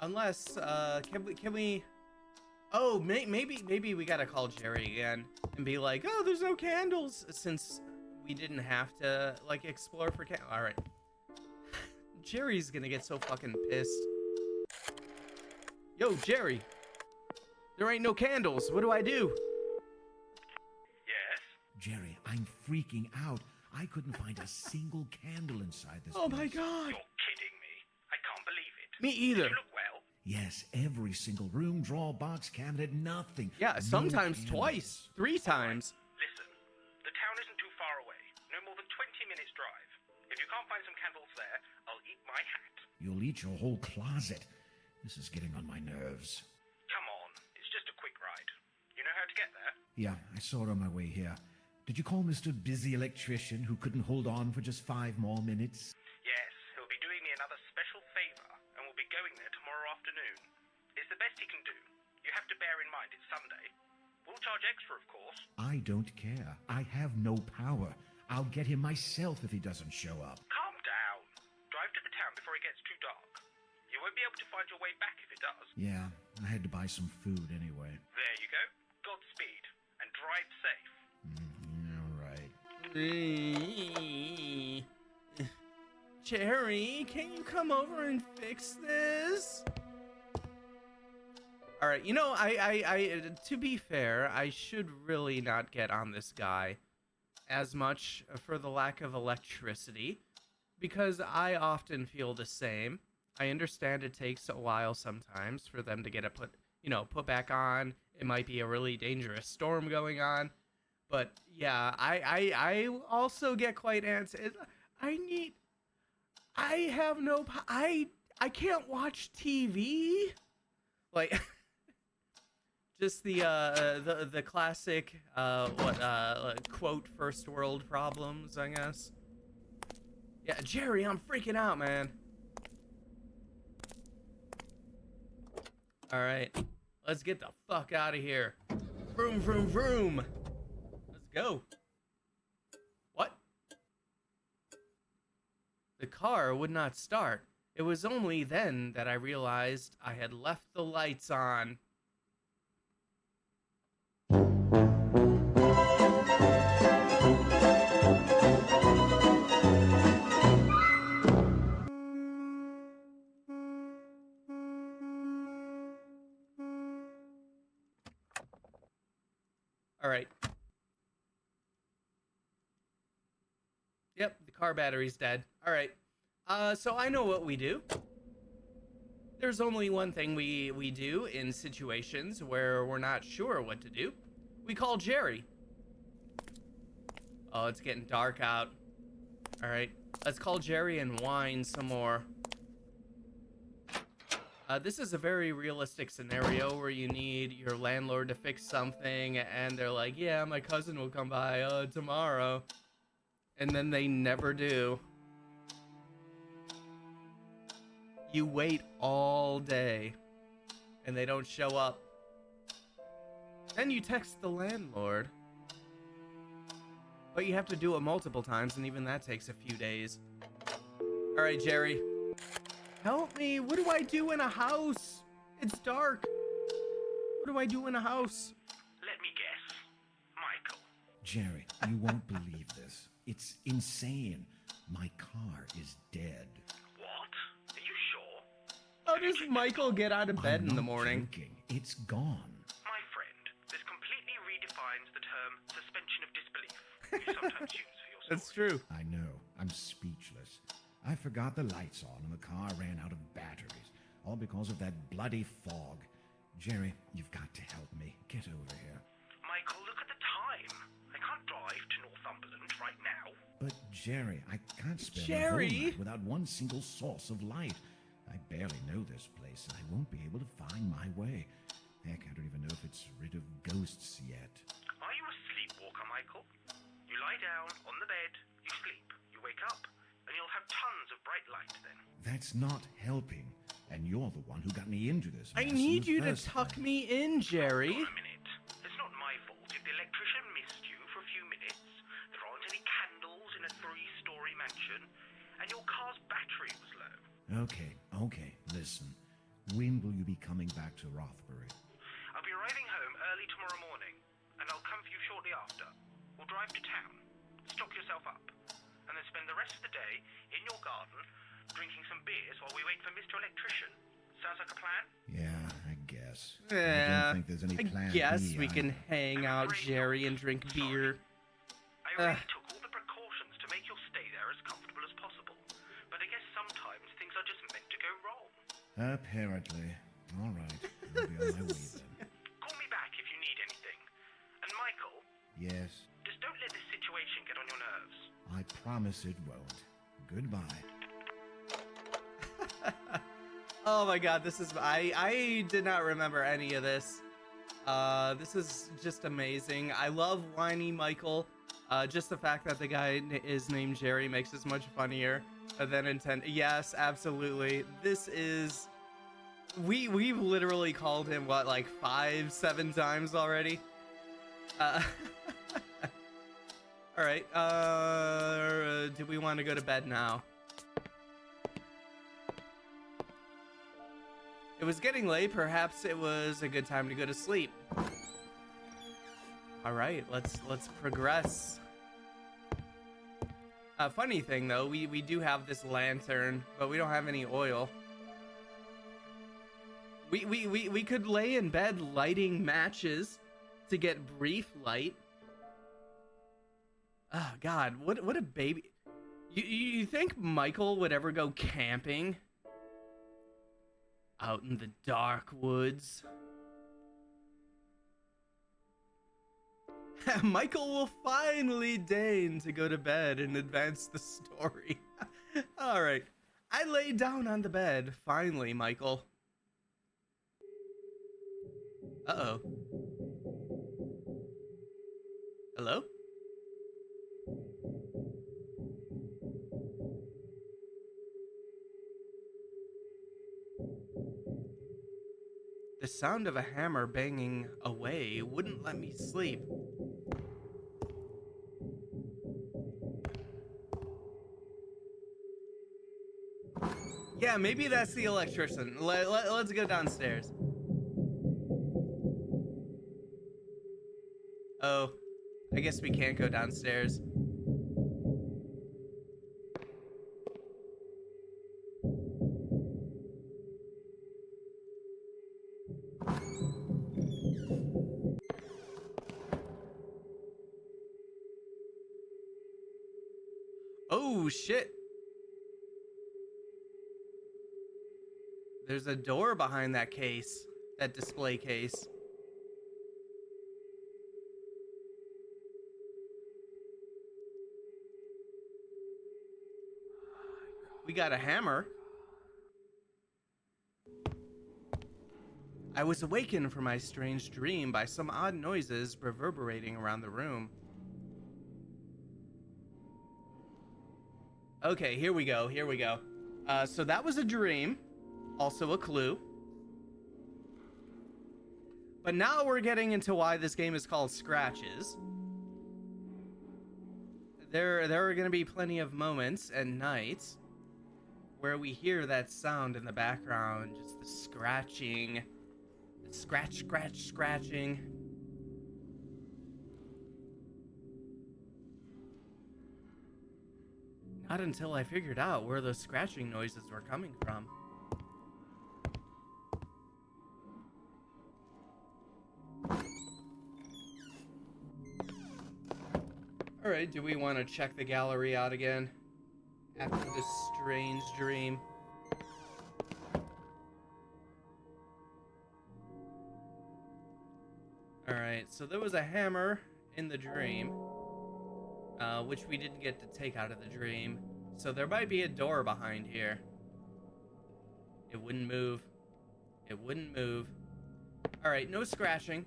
S1: Unless, can we? Oh, maybe we gotta call Jerry again and be like, oh, there's no candles, since we didn't have to like explore for candles. All right, Jerry's gonna get so fucking pissed. Yo, Jerry, there ain't no candles. What do I do?
S3: Yes?
S2: Jerry, I'm freaking out. I couldn't find a single candle inside this
S1: Oh my
S2: place.
S1: god.
S3: You're kidding me. I can't believe it.
S1: Me either.
S3: You look well.
S2: Yes, every single room, drawer, box, cabinet, nothing.
S1: Yeah,
S2: No
S1: sometimes
S2: candles.
S1: twice, 3 times.
S3: Listen, the town isn't too far away. No more than 20 minutes drive. If you can't find some candles there, I'll eat my hat.
S2: You'll eat your whole closet. This is getting on my nerves.
S3: Come on, it's just a quick ride. You know how to get there?
S2: Yeah, I saw it on my way here. Did you call Mr. Busy Electrician who couldn't hold on for just 5 more minutes?
S3: Yes, he'll be doing me another special favor, and we'll be going there tomorrow afternoon. It's the best he can do. You have to bear in mind it's Sunday. We'll charge extra, of course.
S2: I don't care. I have no power. I'll get him myself if he doesn't show up.
S3: Calm down. Drive to the town before it gets too dark. You won't be able to find your way back if it does.
S2: Yeah, I had to buy some food anyway.
S3: There you go. Godspeed. And drive safe.
S2: All right.
S1: Jerry, can you come over and fix this? All right, you know, I to be fair, I should really not get on this guy as much for the lack of electricity, because I often feel the same. I understand it takes a while sometimes for them to get it put back on. It might be a really dangerous storm going on, but yeah, I also get quite antsy. I can't watch TV. Like just the classic quote first world problems, I guess. Yeah, Jerry, I'm freaking out, man. All right, let's get the fuck out of here. Vroom, vroom, vroom. Let's go. What? The car would not start. It was only then that I realized I had left the lights on. All right. Yep, the car battery's dead. All right. So I know what we do. There's only one thing we do in situations where we're not sure what to do. We call Jerry. Oh, it's getting dark out. All right. Let's call Jerry and whine some more. This is a very realistic scenario where you need your landlord to fix something, and they're like, yeah, my cousin will come by tomorrow. And then they never do. You wait all day, and they don't show up. Then you text the landlord. But you have to do it multiple times, and even that takes a few days. All right, Jerry. Help me. What do I do in a house? It's dark. What do I do in a house?
S3: Let me guess. Michael.
S2: Jerry, you won't believe this. It's insane. My car is dead.
S3: What? Are you sure?
S1: How does Michael get out of bed
S2: I'm
S1: in the
S2: not
S1: morning?
S2: joking. It's gone.
S3: My friend, this completely redefines the term suspension of disbelief you sometimes use for your story.
S1: That's true.
S2: I know. I'm speechless. I forgot the lights on and the car ran out of batteries. All because of that bloody fog. Jerry, you've got to help me. Get over here.
S3: Michael, look at the time. I can't drive to Northumberland right now.
S2: But Jerry, I can't spend the
S1: Jerry?
S2: whole night without one single source of light. I barely know this place, and I won't be able to find my way. Heck, I don't even know if it's rid of ghosts yet.
S3: Are you a sleepwalker, Michael? You lie down on the bed, you sleep, you wake up, and you'll have tons of bright light then.
S2: That's not helping. And you're the one who got me into this
S1: I
S2: mess in
S1: need
S2: the
S1: you to
S2: first
S1: tuck
S2: place.
S1: me in, Jerry.
S3: Hold on a minute. It's not my fault if the electrician missed you for a few minutes, there aren't any candles in a 3-story mansion, and your car's battery was low.
S2: Okay. Listen. When will you be coming back to Rothbury?
S3: I'll be arriving home early tomorrow morning, and I'll come for you shortly after. We'll drive to town, stock yourself up, and then spend the rest of the day in your garden drinking some beers while we wait for Mr. Electrician. Sounds like a plan?
S2: Yeah, I guess. I
S1: Yeah,
S2: don't think there's any plan
S1: I guess
S2: B
S1: we can
S2: either.
S1: hang out, Jerry, and drink beer.
S3: I already took all the precautions to make your stay there as comfortable as possible, but I guess sometimes things are just meant to go wrong.
S2: Apparently. All right. I'll be on my way then.
S3: Call me back if you need anything. And Michael,
S2: Yes,
S3: just don't let this situation get on your nerves.
S2: I promise it won't. Goodbye.
S1: Oh my god, this is I did not remember any of this. This is just amazing. I love whiny Michael. Just the fact that the guy is named Jerry makes this much funnier than intended. Yes, absolutely. This is we've literally called him what, like 5-7 times already. All right. Do we want to go to bed now? It was getting late. Perhaps it was a good time to go to sleep. All right, let's progress. Funny thing though, we do have this lantern, but we don't have any oil. We could lay in bed lighting matches to get brief light. Oh God, what a baby! You think Michael would ever go camping out in the dark woods? Michael will finally deign to go to bed and advance the story. All right, I lay down on the bed. Finally, Michael. Uh-oh. Hello? The sound of a hammer banging away wouldn't let me sleep. Yeah, maybe that's the electrician. Let's go downstairs. Oh, I guess we can't go downstairs. Oh, shit. There's a door behind that case, that display case. We got a hammer. I was awakened from my strange dream by some odd noises reverberating around the room. Okay, here we go. So that was a dream, also a clue. But now we're getting into why this game is called Scratches. There are going to be plenty of moments and nights where we hear that sound in the background, just the scratching, the scratching. Not until I figured out where those scratching noises were coming from. Alright, do we want to check the gallery out again? After this strange dream. Alright, so there was a hammer in the dream, which we didn't get to take out of the dream. So there might be a door behind here. It wouldn't move. Alright, no scratching.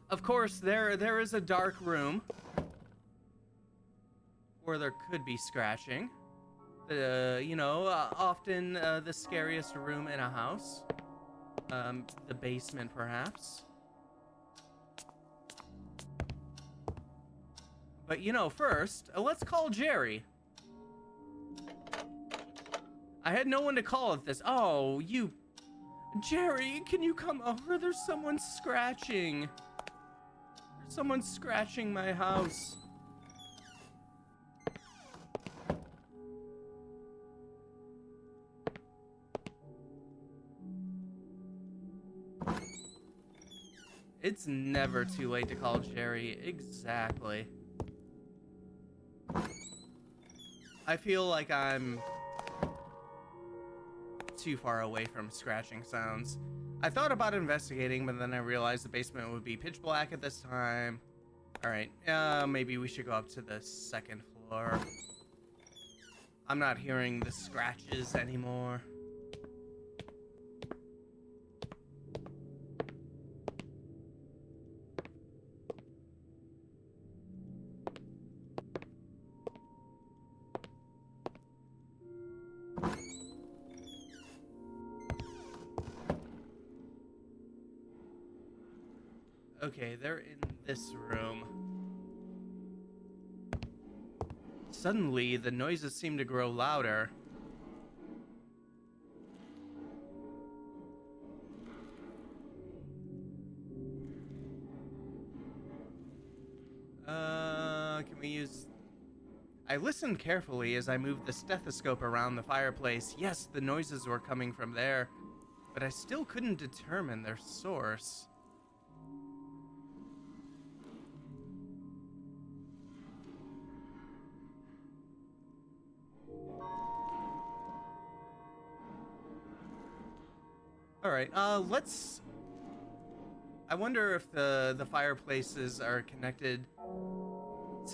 S1: Of course, there is a dark room where there could be scratching. Often the scariest room in a house. The basement, perhaps. But, first, let's call Jerry. I had no one to call at this. Oh, you... Jerry, can you come over? There's someone scratching. There's someone scratching my house. It's never too late to call Jerry. Exactly. I feel like I'm too far away from scratching sounds. I thought about investigating, but then I realized the basement would be pitch black at this time. Alright, maybe we should go up to the second floor. I'm not hearing the scratches anymore. Okay, they're in this room. Suddenly, the noises seem to grow louder. Can we use... I listened carefully as I moved the stethoscope around the fireplace. Yes, the noises were coming from there, but I still couldn't determine their source. Alright, let's... I wonder if the fireplaces are connected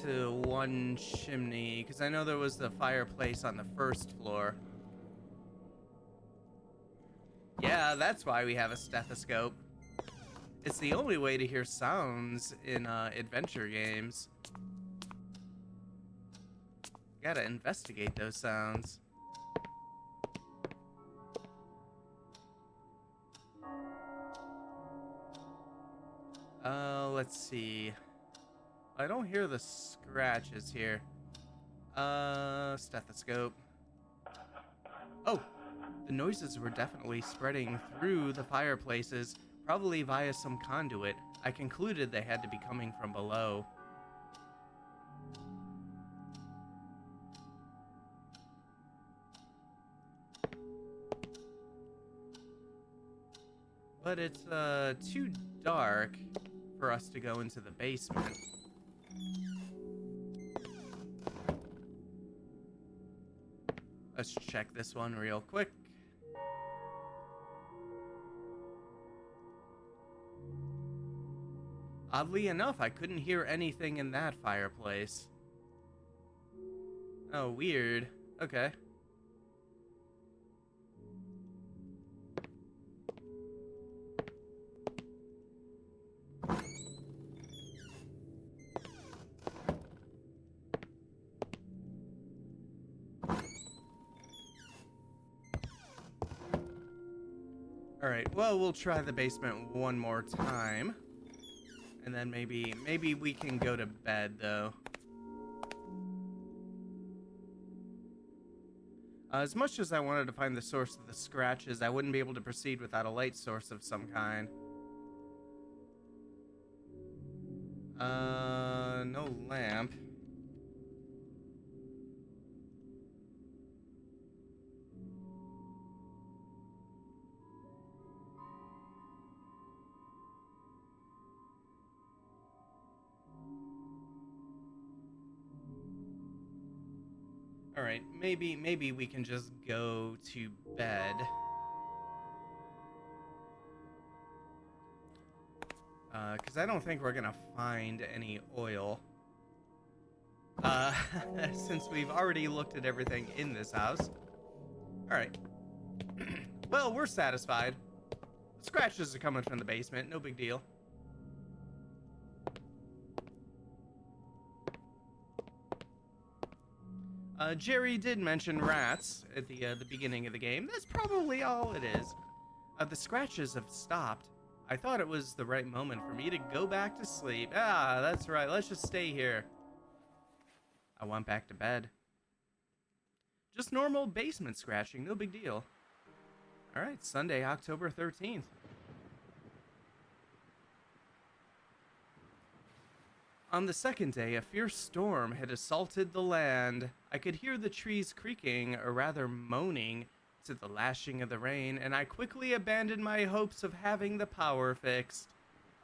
S1: to one chimney, because I know there was the fireplace on the first floor. Yeah, that's why we have a stethoscope. It's the only way to hear sounds in adventure games. Gotta investigate those sounds. let's see. I don't hear the scratches here. Stethoscope. Oh, the noises were definitely spreading through the fireplaces, probably via some conduit. I concluded they had to be coming from below. But it's too dark for us to go into the basement. Let's check this one real quick. Oddly enough, I couldn't hear anything in that fireplace. Oh, weird. Okay. Alright, well, we'll try the basement one more time. And then maybe we can go to bed, though. As much as I wanted to find the source of the scratches, I wouldn't be able to proceed without a light source of some kind. No lamp. Alright, maybe we can just go to bed. Because I don't think we're gonna find any oil. Since we've already looked at everything in this house. Alright. Well, we're satisfied. Scratches are coming from the basement, no big deal. Jerry did mention rats at the beginning of the game. That's probably all it is. The scratches have stopped. I thought it was the right moment for me to go back to sleep. Ah, that's right. Let's just stay here. I went back to bed. Just normal basement scratching, no big deal. All right, Sunday, October 13th. On the second day, a fierce storm had assaulted the land. I could hear the trees creaking, or rather moaning, to the lashing of the rain, and I quickly abandoned my hopes of having the power fixed.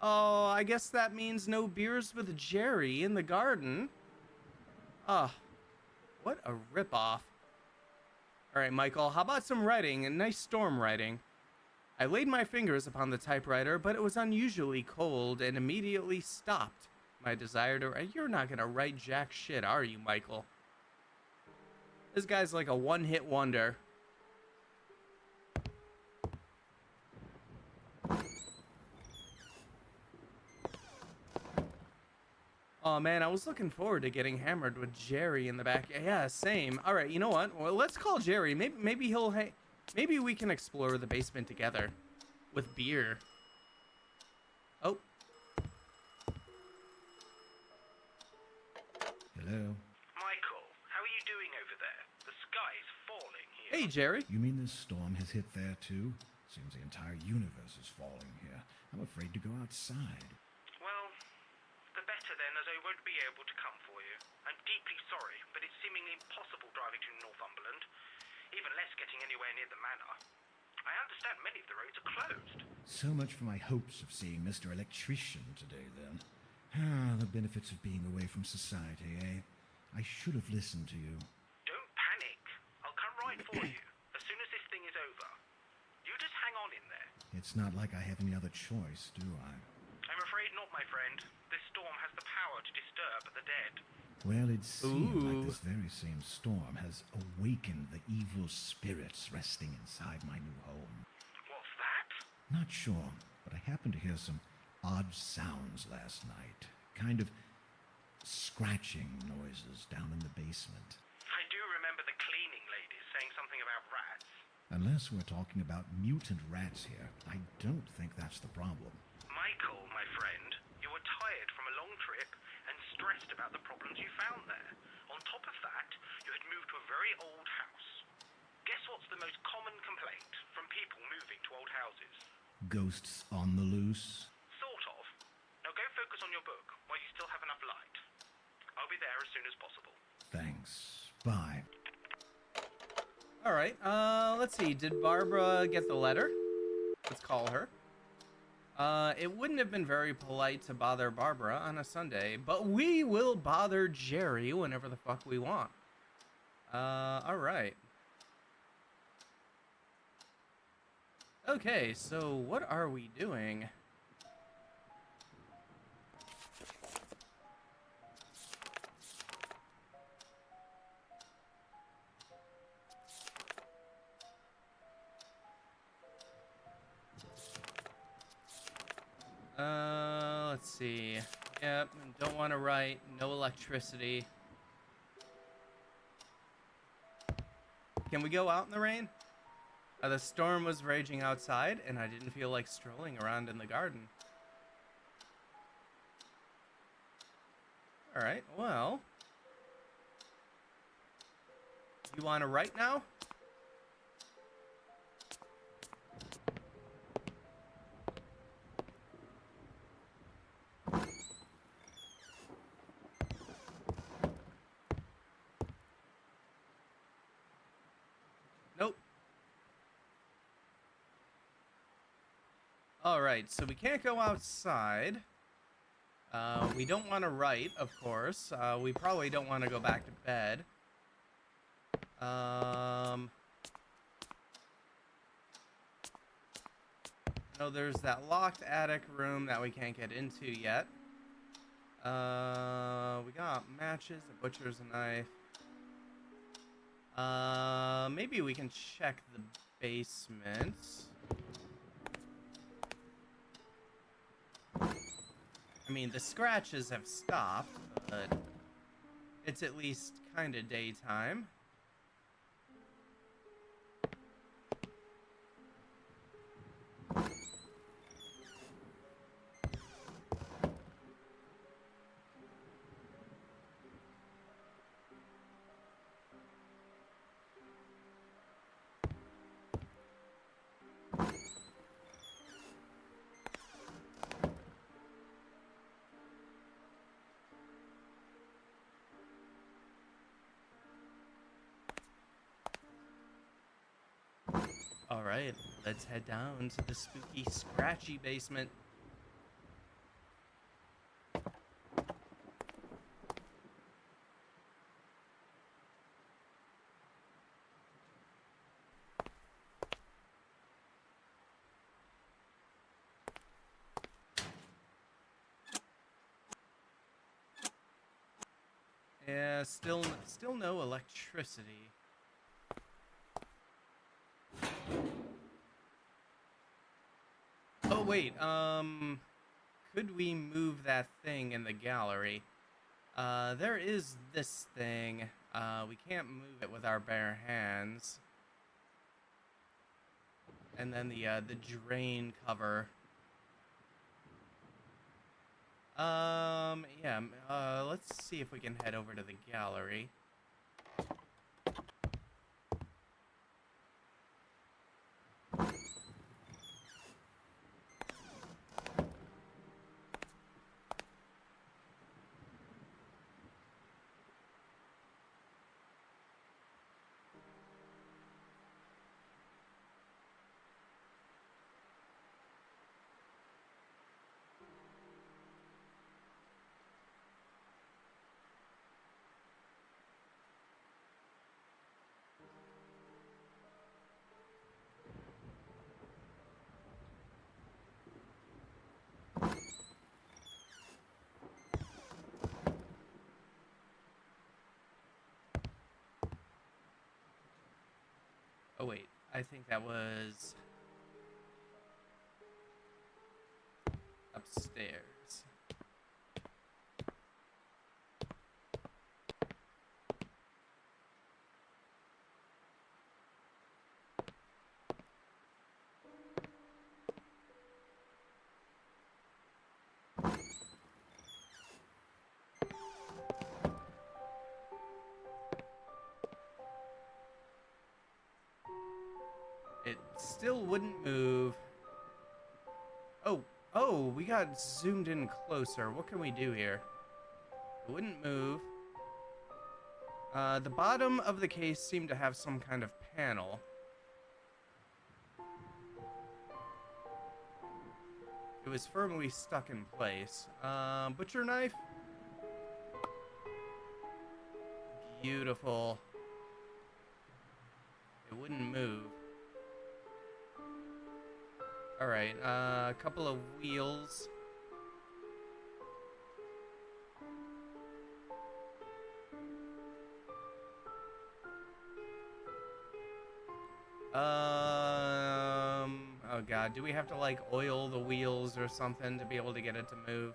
S1: Oh, I guess that means no beers with Jerry in the garden. Ah, what a ripoff. Alright, Michael, how about some writing, a nice storm writing? I laid my fingers upon the typewriter, but it was unusually cold and immediately stopped my desire to write. You're not gonna write jack shit, are you, Michael? This guy's like a one-hit wonder. Oh man, I was looking forward to getting hammered with Jerry in the back. Yeah, same. All right, you know what? Well, let's call Jerry. Maybe he'll maybe we can explore the basement together with beer. Oh.
S2: Hello?
S3: Michael, how are you doing over there? The sky's falling here.
S1: Hey, Jerry.
S2: You mean this storm has hit there too? Seems the entire universe is falling here. I'm afraid to go outside.
S3: Well, the better then, as I won't be able to come for you. I'm deeply sorry, but it's seemingly impossible driving to Northumberland. Even less getting anywhere near the manor. I understand many of the roads are closed.
S2: So much for my hopes of seeing Mr. Electrician today, then. Ah, the benefits of being away from society, eh? I should have listened to you.
S3: Don't panic. I'll come right for you, as soon as this thing is over. You just hang on in there.
S2: It's not like I have any other choice, do I?
S3: I'm afraid not, my friend. This storm has the power to disturb the dead.
S2: Well, it seems like
S1: Ooh.
S2: this very same storm has awakened the evil spirits resting inside my new home.
S3: What's that?
S2: Not sure, but I happened to hear some odd sounds last night. Kind of scratching noises down in the basement.
S3: I do remember the cleaning ladies saying something about rats.
S2: Unless we're talking about mutant rats here, I don't think that's the problem.
S3: Michael, my friend, you were tired from a long trip and stressed about the problems you found there. On top of that, you had moved to a very old house. Guess what's the most common complaint from people moving to old houses?
S2: Ghosts on the loose?
S3: Sort of. Now go focus on your book while you still have enough light. I'll be there as soon as possible.
S2: Thanks. Bye.
S1: All right. Let's see. Did Barbara get the letter? Let's call her. It wouldn't have been very polite to bother Barbara on a Sunday, but we will bother Jerry whenever the fuck we want. All right. Okay, so what are we doing? Let's see. Yep, don't want to write. No electricity. Can we go out in the rain? The storm was raging outside, and I didn't feel like strolling around in the garden. Alright, well. You want to write now? Nope. Alright, so we can't go outside. We don't want to write, of course. We probably don't want to go back to bed. No, there's that locked attic room that we can't get into yet. We got matches, a butcher's knife. Maybe we can check the basement. I mean, the scratches have stopped, but it's at least kind of daytime. Alright, let's head down to the spooky, scratchy basement. Yeah, still no electricity. Oh wait, could we move that thing in the gallery? There is this thing. We can't move it with our bare hands. And then the drain cover. Yeah, let's see if we can head over to the gallery. Oh wait, I think that was upstairs. It still wouldn't move. Oh, we got zoomed in closer. What can we do here? It wouldn't move. The bottom of the case seemed to have some kind of panel. It was firmly stuck in place. Butcher knife? Beautiful. It wouldn't move. Alright, a couple of wheels. Oh god, do we have to like oil the wheels or something to be able to get it to move?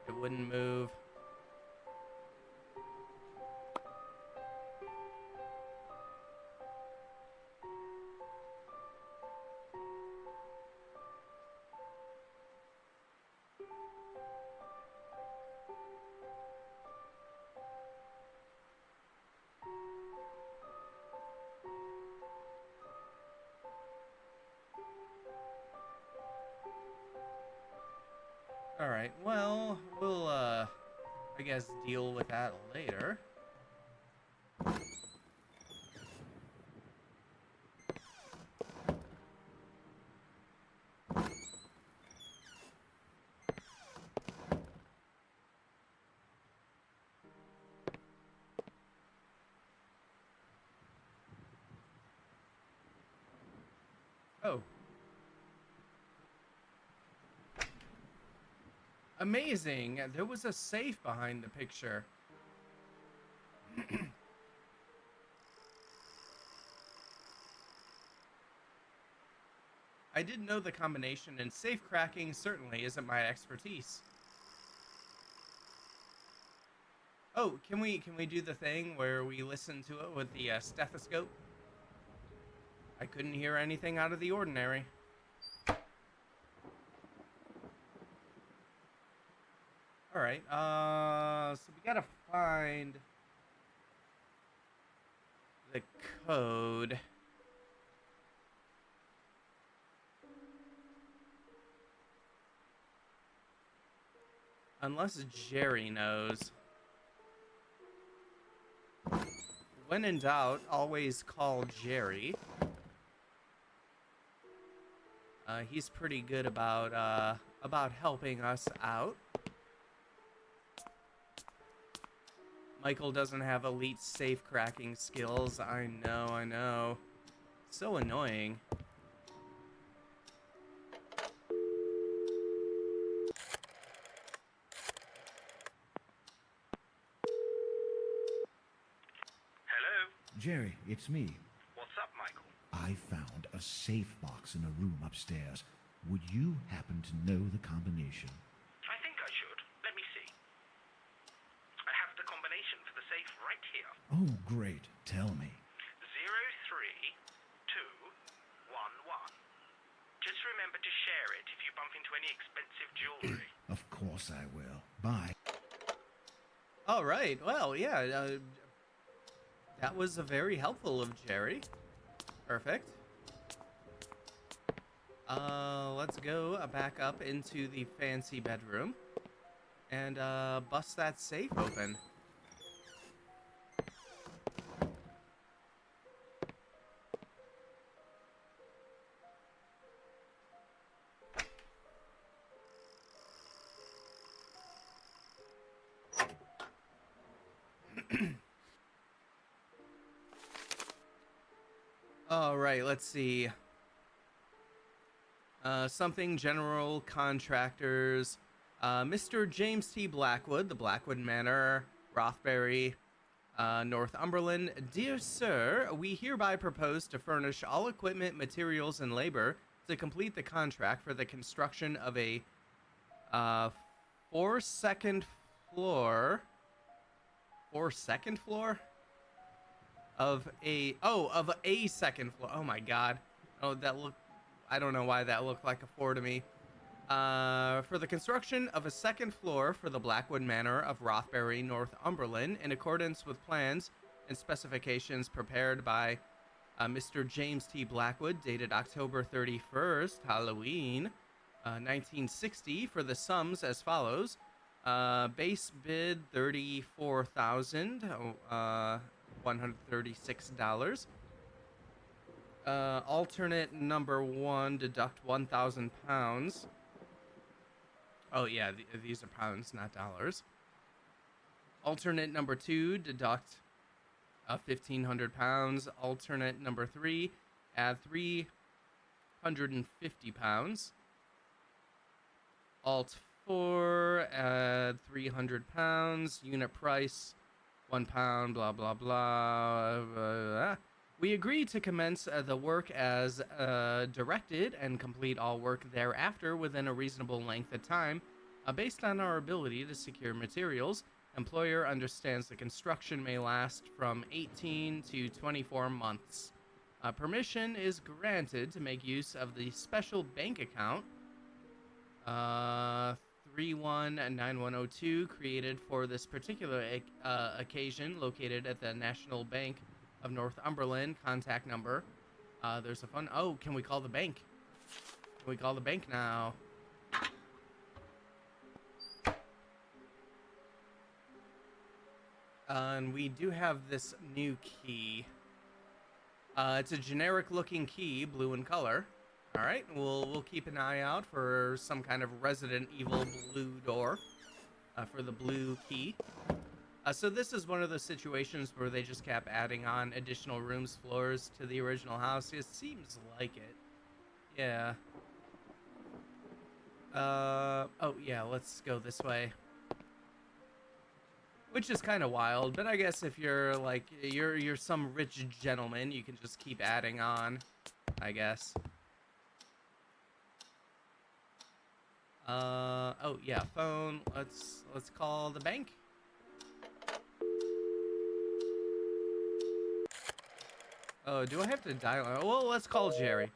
S1: It wouldn't move. Alright, well, we'll, I guess deal with that later. Oh. Amazing! There was a safe behind the picture. I didn't know the combination, and safe cracking certainly isn't my expertise. Oh, can we do the thing where we listen to it with the stethoscope? I couldn't hear anything out of the ordinary. Alright, so we gotta find the code. Unless Jerry knows. When in doubt, always call Jerry. He's pretty good about helping us out. Michael doesn't have elite safe cracking skills. I know. So annoying.
S3: Hello?
S2: Jerry, it's me.
S3: What's up, Michael?
S2: I found a safe box in a room upstairs. Would you happen to know the combination?
S3: I think I should. Let me see. I have the combination for the safe right here.
S2: Oh, great. Tell me.
S3: 03211. Just remember to share it if you bump into any expensive jewelry.
S2: Of course I will. Bye.
S1: All right. Well, yeah. That was very helpful of Jerry. Perfect. Let's go back up into the fancy bedroom and bust that safe open. All right, let's see. Something general contractors. Mr. James T. Blackwood, the Blackwood Manor, Rothbury, Northumberland. Dear sir, we hereby propose to furnish all equipment, materials, and labor to complete the contract for the construction of a 4-second floor. 4-second floor? Of a second floor. Oh my god. Oh, that looked, I don't know why that looked like a 4 to me. For the construction of a second floor for the Blackwood Manor of Rothbury, Northumberland, in accordance with plans and specifications prepared by Mr. James T. Blackwood, dated October 31st, Halloween, 1960, for the sums as follows. Base bid $34,136. Alternate number 1, deduct 1,000 pounds. Oh yeah, these are pounds, not dollars. Alternate number 2, deduct 1,500 pounds. Alternate number 3, add 350 pounds. Alt 4, add 300 pounds. Unit price, £1, blah, blah, blah. We agree to commence the work as directed and complete all work thereafter within a reasonable length of time. Based on our ability to secure materials, employer understands the construction may last from 18 to 24 months. Permission is granted to make use of the special bank account 319102 created for this particular occasion, located at the National Bank of Northumberland. Contact number. There's a phone. Oh, can we call the bank? Can we call the bank now? And we do have this new key. It's a generic looking key, blue in color. All right, we'll keep an eye out for some kind of Resident Evil blue door for the blue key. So this is one of those situations where they just kept adding on additional rooms, floors to the original house. It seems like it. Yeah. Oh yeah, let's go this way. Which is kind of wild, but I guess if you're like you're some rich gentleman, you can just keep adding on, I guess. Oh yeah, phone. Let's call the bank. Oh, do I have to dial? Well, let's call Jerry.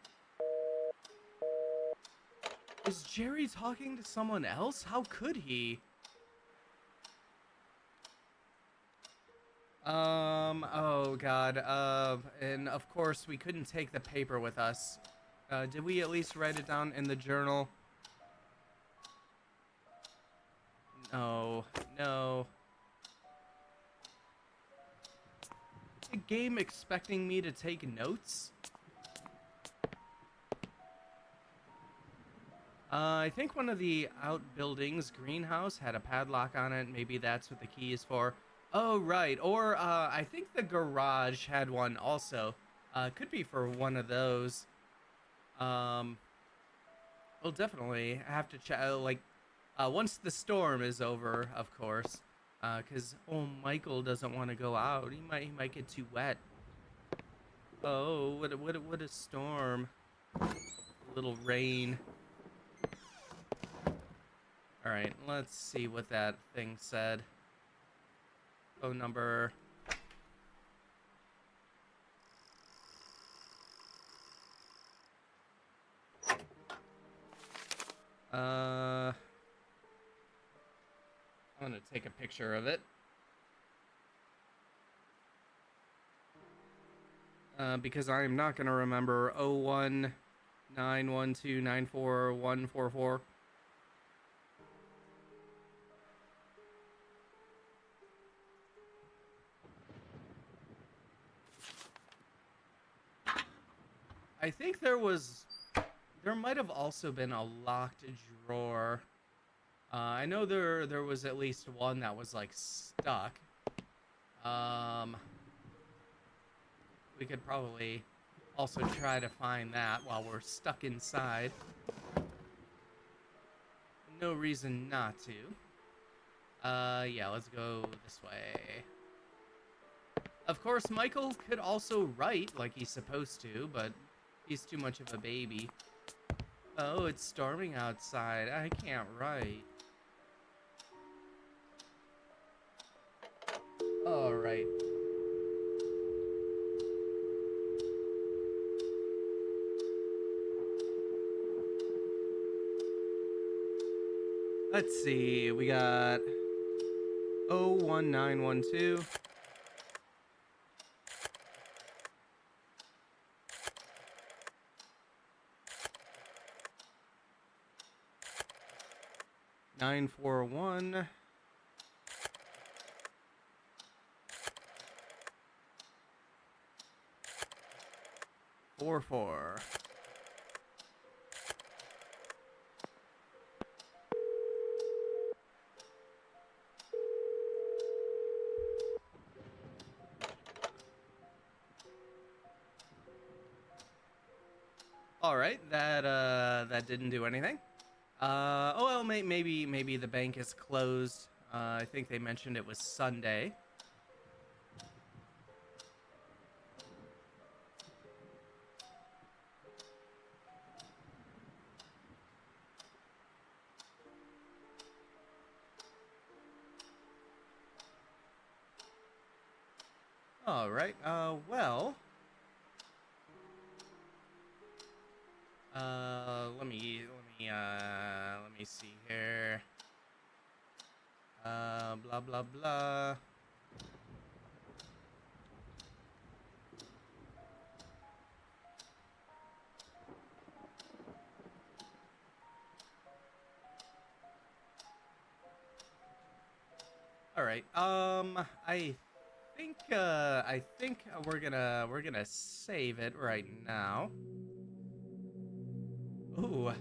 S1: Is Jerry talking to someone else? How could he? Oh god. And of course we couldn't take the paper with us. Did we at least write it down in the journal? No. Is the game expecting me to take notes? I think one of the outbuildings, greenhouse, had a padlock on it. Maybe that's what the key is for. Oh, right. Or, I think the garage had one also. Could be for one of those. We'll definitely have to check, once the storm is over, of course. Because, Michael doesn't want to go out. He might get too wet. Oh, what a storm. A little rain. Alright, let's see what that thing said. Phone number. I'm gonna take a picture of it. Because I am not gonna remember 01912944144. I think there might have also been a locked drawer. I know there was at least one that was like stuck. We could probably also try to find that while we're stuck inside. No reason not to. Yeah, let's go this way. Of course, Michael could also write like he's supposed to, but he's too much of a baby. Oh, it's storming outside. I can't write. All right. Let's see. We got 01912. 941 44. All right, that didn't do anything. Oh well, maybe the bank is closed. I think they mentioned it was Sunday. All right. Well. Let me see here. Blah blah blah. All right. I think we're gonna save it right now. Ooh,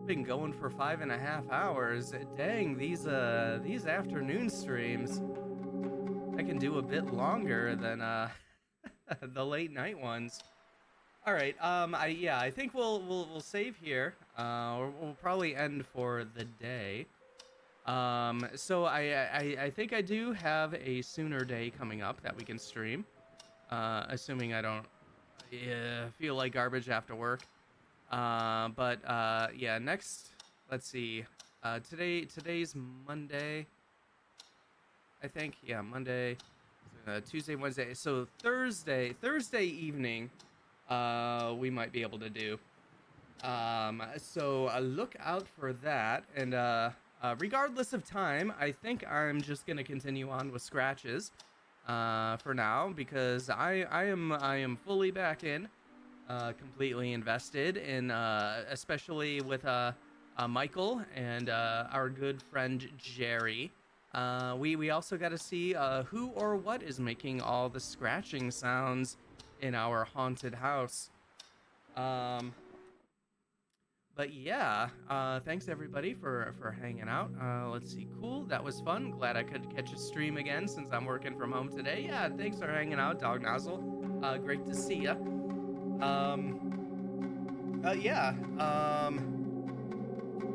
S1: been going for 5.5 hours. Dang, these afternoon streams. I can do a bit longer than the late night ones. All right. I think we'll save here. Or we'll probably end for the day. So I think I do have a sooner day coming up that we can stream. Assuming I don't feel like garbage after work. Yeah, next, let's see. Today's Monday. I think, yeah, Monday, Tuesday, Wednesday. So Thursday evening, we might be able to do. So look out for that. And regardless of time, I think I'm just gonna continue on with scratches, for now, because I am fully back in, completely invested in, especially with Michael and our good friend Jerry. We also got to see who or what is making all the scratching sounds in our haunted house. But yeah, thanks everybody for hanging out. Let's see, cool, that was fun. Glad I could catch a stream again since I'm working from home today. Yeah, thanks for hanging out, Dog Nozzle. Great to see ya. Yeah.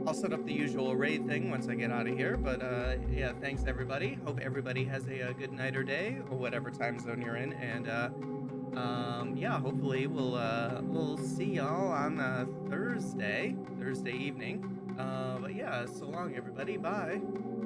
S1: I'll set up the usual raid thing once I get out of here. But yeah, thanks everybody. Hope everybody has a good night or day or whatever time zone you're in. And yeah, hopefully we'll see y'all on Thursday evening. But yeah, so long everybody. Bye.